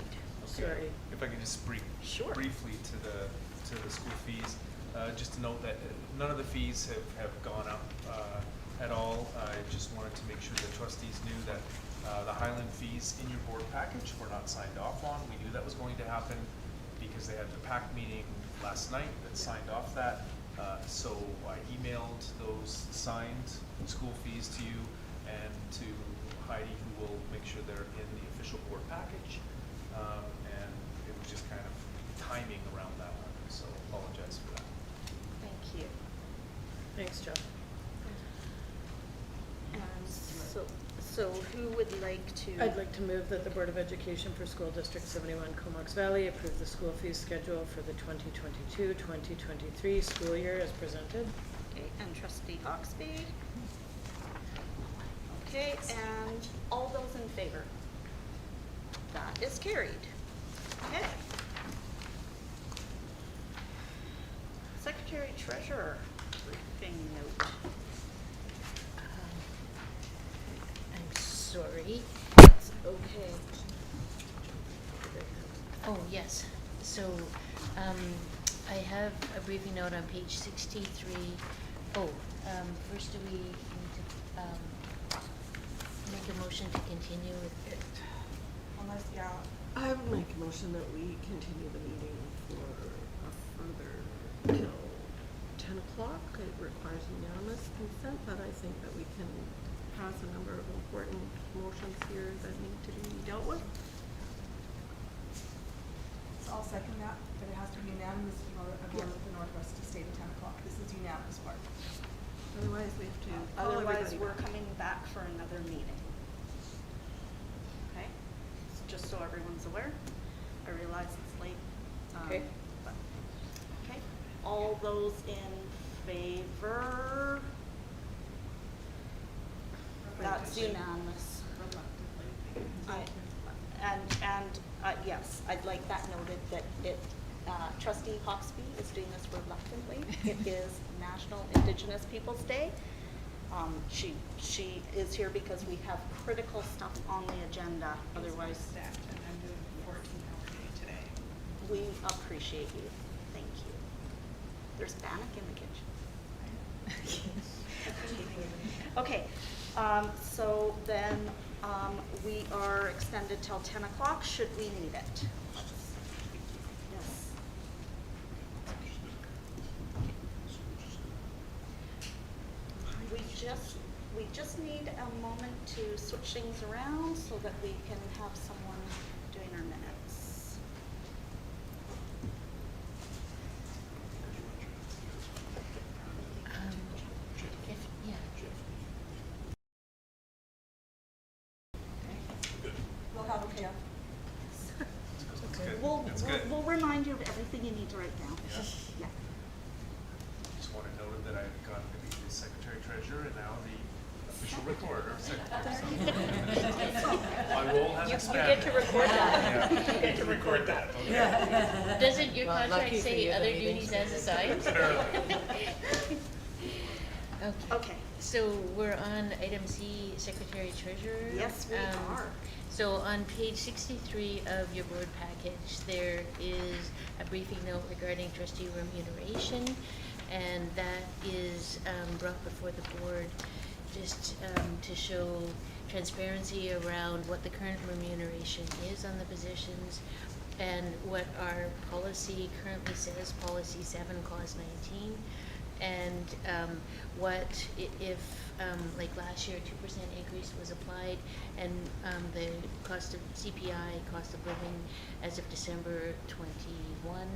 Sorry. If I could just Sure. briefly to the school fees, just to note that none of the fees have gone up at all. I just wanted to make sure the trustees knew that the Highland fees in your board package were not signed off on. We knew that was going to happen because they had the PAC meeting last night that signed off that. So I emailed those signed school fees to you and to Heidi, who will make sure they're in the official board package. And it was just kind of timing around that one, so apologize for that. Thank you. Thanks, Joe. And so who would like to? I'd like to move that the Board of Education for School District 71, Comox Valley, approve the school fees schedule for the 2022-2023 school year as presented. Okay, and trustee Hawksby. Okay, and all those in favor? That is carried. Okay. Secretary Treasurer briefing note. I'm sorry. That's okay. Oh, yes. So, I have a briefing note on page 63. First do we need to, make a motion to continue with it? Unless, yeah, I would make a motion that we continue the meeting for a further till 10 o'clock. It requires unanimous consent, but I think that we can pass a number of important motions here that need to be dealt with. so I'll second that, but it has to be unanimous in order Yeah. for the Northwest to stay to 10 o'clock. This is the unanimous part. Otherwise, we have to call Otherwise, everybody we're back. coming back for another meeting. Okay, just so everyone's aware. I realize it's late. Okay. but- Okay, all those in favor? That's unanimous. Yes, I'd like that noted that trustee Hawksby is doing this reluctantly. It is National Indigenous Peoples' Day. She is here because we have critical stuff on the agenda, otherwise. Staffed, and I'm doing a 14-hour day today. We appreciate you, thank you. There's Bannock in the kitchen. Okay, so then, we are extended till 10 o'clock, should we need it? Yes. We just need a moment to switch things around so that we can have someone doing our minutes. If, yeah. We'll have a chair. That's good. That's good. We'll remind you of everything you need to write down. Yeah. Yeah. Just want to note that I've gotten to be the secretary treasurer and now the official recorder of secretary. So my role has You expanded. get to record that. Yeah. You get to record that. Okay. Doesn't your Well, contract lucky for say you, the other meeting's duties as assigned? Okay. Okay. So we're on item C, Secretary Treasurer. Yes, we are. So on page 63 of your board package, there is a briefing note regarding trustee remuneration, and that is brought before the board just to show transparency around what the current remuneration is on the positions and what our policy currently says, Policy 7, Clause 19, and what if, like last year, 2% increase was applied, and the cost of CPI, cost of living, as of December 21,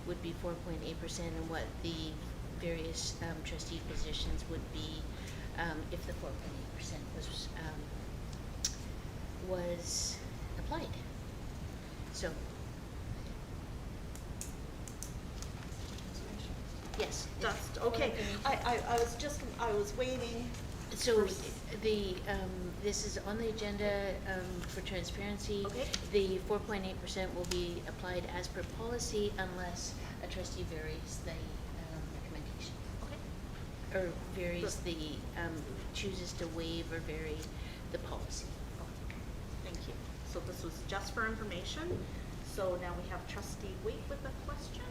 would be 4.8%, and what the various trustee positions would be if the 4.8% was applied. So. Yes. Just, okay, I was waiting. So the, this is on the agenda for transparency. Okay. The 4.8% will be applied as per policy unless a trustee varies the recommendation. Okay. Or varies the, chooses to waive or vary the policy. Thank you. So this was just for information. So now we have trustee Waite with a question.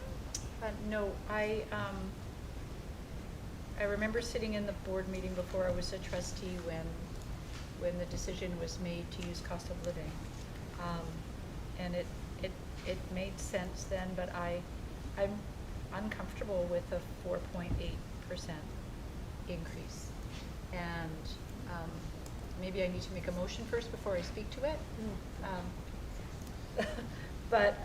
No, I remember sitting in the board meeting before I was a trustee when the decision was made to use cost of living. And it made sense then, but I'm uncomfortable with a 4.8% increase. And maybe I need to make a motion first before I speak to it. But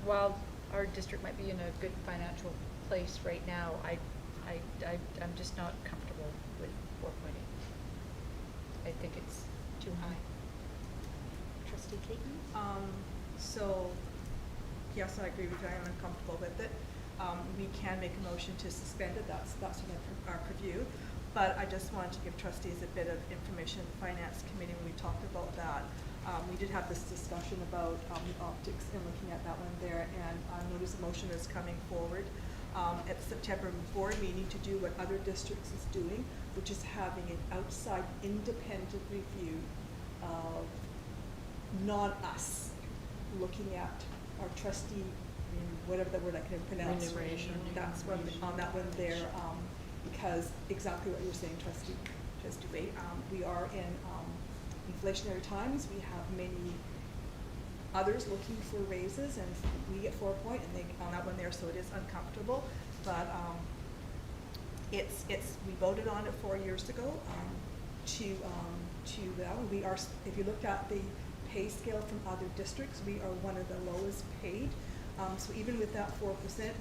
while our district might be in a good financial place right now, I'm just not comfortable with 4.8. I think it's too high. Trustee Caton? So, yes, I agree with you, I am uncomfortable with it. We can make a motion to suspend it, that's in our purview. But I just wanted to give trustees a bit of information. The Finance Committee, when we talked about that, we did have this discussion about the optics and looking at that one there, and notice a motion is coming forward at the September board meeting to do what other districts is doing, which is having an outside independent review of not-us, looking at our trustee, whatever that word I can pronounce. Remuneration. That's what, on that one there, because exactly what you're saying, trustee Waite, we are in inflationary times. We have many others looking for raises, and we get 4 point, and they on that one there, so it is uncomfortable. But we voted on it 4 years ago. We are, if you looked at the pay scale from other districts, we are one of the lowest paid. So even with that 4%,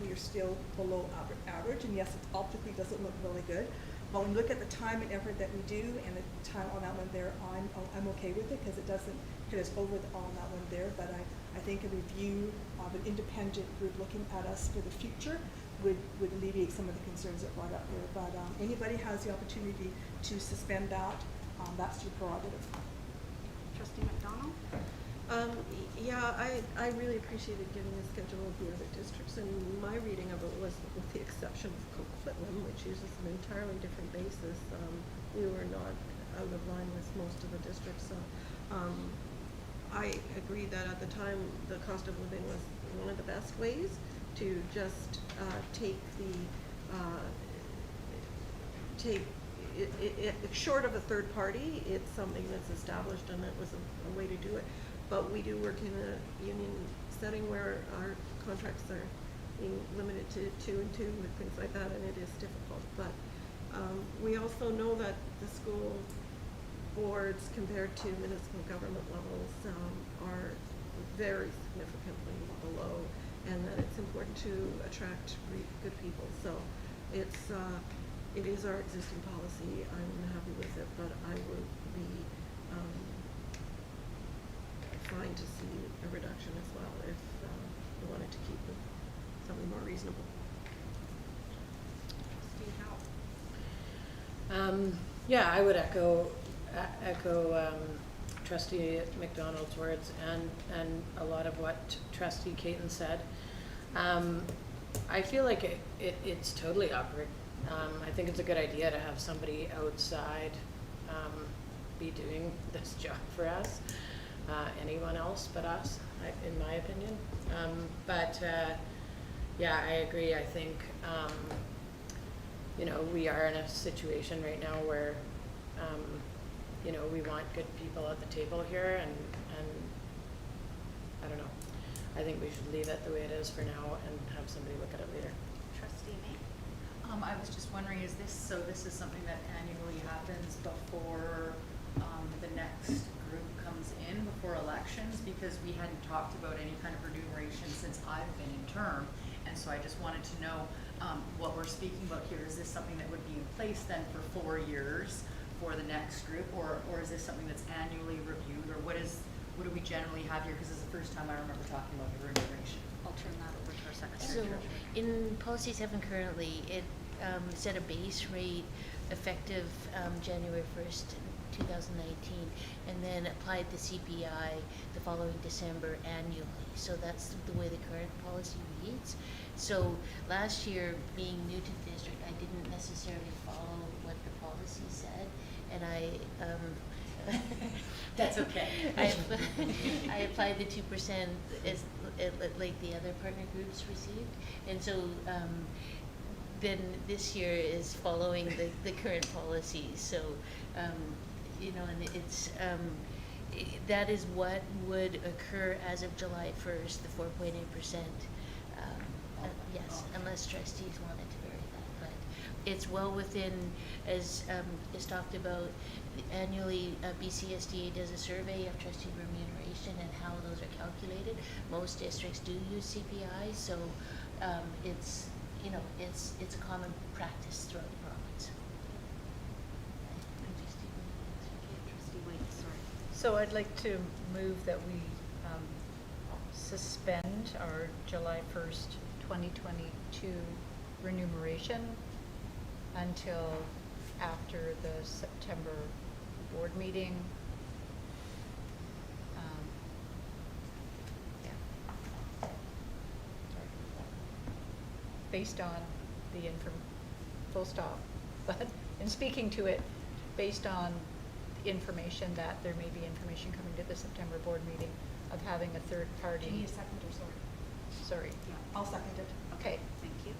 we are still below average, and yes, it optically doesn't look really good. But when you look at the time and effort that we do, and the time on that one there, I'm okay with it, because it doesn't hit us over on that one there. But I think a review of an independent group looking at us for the future would alleviate some of the concerns that brought up there. But anybody has the opportunity to suspend that, that's your prerogative. Trustee McDonald? Yeah, I really appreciated getting a schedule of the other districts, and my reading of it was, with the exception of Coquitlam, which uses an entirely different basis, we were not out of line with most of the districts. So I agree that at the time, the cost of living was one of the best ways to just take short of a third party. It's something that's established, and it was a way to do it. But we do work in a union setting where our contracts are being limited to 2 and 2 and things like that, and it is difficult. But we also know that the school boards, compared to municipal government levels, are very significantly below, and that it's important to attract good people. So it is our existing policy. I'm happy with it, but I would be fine to see a reduction as well if we wanted to keep it something more reasonable. Trustee Howe? Yeah, I would echo Trustee McDonald's words and a lot of what Trustee Caton said. I feel like it's totally awkward. I think it's a good idea to have somebody outside be doing this job for us. Anyone else but us, in my opinion. Yeah, I agree. I think, we are in a situation right now where, we want good people at the table here, and I don't know. I think we should leave it the way it is for now and have somebody look at it later. Trustee May? I was just wondering, this is something that annually happens before the next group comes in, before elections? Because we hadn't talked about any kind of remuneration since I've been in term, and so I just wanted to know what we're speaking about here. Is this something that would be in place then for 4 years for the next group, or is this something that's annually reviewed, or what do we generally have here? Because it's the first time I remember talking about the remuneration. I'll turn that over to our So secretary. in Policy 7 currently, it set a base rate effective January 1st, 2019, and then applied the CPI the following December annually. So that's the way the current policy reads. So last year, being new to the district, I didn't necessarily follow what the policy said, and That's okay. I applied the 2% as like the other partner groups received, and so then this year is following the current policy. So and it's that is what would occur as of July 1st, the 4.8%. Yes, unless trustees wanted to vary that, but it's well within, as is talked about, annually BCSDA does a survey of trustee remuneration and how those are calculated. Most districts do use CPI, so it's a common practice throughout the province. Trustee White, sorry. So I'd like to move that we suspend our July 1st, 2022 remuneration until after the September board meeting. Based on the full stop, but in speaking to it, based on information that there may be information coming to the September board meeting of having a third party. Do you need a second or sorry? Sorry. Yeah, I'll second it. Okay. Thank you.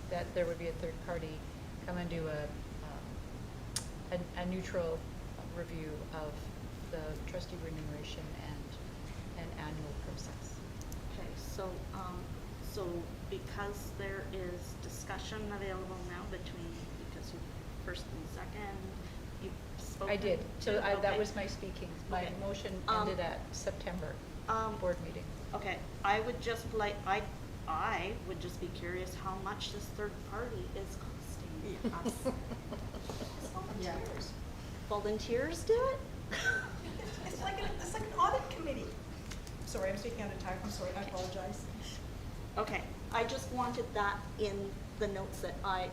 That there would be a third party come and do a neutral review of the trustee remuneration and annual process. Okay, so because there is discussion available now because you first and second, you've spoken? I did, so that Okay. was my speaking. My Okay. motion Um, ended at September um, board meeting. Okay, I would just like, I would just be curious how much this third party is costing us. Volunteers. Volunteers do it? It's like an audit committee. Sorry, I'm speaking out of time, I'm sorry, I apologize. Okay, I just wanted that in the notes that I'm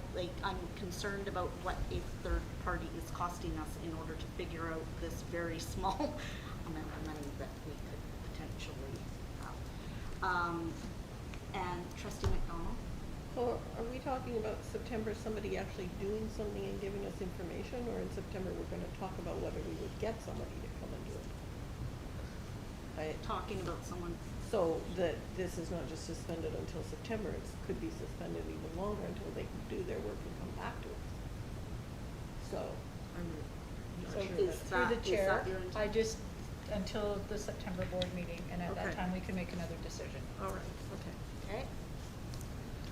concerned about what a third party is costing us in order to figure out this very small amount of money that we could potentially have. And trustee McDonald? Or are we talking about September, somebody actually doing something and giving us information, or in September, we're gonna talk about whether we would get somebody to come and do it? Talking about someone, So that this is not just suspended until September, it could be suspended even longer until they can do their work and come back to us. So, I'm not So sure is that. through the that- chair, your intent? I just, until the September board meeting, and at that Okay. time, we can make another decision All right, okay. okay?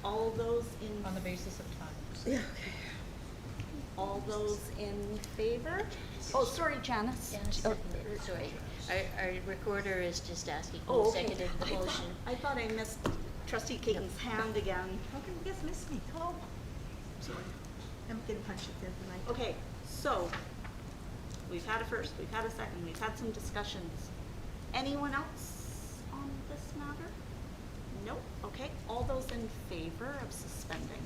All those in, on the basis of time. Yeah. all those in favor? Oh, sorry, Janice. Janice Oh, seconded, sorry. Our recorder is just asking Oh, who okay. seconded the motion. I thought I missed trustee Keating's hand again. How can you guys miss me? Hello? Sorry, I'm getting punched at the end of the night. Okay, so, we've had a first, we've had a second, we've had some discussions. Anyone else on this matter? Nope, okay, all those in favor of suspending?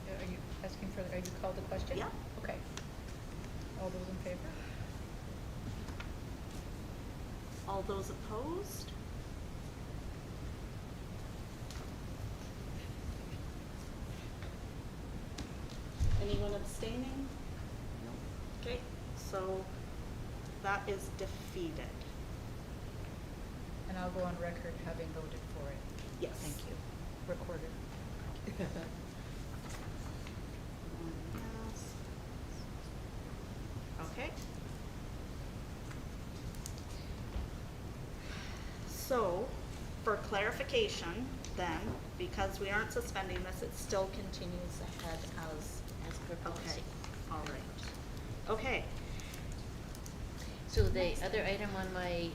Are you asking for, are you called the question? Yeah. Okay. All those in favor? All those opposed? Anyone abstaining? No. Okay, so that is defeated. And I'll go on record having voted for it. Yes. Thank you. Recorded. Yes. Okay. So, for clarification, then, because we aren't suspending this, it still continues ahead as, As per okay, policy. all right. Okay, So the other item on my,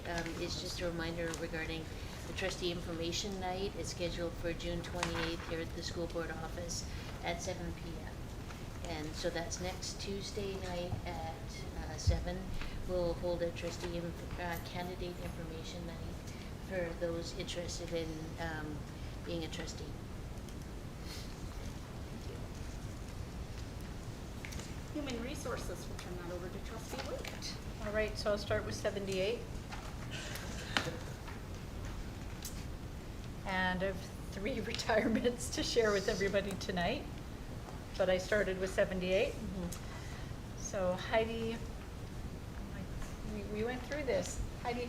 is just a reminder regarding the trustee information night. It's scheduled for June 28th here at the school board office at 7 p.m. And so that's next Tuesday night at 7. We'll hold a candidate information night for those interested in being a trustee. Human Resources, we'll turn that over to trustee Waite. All right, so I'll start with 78. And I have 3 retirements to share with everybody tonight, but I started with 78. So Heidi, we went through this. Heidi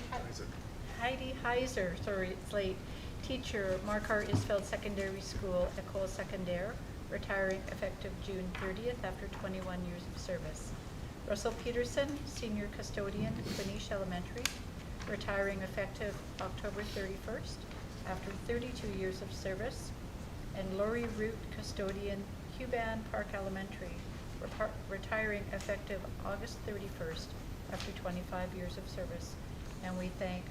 Heiser, sorry, it's late. Teacher, Marquardt Isfeld Secondary School, École Secondaire, retiring effective June 30th after 21 years of service. Russell Peterson, Senior Custodian, Quinish Elementary, retiring effective October 31st after 32 years of service. And Lori Root, Custodian, Huban Park Elementary, retiring effective August 31st after 25 years of service. And we thank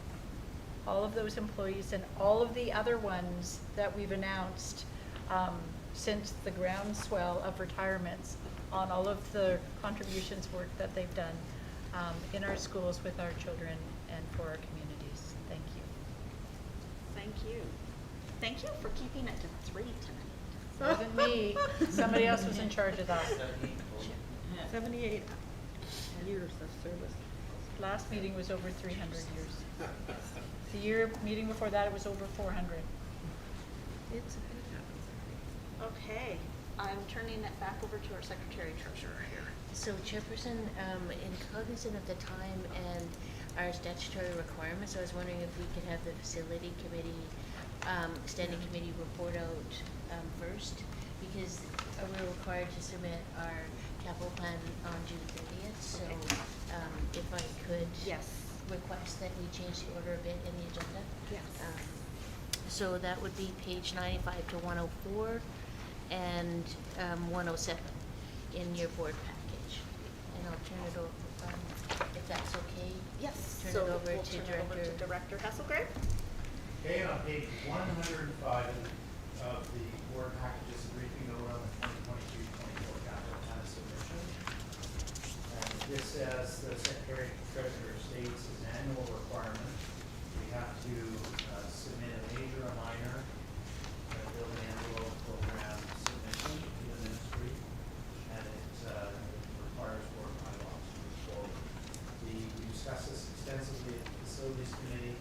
all of those employees and all of the other ones that we've announced since the groundswell of retirements on all of the contributions work that they've done in our schools with our children and for our communities. Thank you. Thank you. Thank you for keeping it to 3 tonight. Wasn't me. Somebody else was in charge of that. 78 years of service. Last meeting was over 300 years. The meeting before that, it was over 400. It's, it happens. Okay, I'm turning it back over to our secretary treasurer here. So Chairperson, in cognizant of the time and our statutory requirements, I was wondering if we could have the facility committee, standing committee report out first, because we're required to submit our capital plan on June 30th. So if I could Yes. request that we change the order a bit in the agenda. Yes. So that would be page 95 to 104 and 107. in your board package. And I'll turn it over, if that's okay. Yes, Turn so it over we'll to turn it over to Director Hasselgrave. Okay, on page 105 of the board packages, a briefing note on the 2023-24 capital plan submission. And this, as the Secretary Treasurer states, is an annual requirement. We have to submit a major, a minor, building envelope program submission to the ministry, and it requires board bylaws to move forward. We discussed this extensively at the Facilities Committee.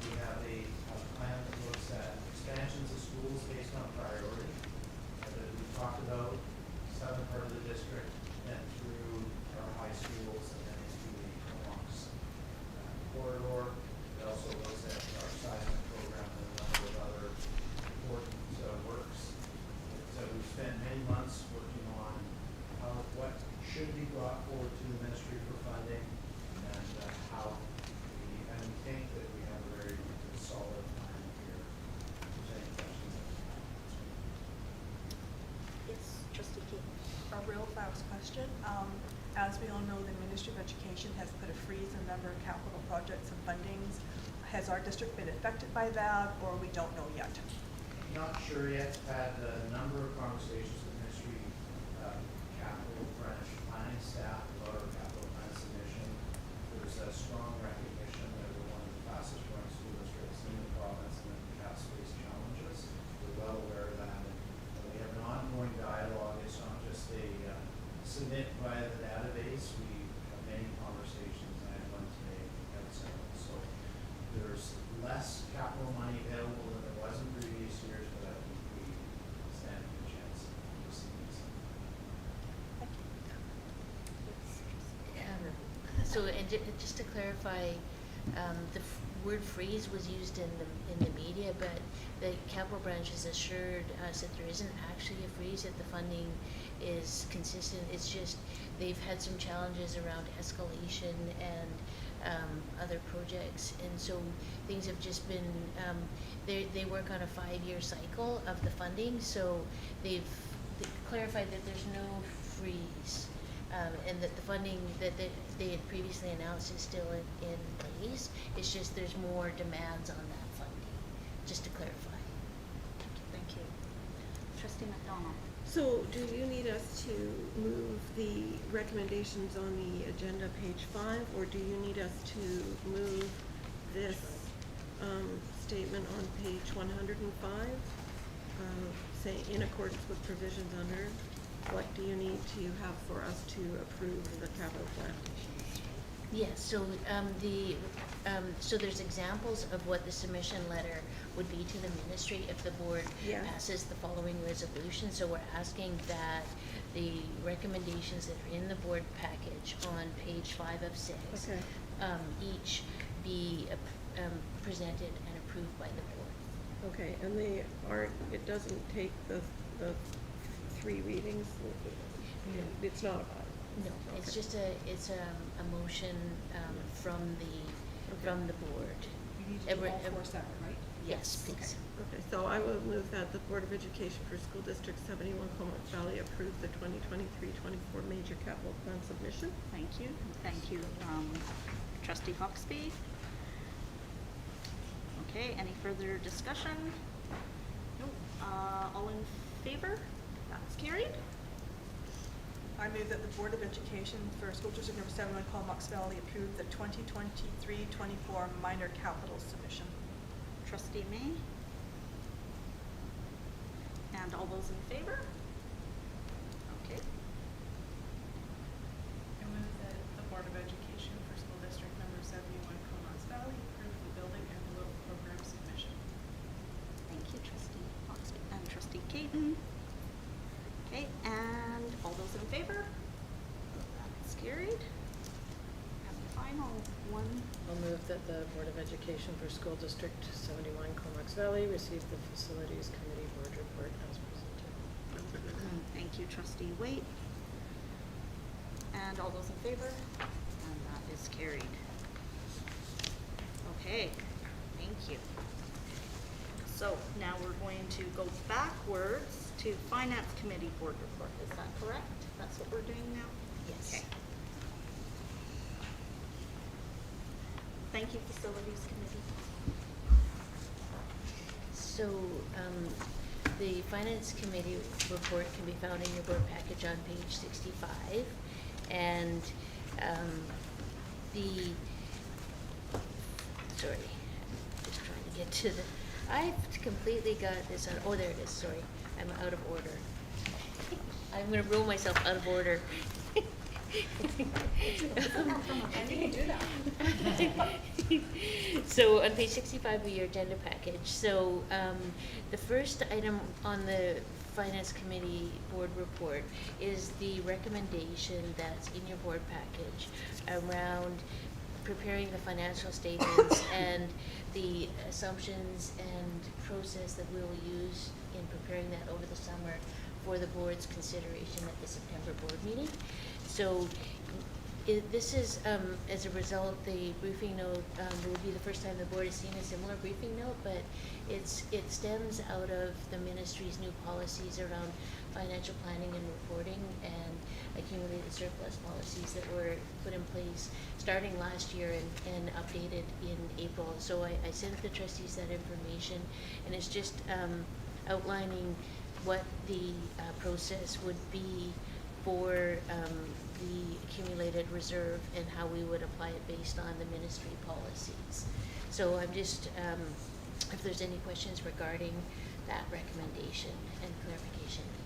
We have a plan that looks at expansions of schools based on priority that we've talked about, southern part of the district, then through our high schools and then into the Comox corridor. It also looks at our seismic program and a number of other important works. So we've spent many months working on what should be brought forward to the ministry for funding and how we think that we have a very solid plan here. If there's any questions that we have. Yes, Trustee Keating. A real fast question. As we all know, the Ministry of Education has put a freeze on a number of capital projects and fundings. Has our district been affected by that, or we don't know yet? Not sure yet. Had a number of conversations with Ministry capital branch planning staff about our capital plan submission. There's a strong recognition that we're one of the fastest growing school districts in the province and that we have space challenges. We're well aware of that. And we have an ongoing dialogue. It's not just a submit via the database. We have many conversations, and I had one today at several. So there's less capital money available than there was in previous years, but I think we stand a good chance of receiving some. So, and just to clarify, the word freeze was used in the media, but the capital branch has assured us that there isn't actually a freeze, that the funding is consistent. It's just they've had some challenges around escalation and other projects, and so things have just been, they work on a 5-year cycle of the funding, so they've clarified that there's no freeze. And that the funding that they had previously announced is still in place. It's just there's more demands on that funding, just to clarify. Thank you. Trustee McDonald. So do you need us to move the recommendations on the agenda, page 5, or do you need us to move this statement on page 105, say in accordance with provisions under? What do you need to have for us to approve the capital plan? Yes, so so there's examples of what the submission letter would be to the ministry if the board Yeah. passes the following resolution. So we're asking that the recommendations that are in the board package on page 5 of 6 Okay. each be presented and approved by the board. Okay, and they aren't, it doesn't take the 3 readings? It's not about it? No, it's Okay. just a motion from the board. You need to do Every- all 4 separate, right? Yes, please. Okay, so I will move that the Board of Education for School District 71 Comox Valley approve the 2023-24 major capital plan submission. Thank you. Thank you, Trustee Hawksby. Okay, any further discussion? Nope. All in favor? That's carried. I move that the Board of Education for School District Number 71, Comox Valley approve the 2023-24 minor capital submission. Trustee May? And all those in favor? Okay. I move that the Board of Education for School District Number 71, Comox Valley approve the building envelope program submission. Thank you, Trustee Hawksby and Trustee Caton. Okay, and all those in favor? That's carried. And the final one. I'll move that the Board of Education for School District 71 Comox Valley receive the Facilities Committee Board Report as presented. Thank you, Trustee Waite. And all those in favor? And that is carried. Okay, thank you. So now we're going to go backwards to Finance Committee Board Report. Is that correct? That's what we're doing now? Yes. Okay. Thank you, Facilities Committee. So, the Finance Committee report can be found in your board package on page 65. And sorry, just trying to get to the, I've completely got this on, oh, there it is, sorry. I'm out of order. I'm gonna roll myself out of order. And you can do that. So on page 65 of your agenda package, so the first item on the Finance Committee Board Report is the recommendation that's in your board package around preparing the financial statements and the assumptions and process that we will use in preparing that over the summer for the board's consideration at the September board meeting. So this is, as a result, the briefing note will be the first time the board has seen a similar briefing note, but it stems out of the ministry's new policies around financial planning and reporting and accumulated surplus policies that were put in place starting last year and updated in April. So I sent the trustees that information, and it's just outlining what the process would be for the accumulated reserve and how we would apply it based on the ministry policies. So I'm just, if there's any questions regarding that recommendation and clarification needed.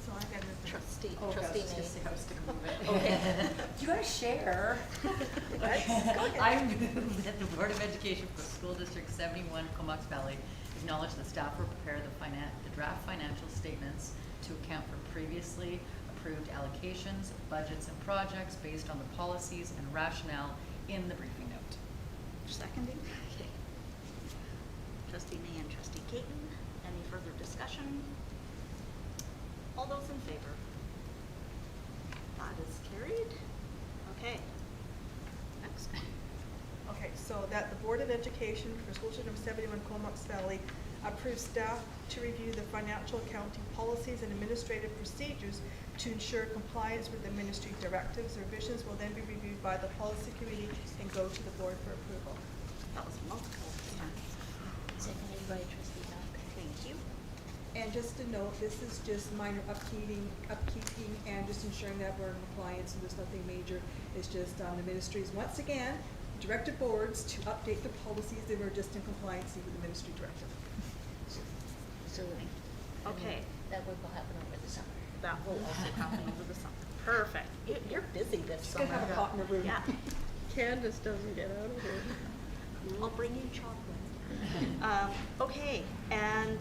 So I got a Trustee, Oh, Trustee I was just May. I was gonna move it. Okay. You gotta share. Let's go ahead. I move that the Board of Education for School District 71, Comox Valley, acknowledge the staff will prepare the draft financial statements to account for previously approved allocations, budgets, and projects based on the policies and rationale in the briefing note. Seconding? Okay. Trustee May and Trustee Caton, any further discussion? All those in favor? That is carried. Okay. Next. Okay, so that the Board of Education for School District Number 71, Comox Valley, approves staff to review the financial accounting policies and administrative procedures to ensure compliance with the ministry directives. Revisions will then be reviewed by the policy committee and go to the board for approval. That was multiple. Seconded by Trustee Dock. Thank you. And just to note, this is just minor upkeeping and just ensuring that we're in compliance and there's nothing major. It's just the ministries, once again, directed boards to update the policies that were just in compliance with the ministry directive. So, Okay. that work will happen over the summer. That will also happen over the summer. Perfect. You're busy this Just summer. gonna have a cot in the room. Yeah. Candace doesn't get out of here. I'll bring you chocolate. Okay, and,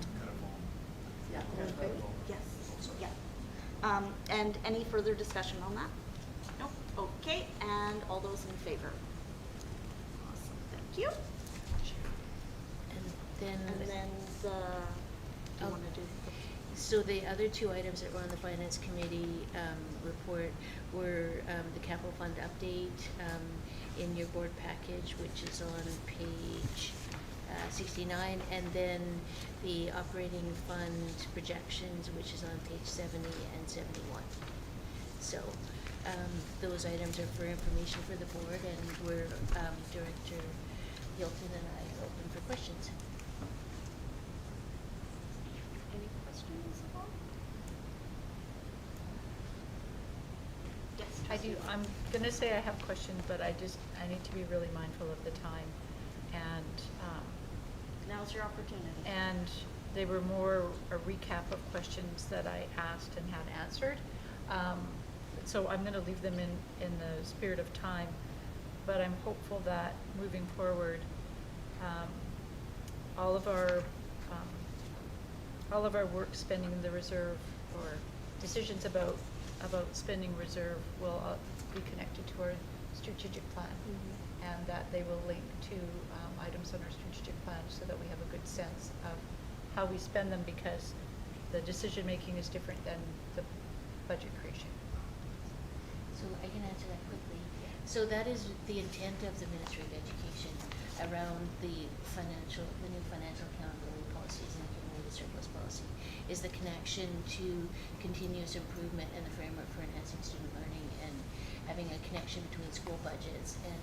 Yeah. yes, yeah. And any further discussion on that? Nope. Okay, and all those in favor? Awesome, thank you. And then the, do you Oh. want to do the? So the other two items that were on the Finance Committee report were the capital fund update in your board package, which is on page 69, and then the operating fund projections, which is on page 70 and 71. So those items are for information for the board, and we're, Director Hilton and I are open for questions. Any questions at all? Yes, I do, Trustee. I'm gonna say I have questions, but I need to be really mindful of the time. And, Now's your opportunity. and they were more a recap of questions that I asked and had answered. So I'm gonna leave them in the spirit of time, but I'm hopeful that moving forward, all of our work spending the reserve or decisions about spending reserve will be connected to our strategic plan. And that they will link to items on our strategic plan so that we have a good sense of how we spend them, because the decision-making is different than the budget creation. So I can answer that quickly. So that is the intent of the Ministry of Education around the new financial accountability policies and accumulated surplus policy, is the connection to continuous improvement and the framework for enhancing student learning, and having a connection between school budgets and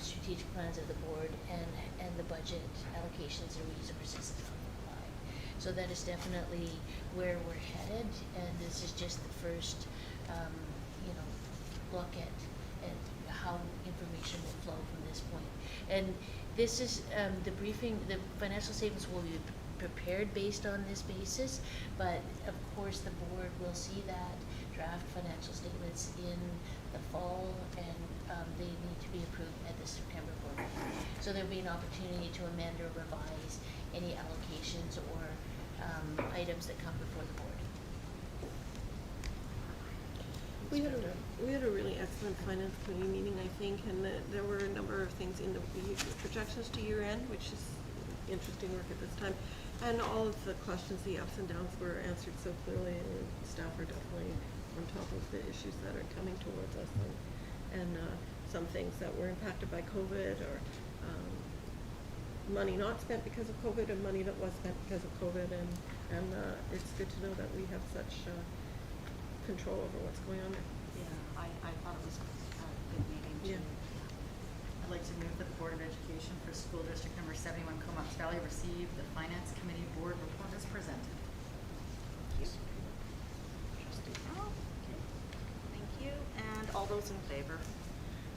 strategic plans of the board and the budget allocations and resources that are applied. So that is definitely where we're headed, and this is just the first, look at how information will flow from this point. And this is, the briefing, the financial statements will be prepared based on this basis, but of course the board will see that draft financial statements in the fall, and they need to be approved at the September board meeting. So there'll be an opportunity to amend or revise any allocations or items that come before the board. We had a really excellent finance committee meeting, I think, and there were a number of things in the projections to year end, which is interesting work at this time. And all of the questions, the ups and downs, were answered so clearly, and staff are definitely on top of the issues that are coming towards us, and some things that were impacted by COVID, or money not spent because of COVID, and money that was spent because of COVID, and it's good to know that we have such control over what's going on there. Yeah, I thought it was a good meeting too. Yeah. I'd like to move that the Board of Education for School District Number 71 Comox Valley receive the Finance Committee Board report as presented. Trustee Hall. Okay. Thank you. And all those in favor?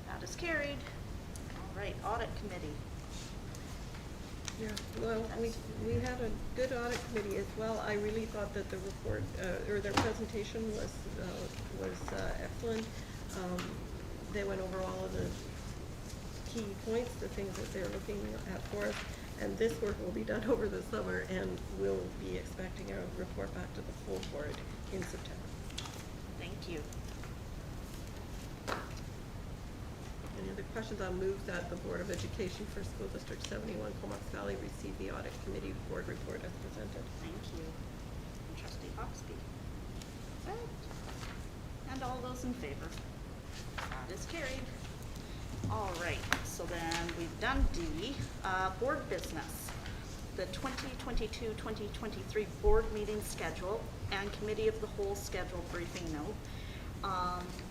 That is carried. All right, Audit Committee. Yeah, well, we had a good audit committee as well. I really thought that the report, or their presentation was excellent. They went over all of the key points, the things that they're looking at for us, and this work will be done over the summer, and we'll be expecting a report back to the full board in September. Thank you. Any other questions? I'll move that the Board of Education for School District 71 Comox Valley receive the Audit Committee Board report as presented. Thank you. And Trustee Hawksby. Right. And all those in favor? That is carried. All right, so then we've done D, board business. The 2022-2023 board meeting schedule and committee of the whole schedule briefing note.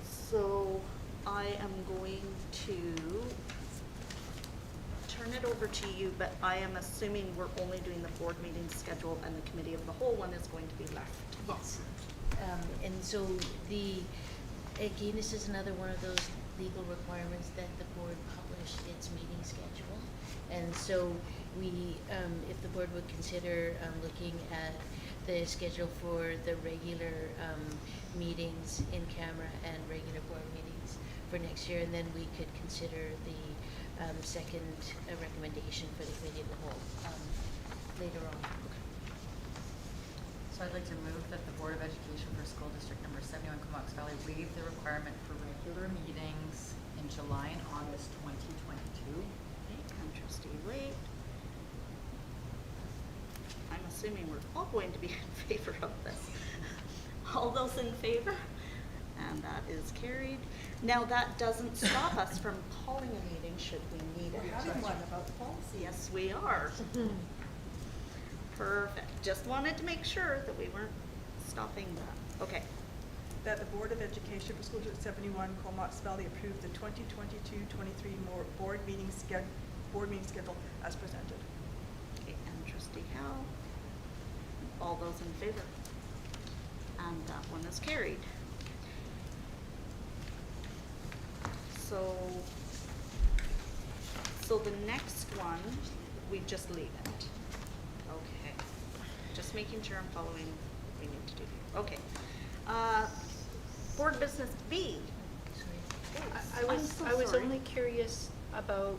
So I am going to turn it over to you, but I am assuming we're only doing the board meeting schedule, and the committee of the whole one is going to be left. Yes. And so again, this is another one of those legal requirements that the board publish its meeting schedule. And so we, if the board would consider looking at the schedule for the regular meetings in camera and regular board meetings for next year, and then we could consider the second recommendation for the committee of the whole later on. So I'd like to move that the Board of Education for School District Number 71 Comox Valley waive the requirement for regular meetings in July and August 2022. Okay, and Trustee Wade. I'm assuming we're all going to be in favor of this. All those in favor? And that is carried. Now, that doesn't stop us from calling a meeting should we need it. We're having one about the policy. Yes, we are. Perfect. Just wanted to make sure that we weren't stopping that. Okay. That the Board of Education for School District 71 Comox Valley approve the 2022-23 board meeting schedule as presented. Okay, and Trustee Howe. All those in favor? And that one is carried. So the next one, we just leave it. Okay. Just making sure I'm following what we need to do here. Okay. Board business B. I was only curious about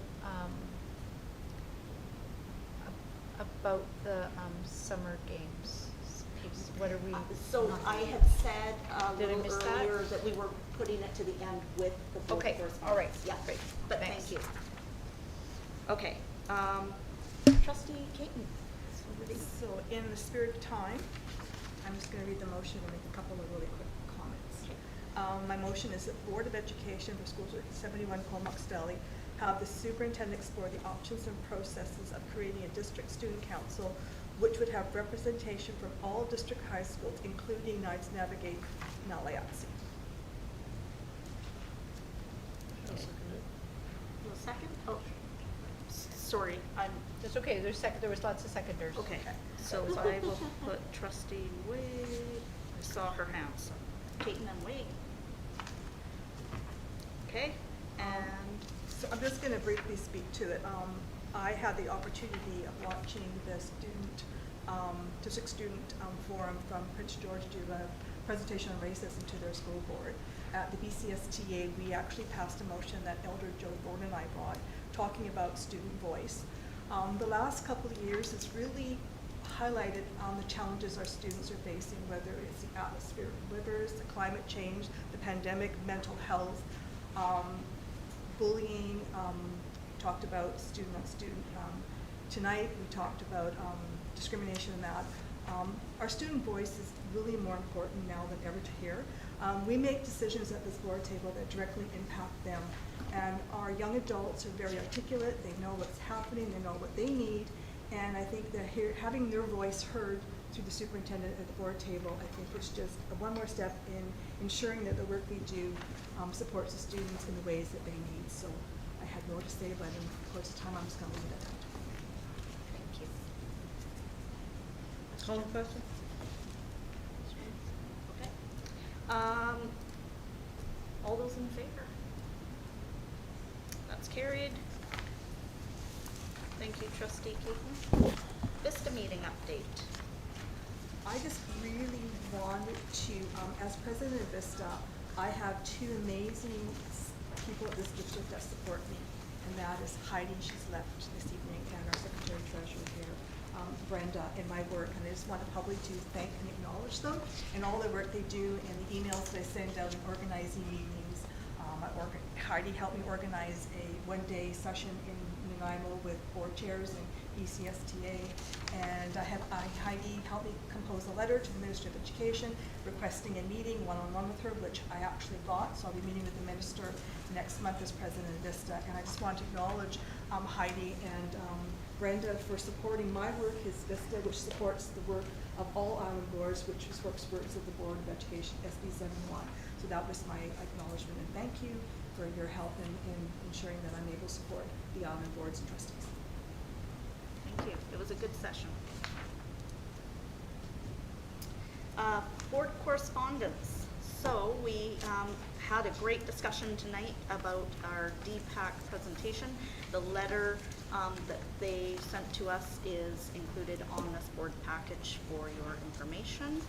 the summer games piece. What are we? So I had said a Did I little miss that? earlier that we were putting it to the end with the board Okay, correspondence. all right, Yeah, great. but Thanks. thank you. Okay, Trustee Caton. over to you. So in the spirit of time, I'm just going to read the motion and make a couple of really quick comments. My motion is that Board of Education for School District 71 Comox Valley have the superintendent explore the options and processes of creating a district student council which would have representation from all district high schools, including Knights Navigate and Alayatsi. Will second? Oh, sorry, I'm, That's okay, there was lots of seconders. okay. So I will put trustee Wade, I saw her hand, so Caitlin and Wade. Okay, and So I'm just going to briefly speak to it. I had the opportunity of watching the district student forum from Prince George do a presentation on racism to their school board. At the BCSTA, we actually passed a motion that Elder Joe Gordon and I brought, talking about student voice. The last couple of years has really highlighted the challenges our students are facing, whether it's the atmospheric rivers, the climate change, the pandemic, mental health, bullying, talked about student on student. Tonight we talked about discrimination and that. Our student voice is really more important now than ever to hear. We make decisions at this board table that directly impact them, and our young adults are very articulate. They know what's happening, they know what they need, and I think that having their voice heard through the superintendent at the board table, I think is just one more step in ensuring that the work we do supports the students in the ways that they need. So I had more to say, but in the course of time, I'm just going to leave it at that. thank you. Call the question? Okay. All those in favor? That's carried. Thank you, trustee Caitlin. Vista meeting update. I just really wanted to, as president of Vista, I have two amazing people at this district that support me, and that is Heidi, she's left this evening, and our secretary treasurer here, Brenda, in my work, and I just want to publicly thank and acknowledge them and all the work they do and the emails they send out in organizing meetings. Heidi helped me organize a one-day session in Nanaimo with board chairs and ECSTA, and Heidi helped me compose a letter to the Minister of Education requesting a meeting one-on-one with her, which I actually got, so I'll be meeting with the minister next month as president of Vista, and I just want to acknowledge Heidi and Brenda for supporting my work as Vista, which supports the work of all island boards, which is works of the Board of Education, SB 71. So that was my acknowledgement, and thank you for your help in ensuring that I'm able to support the island boards and trustees. Thank you. It was a good session. Board correspondence. So we had a great discussion tonight about our DPAC presentation. The letter that they sent to us is included on this board package for your information.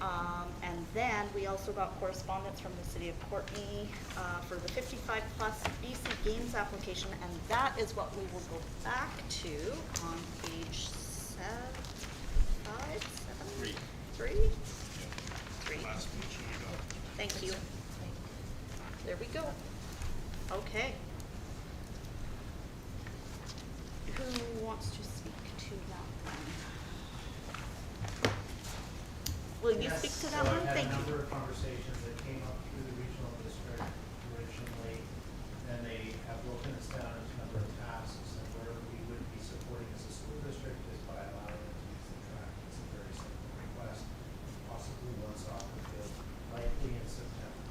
And then we also got correspondence from the City of Courtenay for the 55 plus BC Games application, and that is what we will go back to on page 3. Last page we got. Thank you. There we go. Okay. Who wants to speak to that one? Will you Yes, speak to that so one? Thank I've had a you. number of conversations that came up through the regional district originally, and they have broken us down into a number of tasks, and where we would be supporting as a school district is by allowing them to use the track. It's a very simple request, possibly one soccer field, likely in September.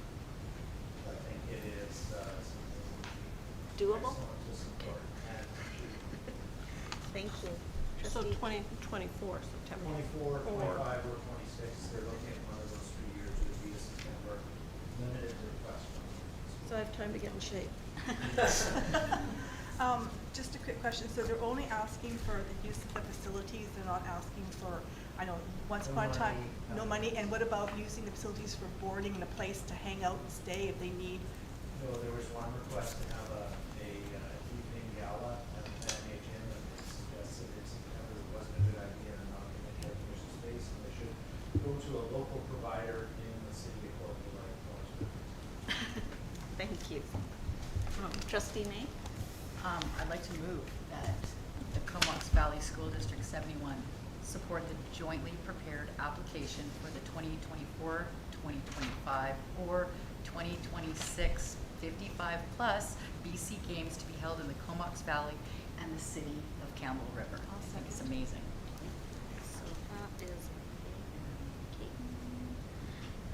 I think it is something that would be Doable? excellent to support and achieve. Thank you. So Trustee- 2024, September. 24, 25, or 26, they're looking at one of those 3 years, would be a September limited request. So I have time to get in shape. Just a quick question. So they're only asking for the use of the facilities. They're not asking for, I know, once No upon a time, money, no no. money. And what about using the facilities for boarding and a place to hang out and stay if they need? No, there was one request to have a evening gala at the NHN, and they suggested in September it wasn't a good idea and not in the air conditioned space, and they should go to a local provider in the city of Courtenay, like Northwood. Thank you. Trustee May? I'd like to move that the Comox Valley School District 71 support the jointly prepared application for the 2024-2025 2025 or 2026 55-plus BC Games to be held in the Comox Valley and the city of Campbell River. I think it's amazing. So that is okay.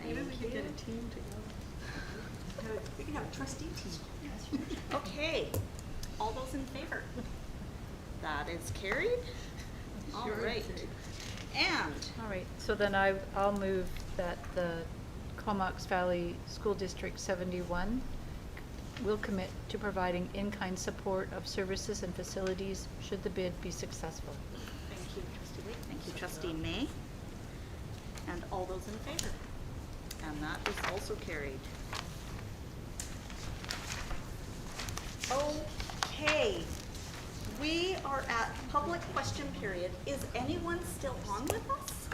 Maybe we Thank could get you. a team together. We can have a trustee team. Okay, all those in favor? That is carried. All Sure is right. carried. And All right, so then I'll move that the Comox Valley School District 71 will commit to providing in-kind support of services and facilities should the bid be successful. thank you, trustee Wade. Thank you, trustee May. And all those in favor? And that is also carried. Okay, we are at public question period. Is anyone still on with us?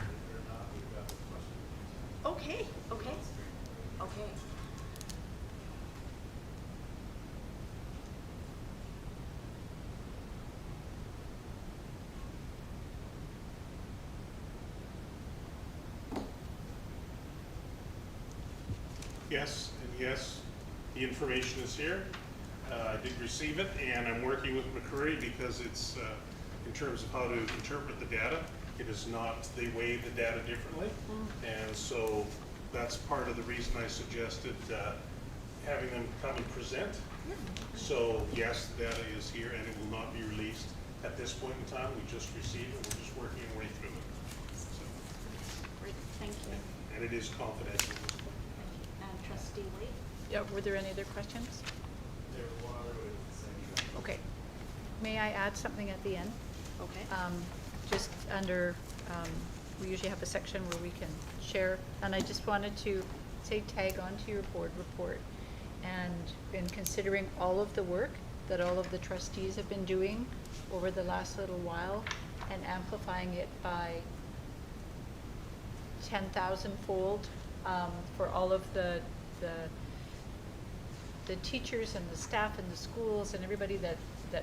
Okay, okay, okay. Yes, and yes, the information is here. I did receive it, and I'm working with McCurry because it's, in terms of how to interpret the data, it is not, they weigh the data differently. And so that's part of the reason I suggested having them come and present. So yes, the data is here, and it will not be released at this point in time. We just received it, we're just working our way through it. So, Great, thank you. and it is confidential at this point. And trustee Wade? Yeah, were there any other questions? There was, Okay. May I add something at the end? Okay. Just under, we usually have a section where we can share, and I just wanted to say tag onto your board report. And in considering all of the work that all of the trustees have been doing over the last little while and amplifying it by 10,000-fold for all of the teachers and the staff in the schools and everybody that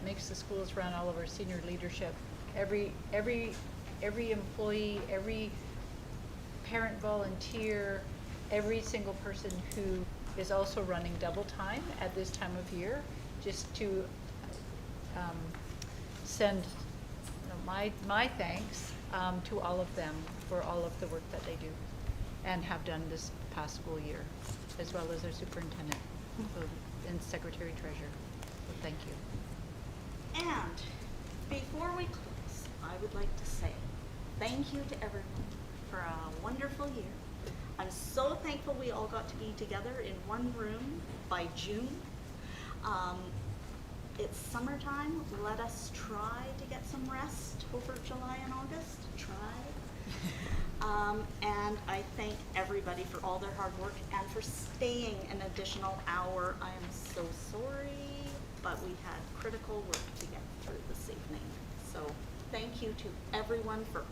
makes the schools run, all of our senior leadership, every employee, every parent volunteer, every single person who is also running double time at this time of year, just to send my thanks to all of them for all of the work that they do and have done this past school year, as well as their superintendent and secretary treasurer. So thank you. And before we close, I would like to say thank you to everyone for a wonderful year. I'm so thankful we all got to be together in one room by June. It's summertime. Let us try to get some rest over July and August. Try. And I thank everybody for all their hard work and for staying an additional hour. I am so sorry, but we had critical work to get through this evening. So thank you to everyone for